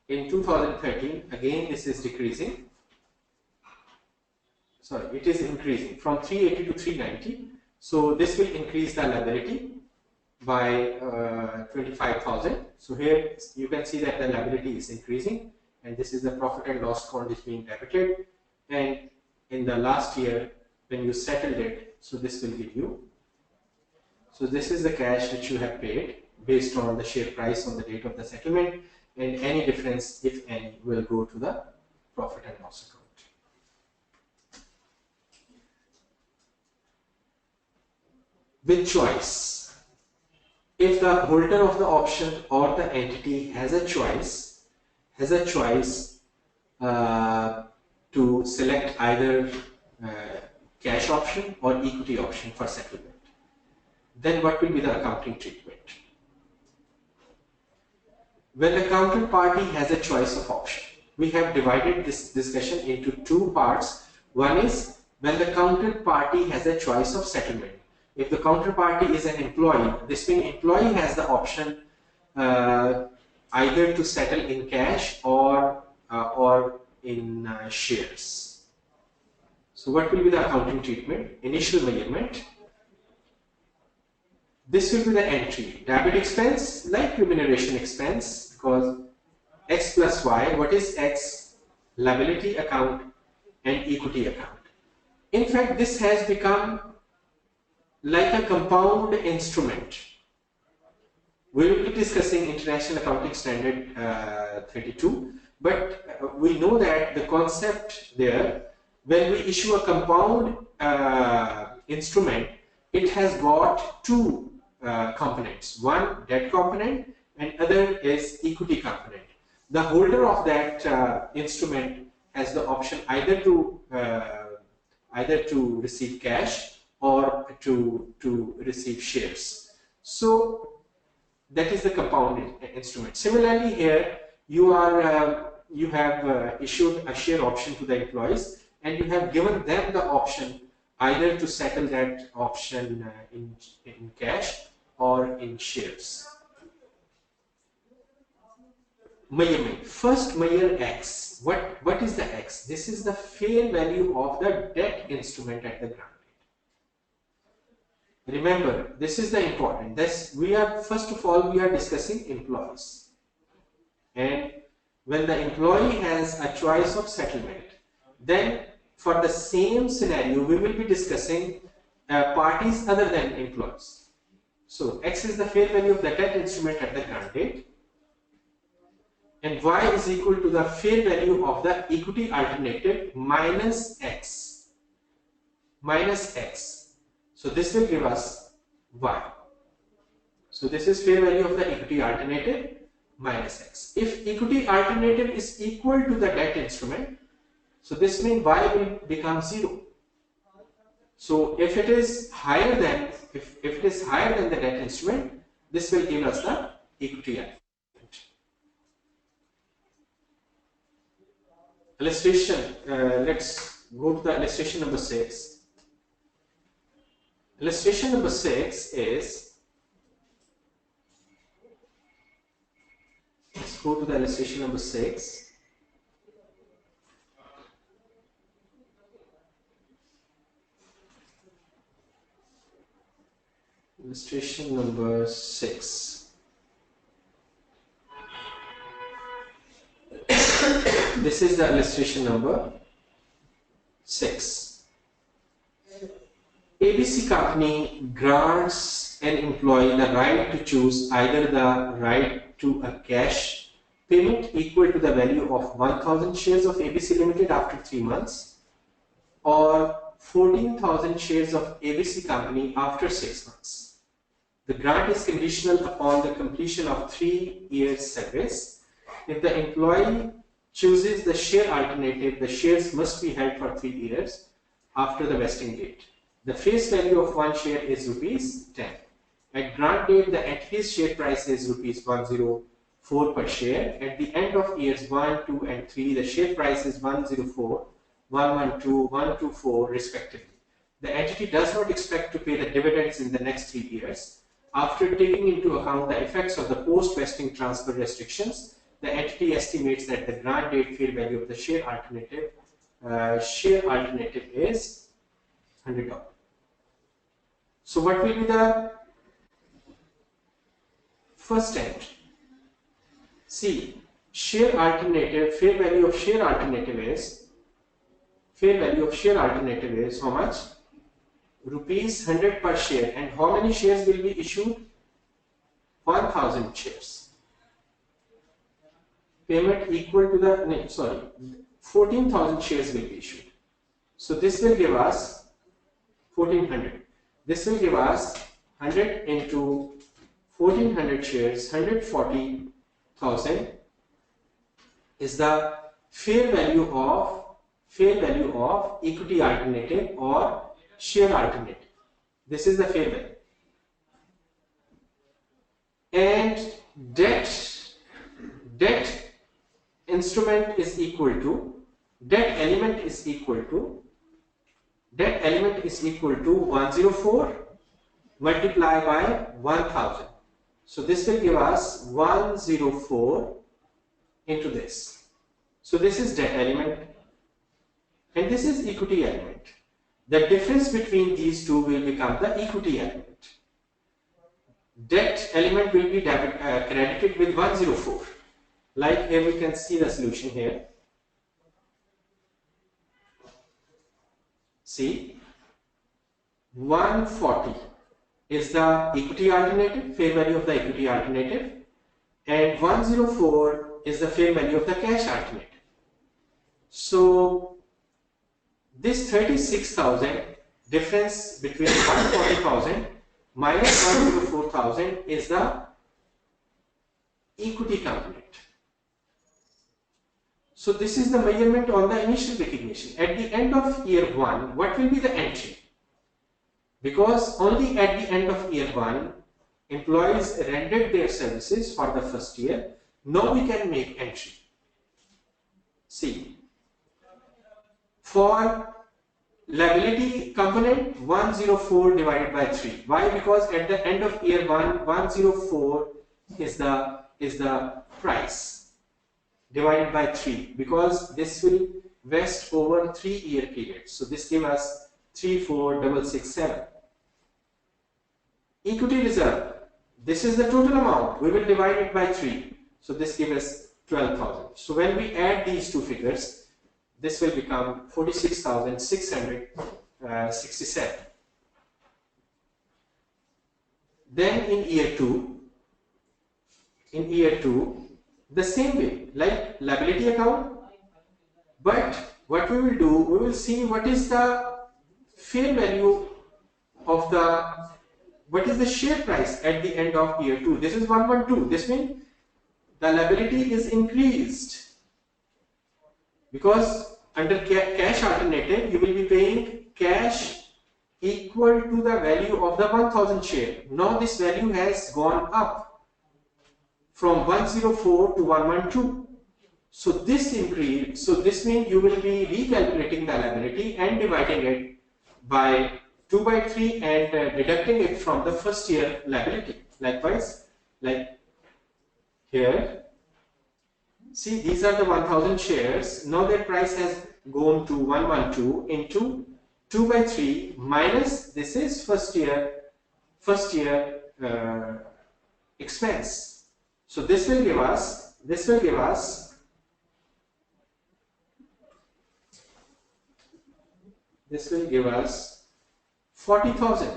2013, again this is decreasing. Sorry, it is increasing from 380 to 390. So this will increase the liability by 25,000. So here you can see that the liability is increasing, and this is the profit and loss account is being debited. And in the last year, when you settled it, so this will give you. So this is the cash which you have paid based on the share price on the date of the settlement, and any difference, if any, will go to the profit and loss account. With choice. If the holder of the option or the entity has a choice to select either cash option or equity option for settlement, then what will be the accounting treatment? When the counterparty has a choice of option, we have divided this discussion into two parts. One is when the counterparty has a choice of settlement. If the counterparty is an employee, this means employee has the option either to settle in cash or in shares. So what will be the accounting treatment? Initial measurement. This will be the entry. Debit expense like remuneration expense, because X plus Y. What is X? Liability account and equity account. In fact, this has become like a compound instrument. We will be discussing International Accounting Standard 32, but we know that the concept there, when we issue a compound instrument, it has got two components. One, debt component, and other is equity component. The holder of that instrument has the option either to receive cash or to receive shares. So that is the compound instrument. Similarly, here you have issued a share option to the employees, and you have given them the option either to settle that option in cash or in shares. Measurement. First, measure X. What is the X? This is the fair value of the debt instrument at the grant date. Remember, this is the important. First of all, we are discussing employees. And when the employee has a choice of settlement, then for the same scenario, we will be discussing parties other than employees. So X is the fair value of the debt instrument at the grant date, and Y is equal to the fair value of the equity alternative minus X. So this will give us Y. So this is fair value of the equity alternative minus X. If equity alternative is equal to the debt instrument, so this means Y will become 0. So if it is higher than the debt instrument, this will give us the equity alternative. Illustration. Let's go to the illustration number 6. Illustration number 6 is, let's go to the illustration number 6. Illustration number 6. This is the illustration number 6. ABC company grants an employee the right to choose either the right to a cash payment equal to the value of 1,000 shares of ABC Limited after 3 months, or 14,000 shares of ABC company after 6 months. The grant is conditional upon the completion of 3 years service. If the employee chooses the share alternative, the shares must be held for 3 years after the vesting date. The face value of one share is rupees 10. At grant date, the entity's share price is rupees 104 per share. At the end of years 1, 2 and 3, the share price is 104, 112, 124 respectively. The entity does not expect to pay the dividends in the next 3 years. After taking into account the effects of the post-vesting transfer restrictions, the entity estimates that the grant date fair value of the share alternative is $100. So what will be the first entry? See, share alternative, fair value of share alternative is how much? Rupees 100 per share. And how many shares will be issued? 1,000 shares. Payment equal to the 14,000 shares will be issued. So this will give us 1,400. This will give us 100 into 1,400 shares. 140,000 is the fair value of equity alternative or share alternative. This is the fair value. And debt instrument is equal to, debt element is equal to Debt element is equal to 104 multiplied by 1000. So this will give us 104 into this. So this is debt element and this is equity element. The difference between these two will become the equity element. Debt element will be credited with 104. Like here we can see the solution here. See, 140 is the equity alternative, fair value of the equity alternative, and 104 is the fair value of the cash alternative. So this 36,000 difference between 140,000 minus 104,000 is the equity component. So this is the measurement on the initial recognition. At the end of year 1, what will be the entry? Because only at the end of year 1, employees rendered their services for the first year. Now we can make entry. See, for liability component 104 divided by 3. Why? Because at the end of year 1, 104 is the price divided by 3, because this will vest over 3-year period. So this gives us 34,667. Equity reserve, this is the total amount. We will divide it by 3. So this gives us 12,000. So when we add these two figures, this will become 46,667. Then in year 2, the same way, like liability account, but what we will do, we will see what is the fair value of what is the share price at the end of year 2. This is 112. This means the liability is increased, because under cash alternative you will be paying cash equal to the value of the 1000 share. Now this value has gone up from 104 to 112. So this increase, so this means you will be recalculating the liability and dividing it by 2 by 3 and deducting it from the first year liability. Likewise, like here, see, these are the 1000 shares. Now their price has gone to 112 into 2 by 3 minus, this is first year expense. So this will give us 40,000.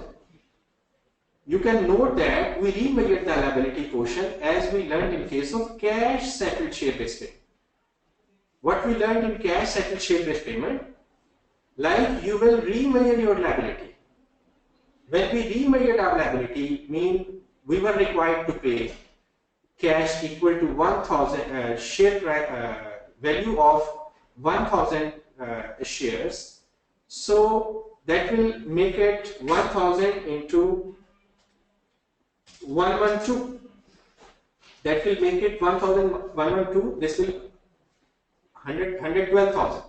You can note that we remeasured the liability portion as we learned in case of cash settled share-based payment. What we learned in cash settled share-based payment, like you will remeasure your liability. When we remeasured our liability, mean we were required to pay cash equal to 1,000 share value of 1,000 shares. So that will make it 1,000 into 112. That will make it 1,112. This will 112,000.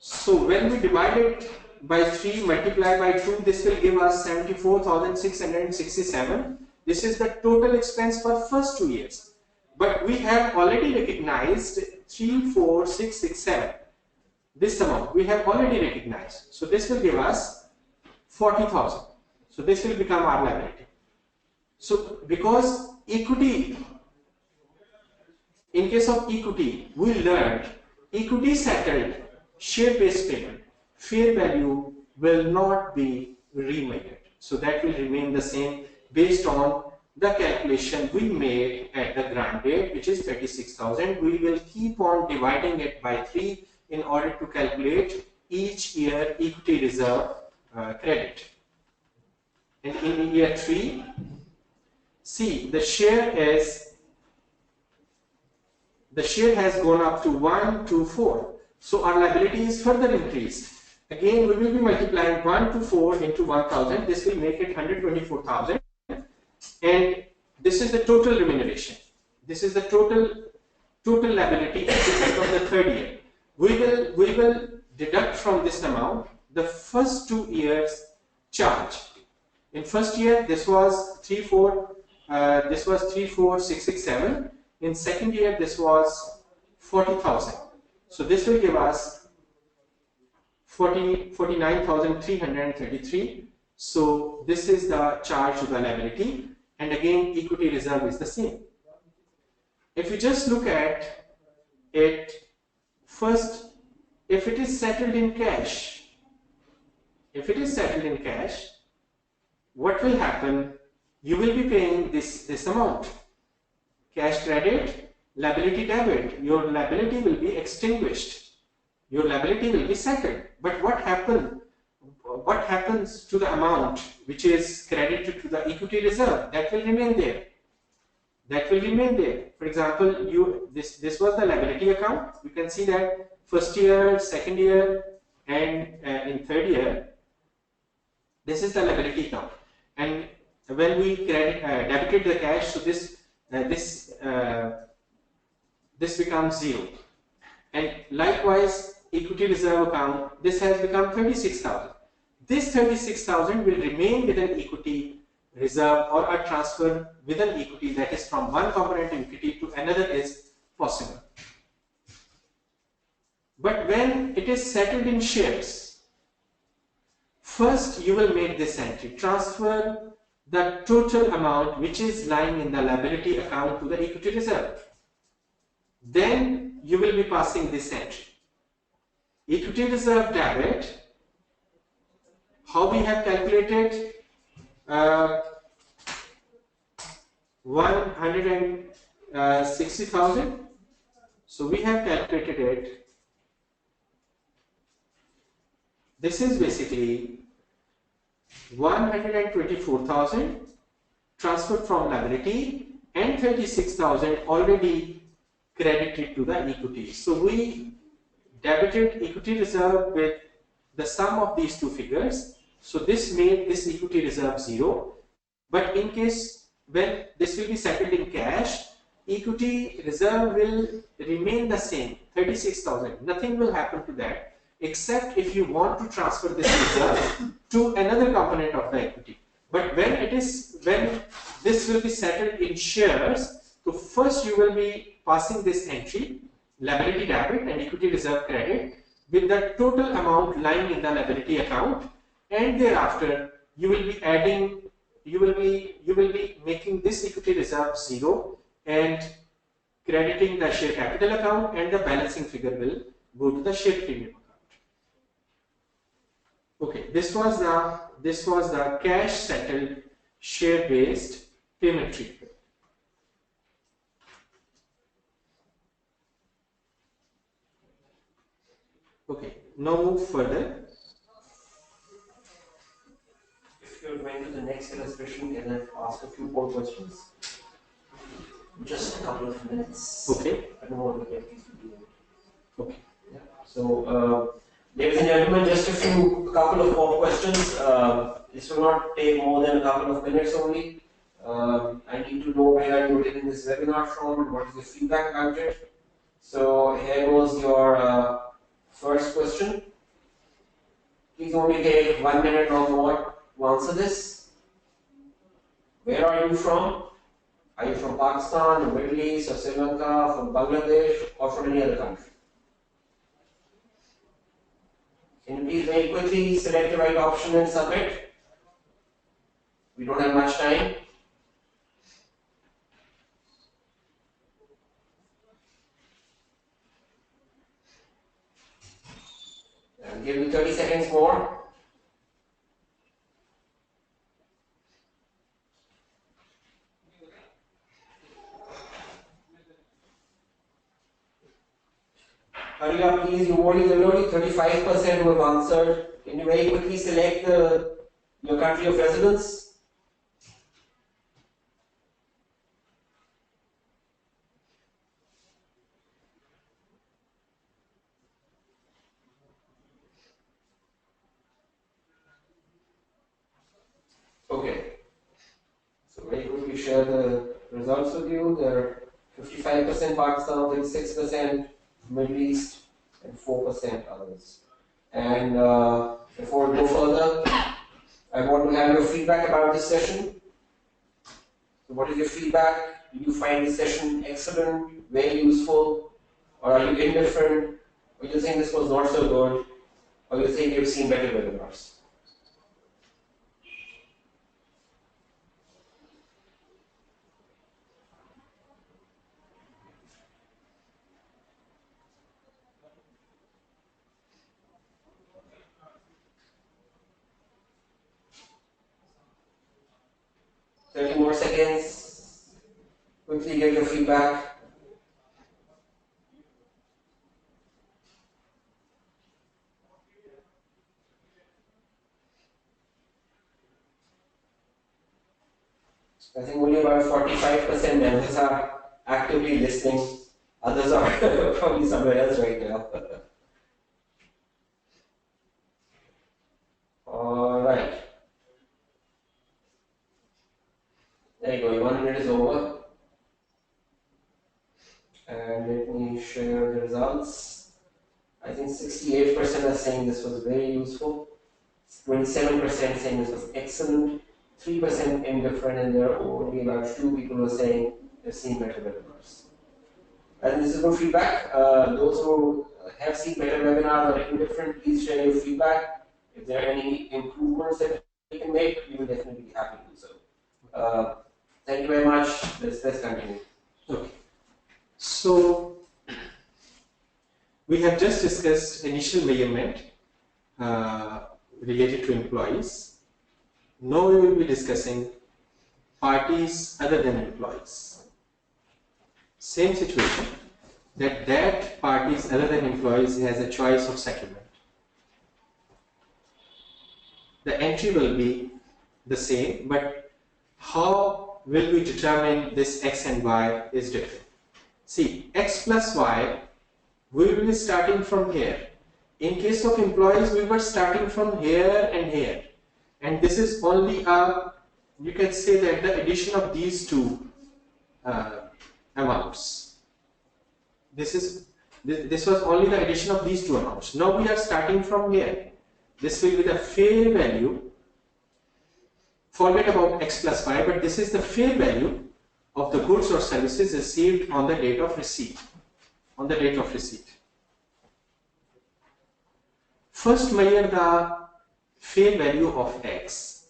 So when we divide it by 3 multiplied by 2, this will give us 74,667. This is the total expense for first 2 years. But we have already recognized 34,667. This amount we have already recognized. So this will give us 40,000. So this will become our liability. So because equity, in case of equity, we learned equity settled share-based payment, fair value will not be remeasured. So that will remain the same based on the calculation we made at the grant date, which is 36,000. We will keep on dividing it by 3 in order to calculate each year equity reserve credit. And in year 3, see, the share has gone up to 124. So our liability is further increased. Again, we will be multiplying 124 into 1,000. This will make it 124,000. And this is the total remuneration. This is the total liability at the end of the third year. We will deduct from this amount the first 2 years charge. In first year this was 34667. In second year this was 40,000. So this will give us 49,333. So this is the charge to the liability, and again equity reserve is the same. If you just look at it first, if it is settled in cash, what will happen? You will be paying this amount, cash credit, liability debit. Your liability will be extinguished, your liability will be settled. But what happens to the amount which is credited to the equity reserve? That will remain there. For example, this was the liability account. You can see that first year, second year, and in third year, this is the liability account. And when we debited the cash, so this becomes 0. And likewise, equity reserve account, this has become 36,000. This 36,000 will remain with an equity reserve or a transfer with an equity, that is from one component equity to another is possible. But when it is settled in shares, first you will make this entry, transfer the total amount which is lying in the liability account to the equity reserve. Then you will be passing this entry, equity reserve debit. How we have calculated? 160,000. So we have calculated it. This is basically 124,000 transferred from liability and 36,000 already credited to the equity. So we debited equity reserve with the sum of these two figures. So this made this equity reserve 0. But in case when this will be settled in cash, equity reserve will remain the same, 36,000. Nothing will happen to that, except if you want to transfer this reserve to another component of the equity. But when this will be settled in shares, so first you will be passing this entry, liability debit and equity reserve credit, with the total amount lying in the liability account, and thereafter you will be adding, you will be making this equity reserve 0 and crediting the share capital account, and the balancing figure will go to the share premium account. Okay, this was the cash settled share based payment treatment. Okay, now move further. If you're going to the next illustration, can I ask a few more questions? Just a couple of minutes. Okay. I don't want to get these video. Okay. Yeah. So, ladies and gentlemen, just a couple of more questions. This will not take more than a couple of minutes only. I need to know where you're taking this webinar from, what is the feedback about it. So, here goes your first question. Please only take 1 minute or more to answer this. Where are you from? Are you from Pakistan, or Middle East, or Sri Lanka, from Bangladesh, or from any other country? Can you please very quickly select the right option and submit? We don't have much time. I'll give you 30 seconds more. Hurry up, please. You only 35% who have answered. Can you very quickly select your country of residence? Okay. So very quickly share the results with you. There are 55% Pakistan, 36% Middle East, and 4% others. And before we go further, I want to have your feedback about this session. So what is your feedback? Do you find this session excellent, very useful, or are you indifferent, or you think this was not so good, or you think you've seen better webinars? Thirty more seconds. Quickly give your feedback. I think only about 45% members are actively listening. Others are probably somewhere else right now. Alright. There you go, your 1 minute is over. And let me share the results. I think 68% are saying this was very useful. 27% saying this was excellent. 3% indifferent, and there are only about 2 people who are saying they've seen better webinars. And this is good feedback. Those who have seen better webinars or indifferent, please share your feedback. If there are any improvements that we can make, we will definitely be happy to do so. Thank you very much. Let's continue. Okay. So we have just discussed initial measurement related to employees. Now we will be discussing parties other than employees. Same situation, that parties other than employees has a choice of settlement. The entry will be the same, but how will we determine this x and y is different. See, x plus y, we will be starting from here. In case of employees, we were starting from here and here. And this is only you can say that the addition of these two amounts. This was only the addition of these two amounts. Now we are starting from here. This will be the fair value. Forget about x plus y, but this is the fair value of the goods or services received on the date of receipt. On the date of receipt. First measure the fair value of x.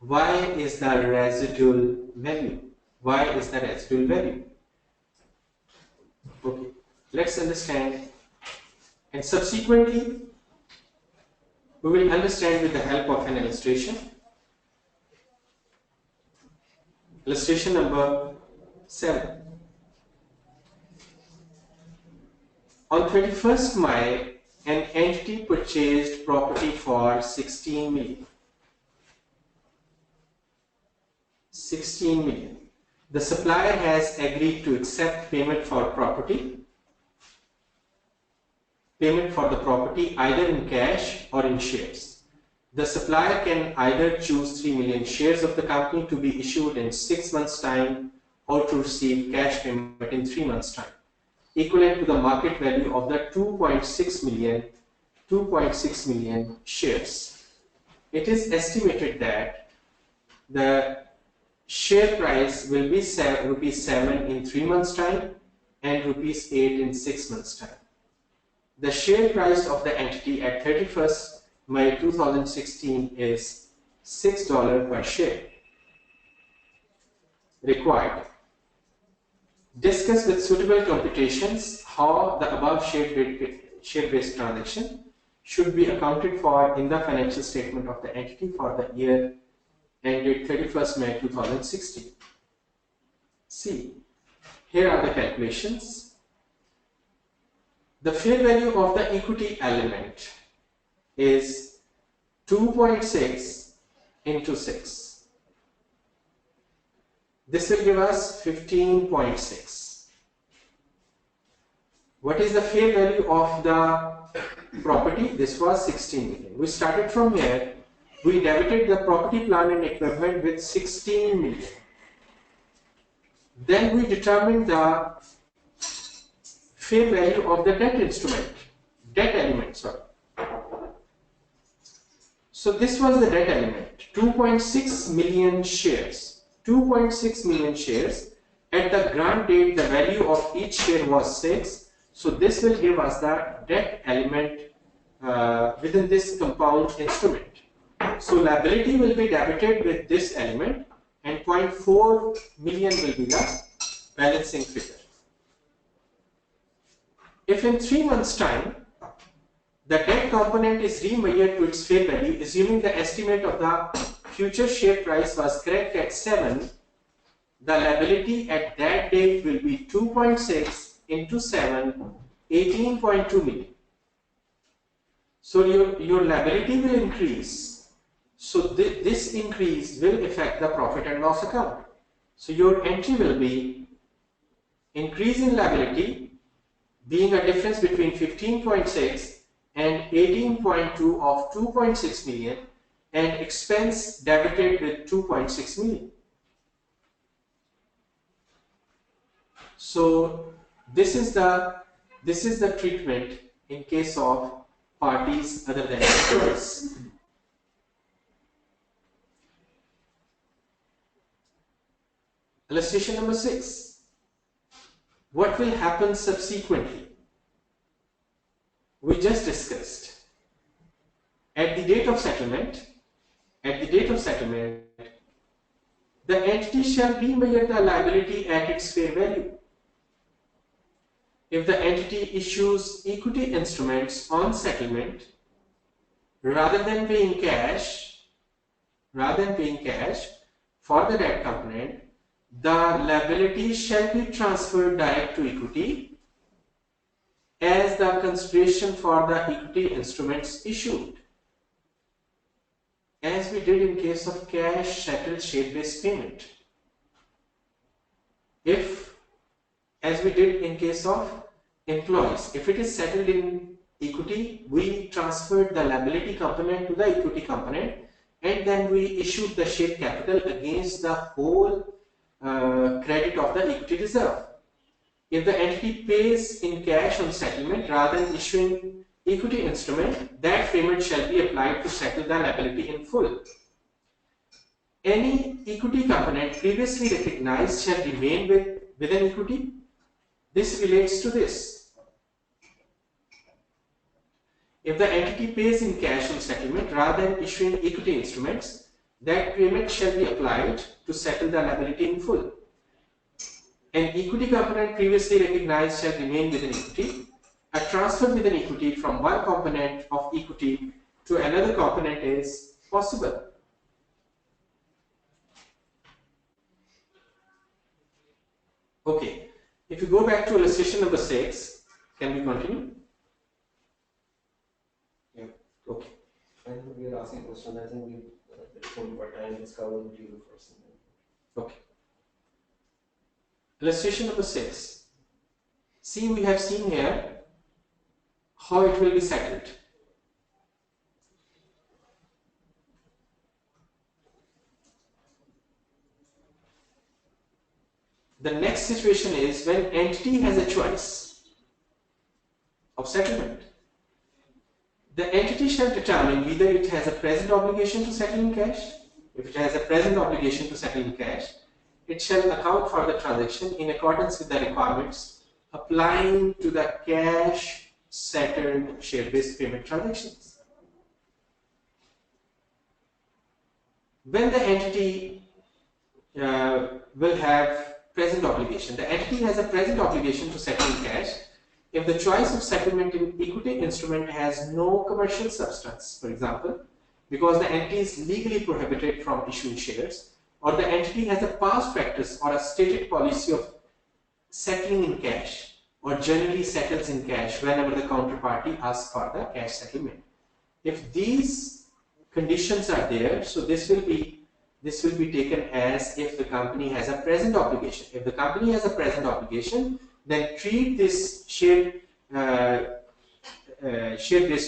Y is the residual value. Y is the residual value. Okay, let's understand. And subsequently, we will understand with the help of an illustration. Illustration number 7. On 31st May, an entity purchased property for 16 million. 16 million. The supplier has agreed to accept payment for property. Payment for the property either in cash or in shares. The supplier can either choose 3 million shares of the company to be issued in 6 months' time or to receive cash payment in 3 months' time, equivalent to the market value of the 2.6 million shares. It is estimated that the share price will be rupees 7 in 3 months' time and rupees 8 in 6 months' time. The share price of the entity at 31st May 2016 is $6 per share. Required. Discuss with suitable computations how the above share-based transaction should be accounted for in the financial statement of the entity for the year ended 31st May 2016. See, here are the calculations. The fair value of the equity element is 2.6 into 6. This will give us 15.6. What is the fair value of the property? This was 16 million. We started from here. We debited the property, plant and equipment with 16 million. Then we determined the fair value of the debt element, So this was the debt element, 2.6 million shares. 2.6 million shares. At the grant date, the value of each share was 6. So this will give us the debt element within this compound instrument. So liability will be debited with this element and 0.4 million will be the balancing figure. If in 3 months' time, the debt component is remeasured to its fair value, assuming the estimate of the future share price was correct at 7, the liability at that date will be 2.6 into 7, 18.2 million. So your liability will increase. So this increase will affect the profit and loss account. So your entry will be increase in liability being a difference between 15.6 and 18.2 of 2.6 million and expense debited with 2.6 million. So this is the treatment in case of parties other than employees. Illustration number 6. What will happen subsequently? We just discussed. At the date of settlement, the entity shall remeasure the liability at its fair value. If the entity issues equity instruments on settlement, rather than paying cash for the debt component, the liability shall be transferred direct to equity as the consideration for the equity instruments issued, as we did in case of cash settled share-based payment. As we did in case of employees, if it is settled in equity, we transferred the liability component to the equity component and then we issued the share capital against the whole credit of the equity reserve. If the entity pays in cash on settlement rather than issuing equity instrument, that payment shall be applied to settle the liability in full. Any equity component previously recognized shall remain within equity. This relates to this. If the entity pays in cash on settlement rather than issuing equity instruments, that payment shall be applied to settle the liability in full. An equity component previously recognized shall remain within equity. A transfer within equity from one component of equity to another component is possible. Okay, if you go back to illustration number 6, can we continue? Yeah. Okay. And we are asking questions. I think we told what time is covered with you first. Okay. Illustration number 6. See, we have seen here how it will be settled. The next situation is when entity has a choice of settlement. The entity shall determine whether it has a present obligation to settle in cash. If it has a present obligation to settle in cash, it shall account for the transaction in accordance with the requirements applying to the cash settled share-based payment transactions. When the entity will have present obligation, the entity has a present obligation to settle in cash if the choice of settlement in equity instrument has no commercial substance, for example, because the entity is legally prohibited from issuing shares, or the entity has a past practice or a stated policy of settling in cash, or generally settles in cash whenever the counterparty asks for the cash settlement. If these conditions are there, so this will be taken as if the company has a present obligation. If the company has a present obligation, then treat this share-based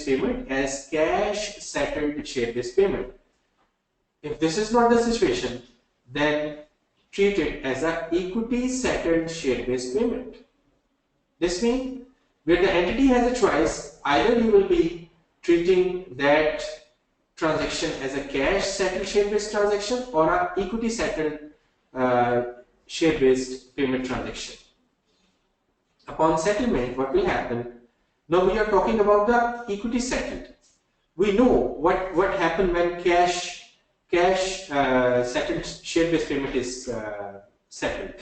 payment as cash settled share-based payment. If this is not the situation, then treat it as a equity settled share-based payment. This means where the entity has a choice, either you will be treating that transaction as a cash settled share-based transaction or a equity settled share-based payment transaction. Upon settlement, what will happen? Now we are talking about the equity settled. We know what happened when cash settled share-based payment is settled.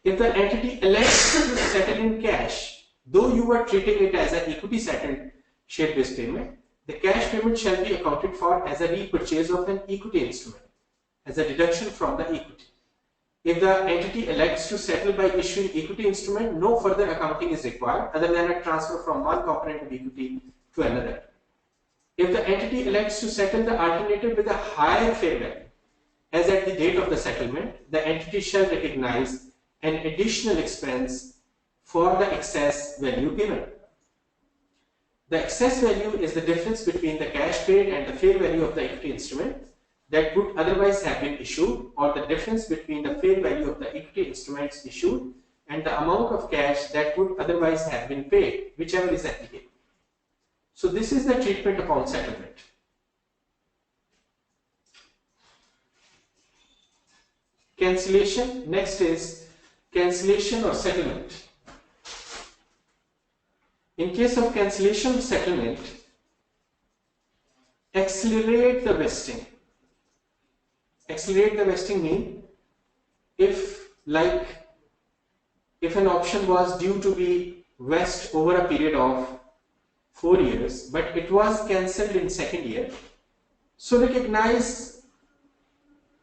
If the entity elects to settle in cash, though you were treating it as an equity settled share-based payment, the cash payment shall be accounted for as a repurchase of an equity instrument, as a deduction from the equity. If the entity elects to settle by issuing equity instrument, no further accounting is required other than a transfer from one component of equity to another. If the entity elects to settle the alternative with a higher fair value, as at the date of the settlement, the entity shall recognize an additional expense for the excess value given. The excess value is the difference between the cash paid and the fair value of the equity instrument that would otherwise have been issued, or the difference between the fair value of the equity instruments issued and the amount of cash that would otherwise have been paid, whichever is applicable. So this is the treatment upon settlement. Cancellation. Next is cancellation or settlement. In case of cancellation or settlement, accelerate the vesting. Accelerate the vesting means if an option was due to be vest over a period of 4 years, but it was cancelled in second year, so recognize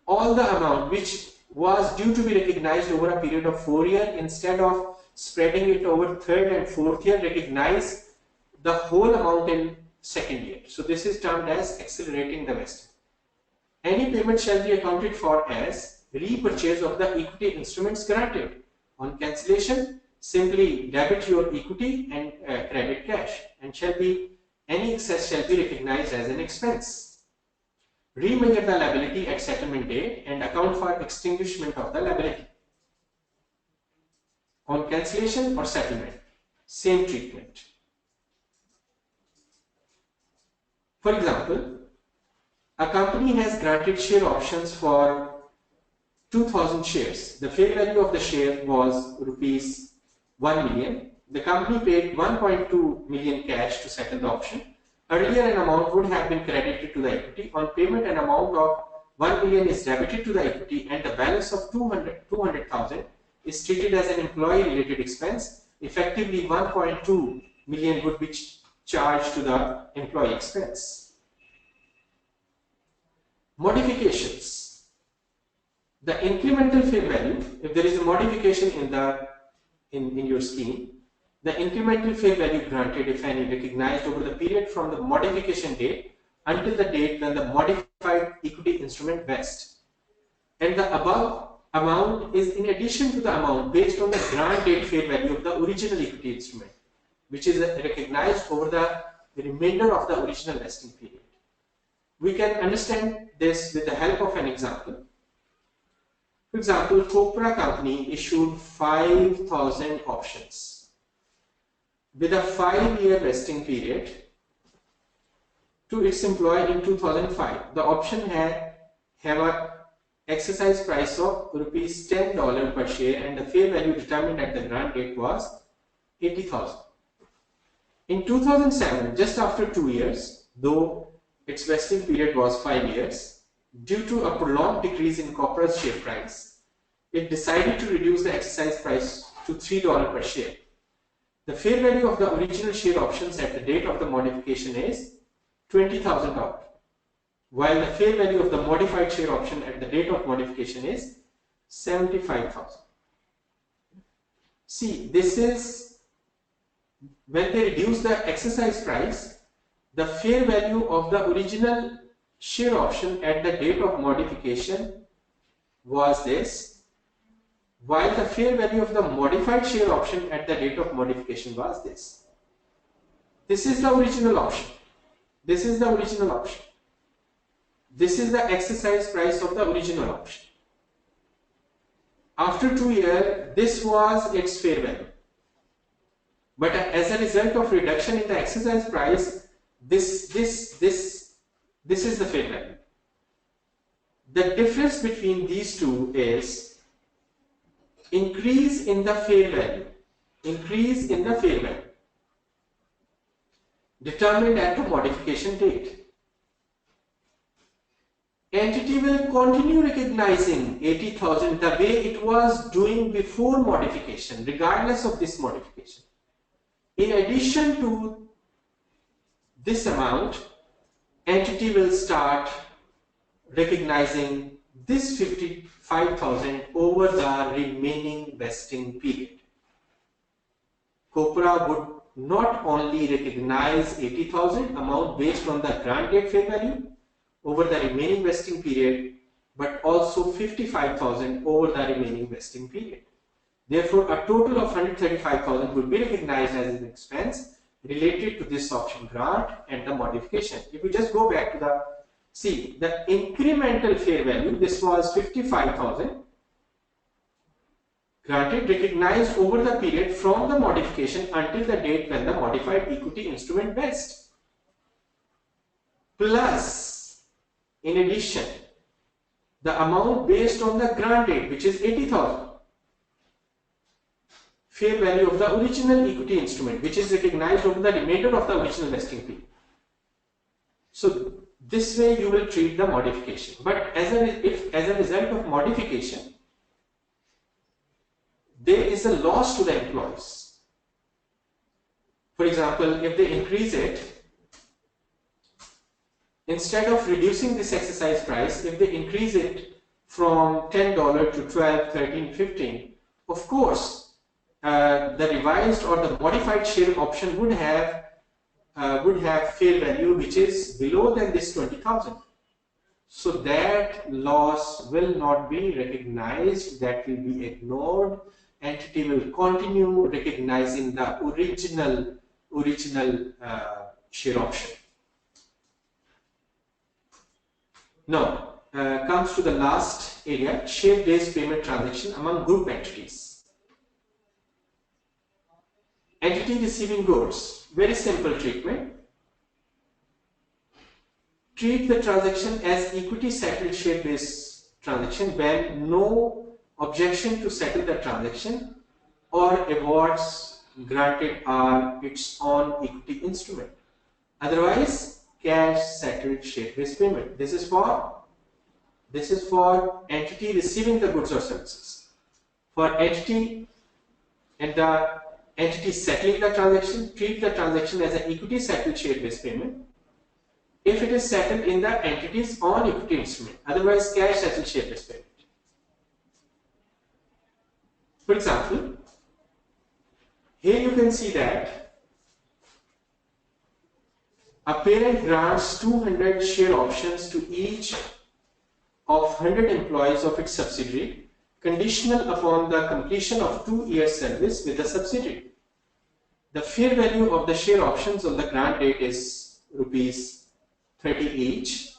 all the amount which was due to be recognized over a period of 4 years, instead of spreading it over third and fourth year, recognize the whole amount in second year. So this is termed as accelerating the vesting. Any payment shall be accounted for as repurchase of the equity instruments granted. On cancellation, simply debit your equity and credit cash, and any excess shall be recognized as an expense. Remeasure the liability at settlement date and account for extinguishment of the liability. On cancellation or settlement, same treatment. For example, a company has granted share options for 2000 shares. The fair value of the share was rupees 1 million. The company paid 1.2 million cash to settle the option. Earlier, an amount would have been credited to the equity. On payment, an amount of 1 million is debited to the equity, and the balance of 200,000 is treated as an employee-related expense. Effectively, 1.2 million would be charged to the employee expense. Modifications. The incremental fair value, if there is a modification in your scheme, the incremental fair value granted, if any, recognized over the period from the modification date until the date when the modified equity instrument vests. And the above amount is in addition to the amount based on the grant date fair value of the original equity instrument, which is recognized over the remainder of the original vesting period. We can understand this with the help of an example. For example, Copra company issued 5,000 options with a 5-year vesting period to its employee in 2005. The option have an exercise price of rupees $10 per share, and the fair value determined at the grant date was 80,000. In 2007, just after 2 years, though its vesting period was 5 years, due to a prolonged decrease in Copra's share price, it decided to reduce the exercise price to $3 per share. The fair value of the original share options at the date of the modification is $20,000, while the fair value of the modified share option at the date of modification is $75,000. See, this is when they reduce the exercise price, the fair value of the original share option at the date of modification was this, while the fair value of the modified share option at the date of modification was this. This is the original option. This is the original option. This is the exercise price of the original option. After 2 years, this was its fair value. But as a result of reduction in the exercise price, this This is the fair value. The difference between these two is increase in the fair value. Increase in the fair value determined at the modification date. Entity will continue recognizing 80,000 the way it was doing before modification, regardless of this modification. In addition to this amount, entity will start recognizing this 55,000 over the remaining vesting period. Copra would not only recognize 80,000 amount based on the grant date fair value over the remaining vesting period, but also 55,000 over the remaining vesting period. Therefore, a total of 135,000 will be recognized as an expense related to this option grant and the modification. If we just go back to the incremental fair value, this was 55,000 granted, recognized over the period from the modification until the date when the modified equity instrument vests. Plus, in addition, the amount based on the grant date, which is 80,000, fair value of the original equity instrument, which is recognized over the remainder of the original vesting period. So this way you will treat the modification. But as a result of modification, there is a loss to the employees. For example, if they increase it, instead of reducing this exercise price, if they increase it from $10 to $12, $13, $15, of course, the revised or the modified share option would have fair value which is below than this 20,000. So that loss will not be recognized, that will be ignored. Entity will continue recognizing the original share option. Now comes to the last area, share-based payment transaction among group entities. Entity receiving goods, very simple treatment. Treat the transaction as equity settled share-based transaction when no objection to settle the transaction or awards granted are its own equity instrument. Otherwise, cash settled share-based payment. This is for entity receiving the goods or services. For entity and the entity settling the transaction, treat the transaction as an equity settled share-based payment if it is settled in the entity's own equity instrument. Otherwise, cash settled share-based payment. For example, here you can see that a parent grants 200 share options to each of 100 employees of its subsidiary, conditional upon the completion of 2 years service with the subsidiary. The fair value of the share options on the grant date is rupees 30 each.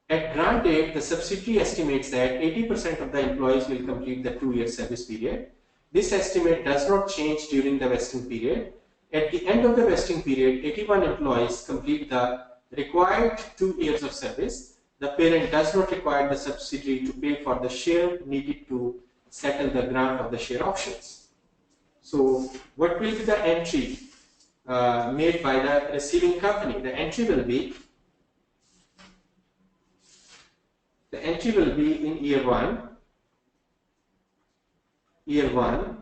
At grant date, the subsidiary estimates that 80% of the employees will complete the 2-year service period. This estimate does not change during the vesting period. At the end of the vesting period, 81 employees complete the required 2 years of service. The parent does not require the subsidiary to pay for the share needed to settle the grant of the share options. So, what will be the entry made by the receiving company? The entry will be in year 1. Year 1,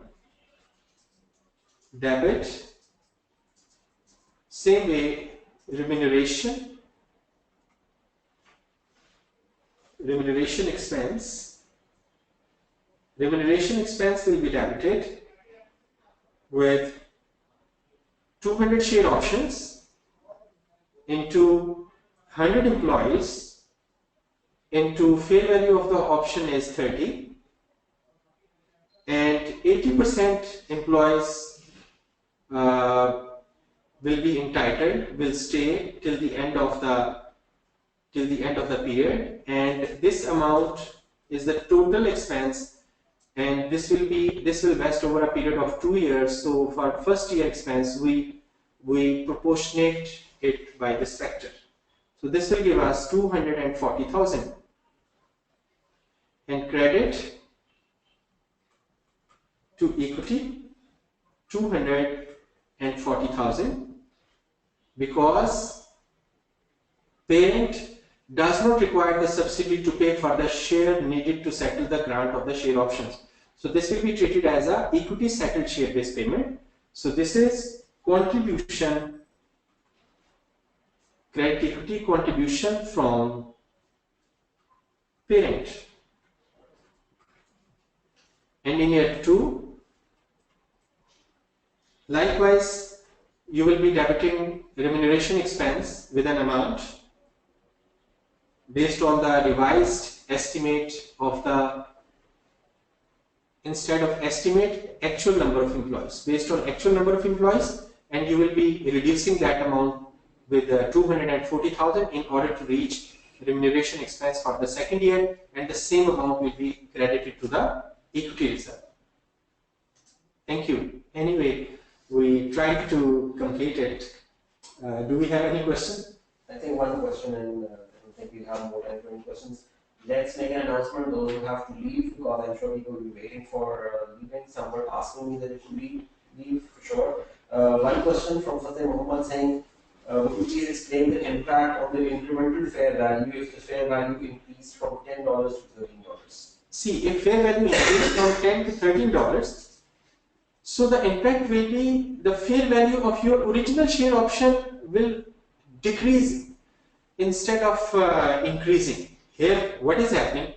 debit, same way remuneration expense. Remuneration expense will be debited with 200 share options into 100 employees into fair value of the option is 30. And 80% employees will be entitled, will stay till the end of the period, and this amount is the total expense, and this will vest over a period of 2 years. So for first year expense, we proportionate it by this factor. So this will give us 240,000 and credit to equity 240,000 because parent does not require the subsidiary to pay for the share needed to settle the grant of the share options. So this will be treated as a equity settled share based payment. So this is contribution, credit equity contribution from parent. And in year 2, likewise, you will be debiting remuneration expense with an amount based on the revised estimate of the, instead of estimate, actual number of employees, based on actual number of employees, and you will be reducing that amount with 240,000 in order to reach remuneration expense for the second year, and the same amount will be credited to the equity reserve. Thank you. Anyway, we tried to complete it. Do we have any questions? I think one question, and I don't think we have more than 20 questions. Let's make an announcement, those who have to leave, because I'm sure people will be waiting for leaving. Some were asking me that they should leave for sure. One question from Fateh Muhammad saying, would you please explain the impact on the incremental fair value if the fair value increased from $10 to $13? See, if fair value increased from $10 to $13, so the impact will be the fair value of your original share option will decrease instead of increasing. Here, what is happening?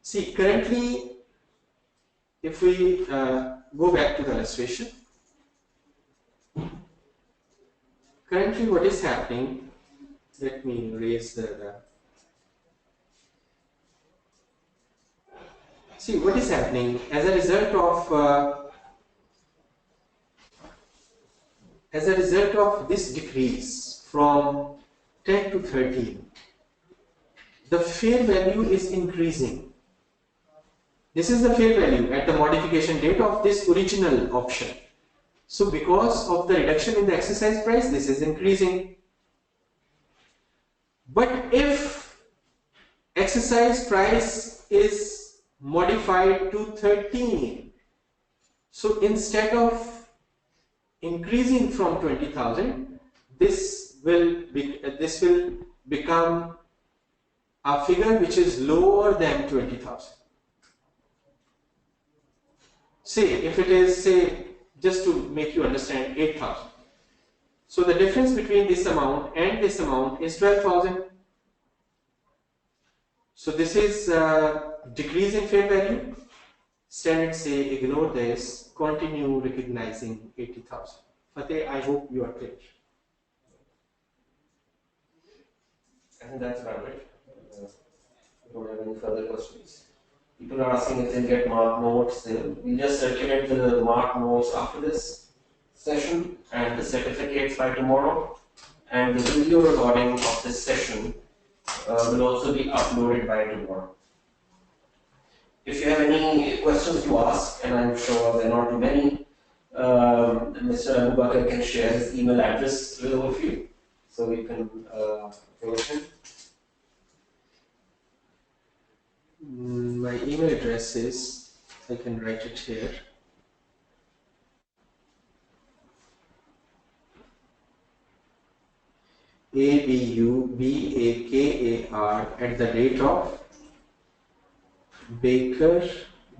See, currently, if we go back to the illustration, currently what is happening, let me erase see what is happening as a result of this decrease from 10 to 13, the fair value is increasing. This is the fair value at the modification date of this original option. So because of the reduction in the exercise price, this is increasing. But if exercise price is modified to 13, so instead of increasing from 20,000, this will become a figure which is lower than 20,000. Say if it is, say, just to make you understand, 8,000. So the difference between this amount and this amount is 12,000. So this is decrease in fair value. Standards say ignore this, continue recognizing 80,000. Fateh, I hope you are clear. I think that's about it. We don't have any further questions. People are asking if they get marked notes. We'll just circulate the marked notes after this session and the certificates by tomorrow. And the video recording of this session will also be uploaded by tomorrow. If you have any questions to ask, and I'm sure there are not too many, Mr. Abu Bakr can share his email address with all of you, so you can approach him. My email address is, I can write it here. abubakar Baker,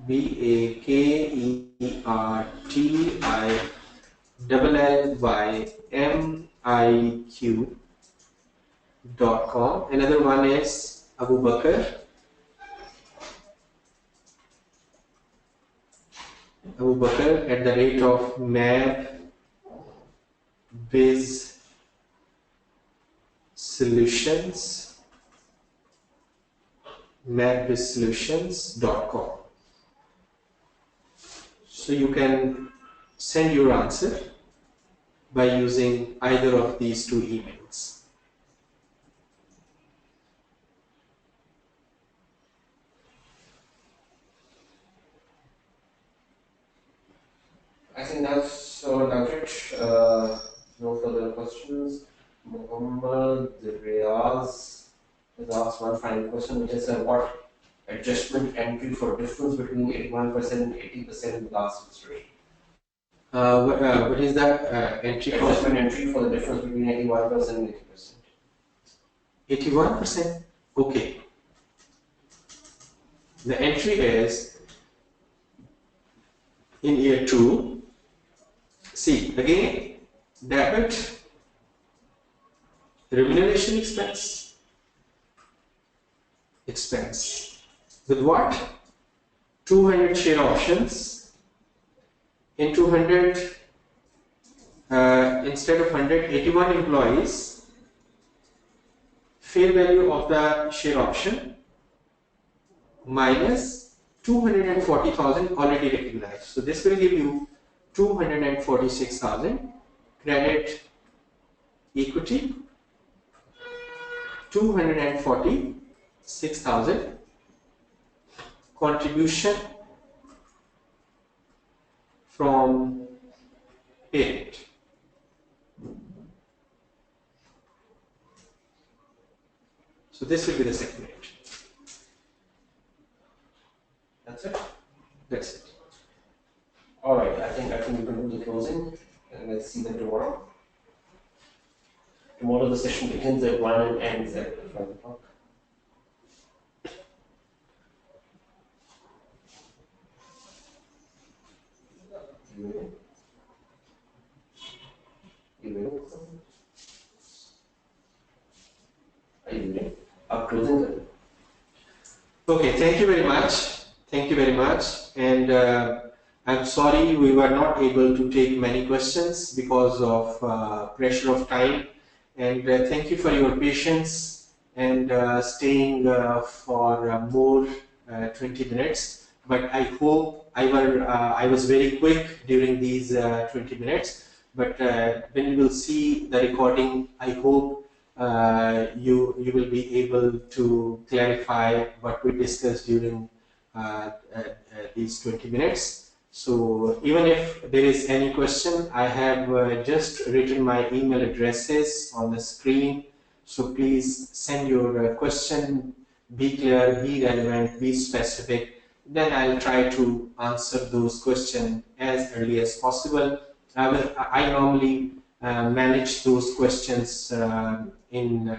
BAKERTILLYMIQ.com. Another one is Abu Bakr mapbizsolutions.com. So you can send your answer by using either of these two emails. I think that's all about it. No further questions. Muhammad Riaz has asked one final question, which is what adjustment entry for difference between 81% and 80% in the last history? What is the entry for? Adjustment entry for the difference between 81% and 80%. 81%? Okay. The entry is in year 2. See, again, debit remuneration expense with what? 200 share options. In 200, instead of 181 employees, fair value of the share option minus 240,000 already recognized. So this will give you 246,000 credit equity, 246,000 contribution from parent. So this will be the second entry. That's it. That's it. All right. I think we can do the closing, and let's see them tomorrow. Tomorrow the session begins at 1 and ends at 5 o'clock. You ready? Are you ready? Our closing then. Okay, thank you very much. Thank you very much. And I'm sorry we were not able to take many questions because of pressure of time. And thank you for your patience and staying for more 20 minutes. But I hope I was very quick during these 20 minutes. But when you will see the recording, I hope you will be able to clarify what we discussed during these 20 minutes. So even if there is any question, I have just written my email addresses on the screen. So please send your question, be clear, be relevant, be specific. Then I'll try to answer those questions as early as possible. I normally manage those questions on and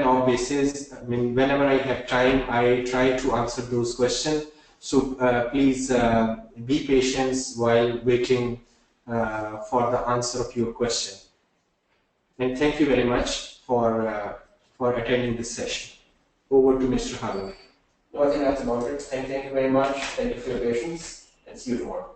off basis. I mean, whenever I have time, I try to answer those questions. So please be patient while waiting for the answer of your question. And thank you very much for attending this session. Over to Mr. Harun. No, I think that's about it. Thank you very much. Thank you for your patience, and see you tomorrow.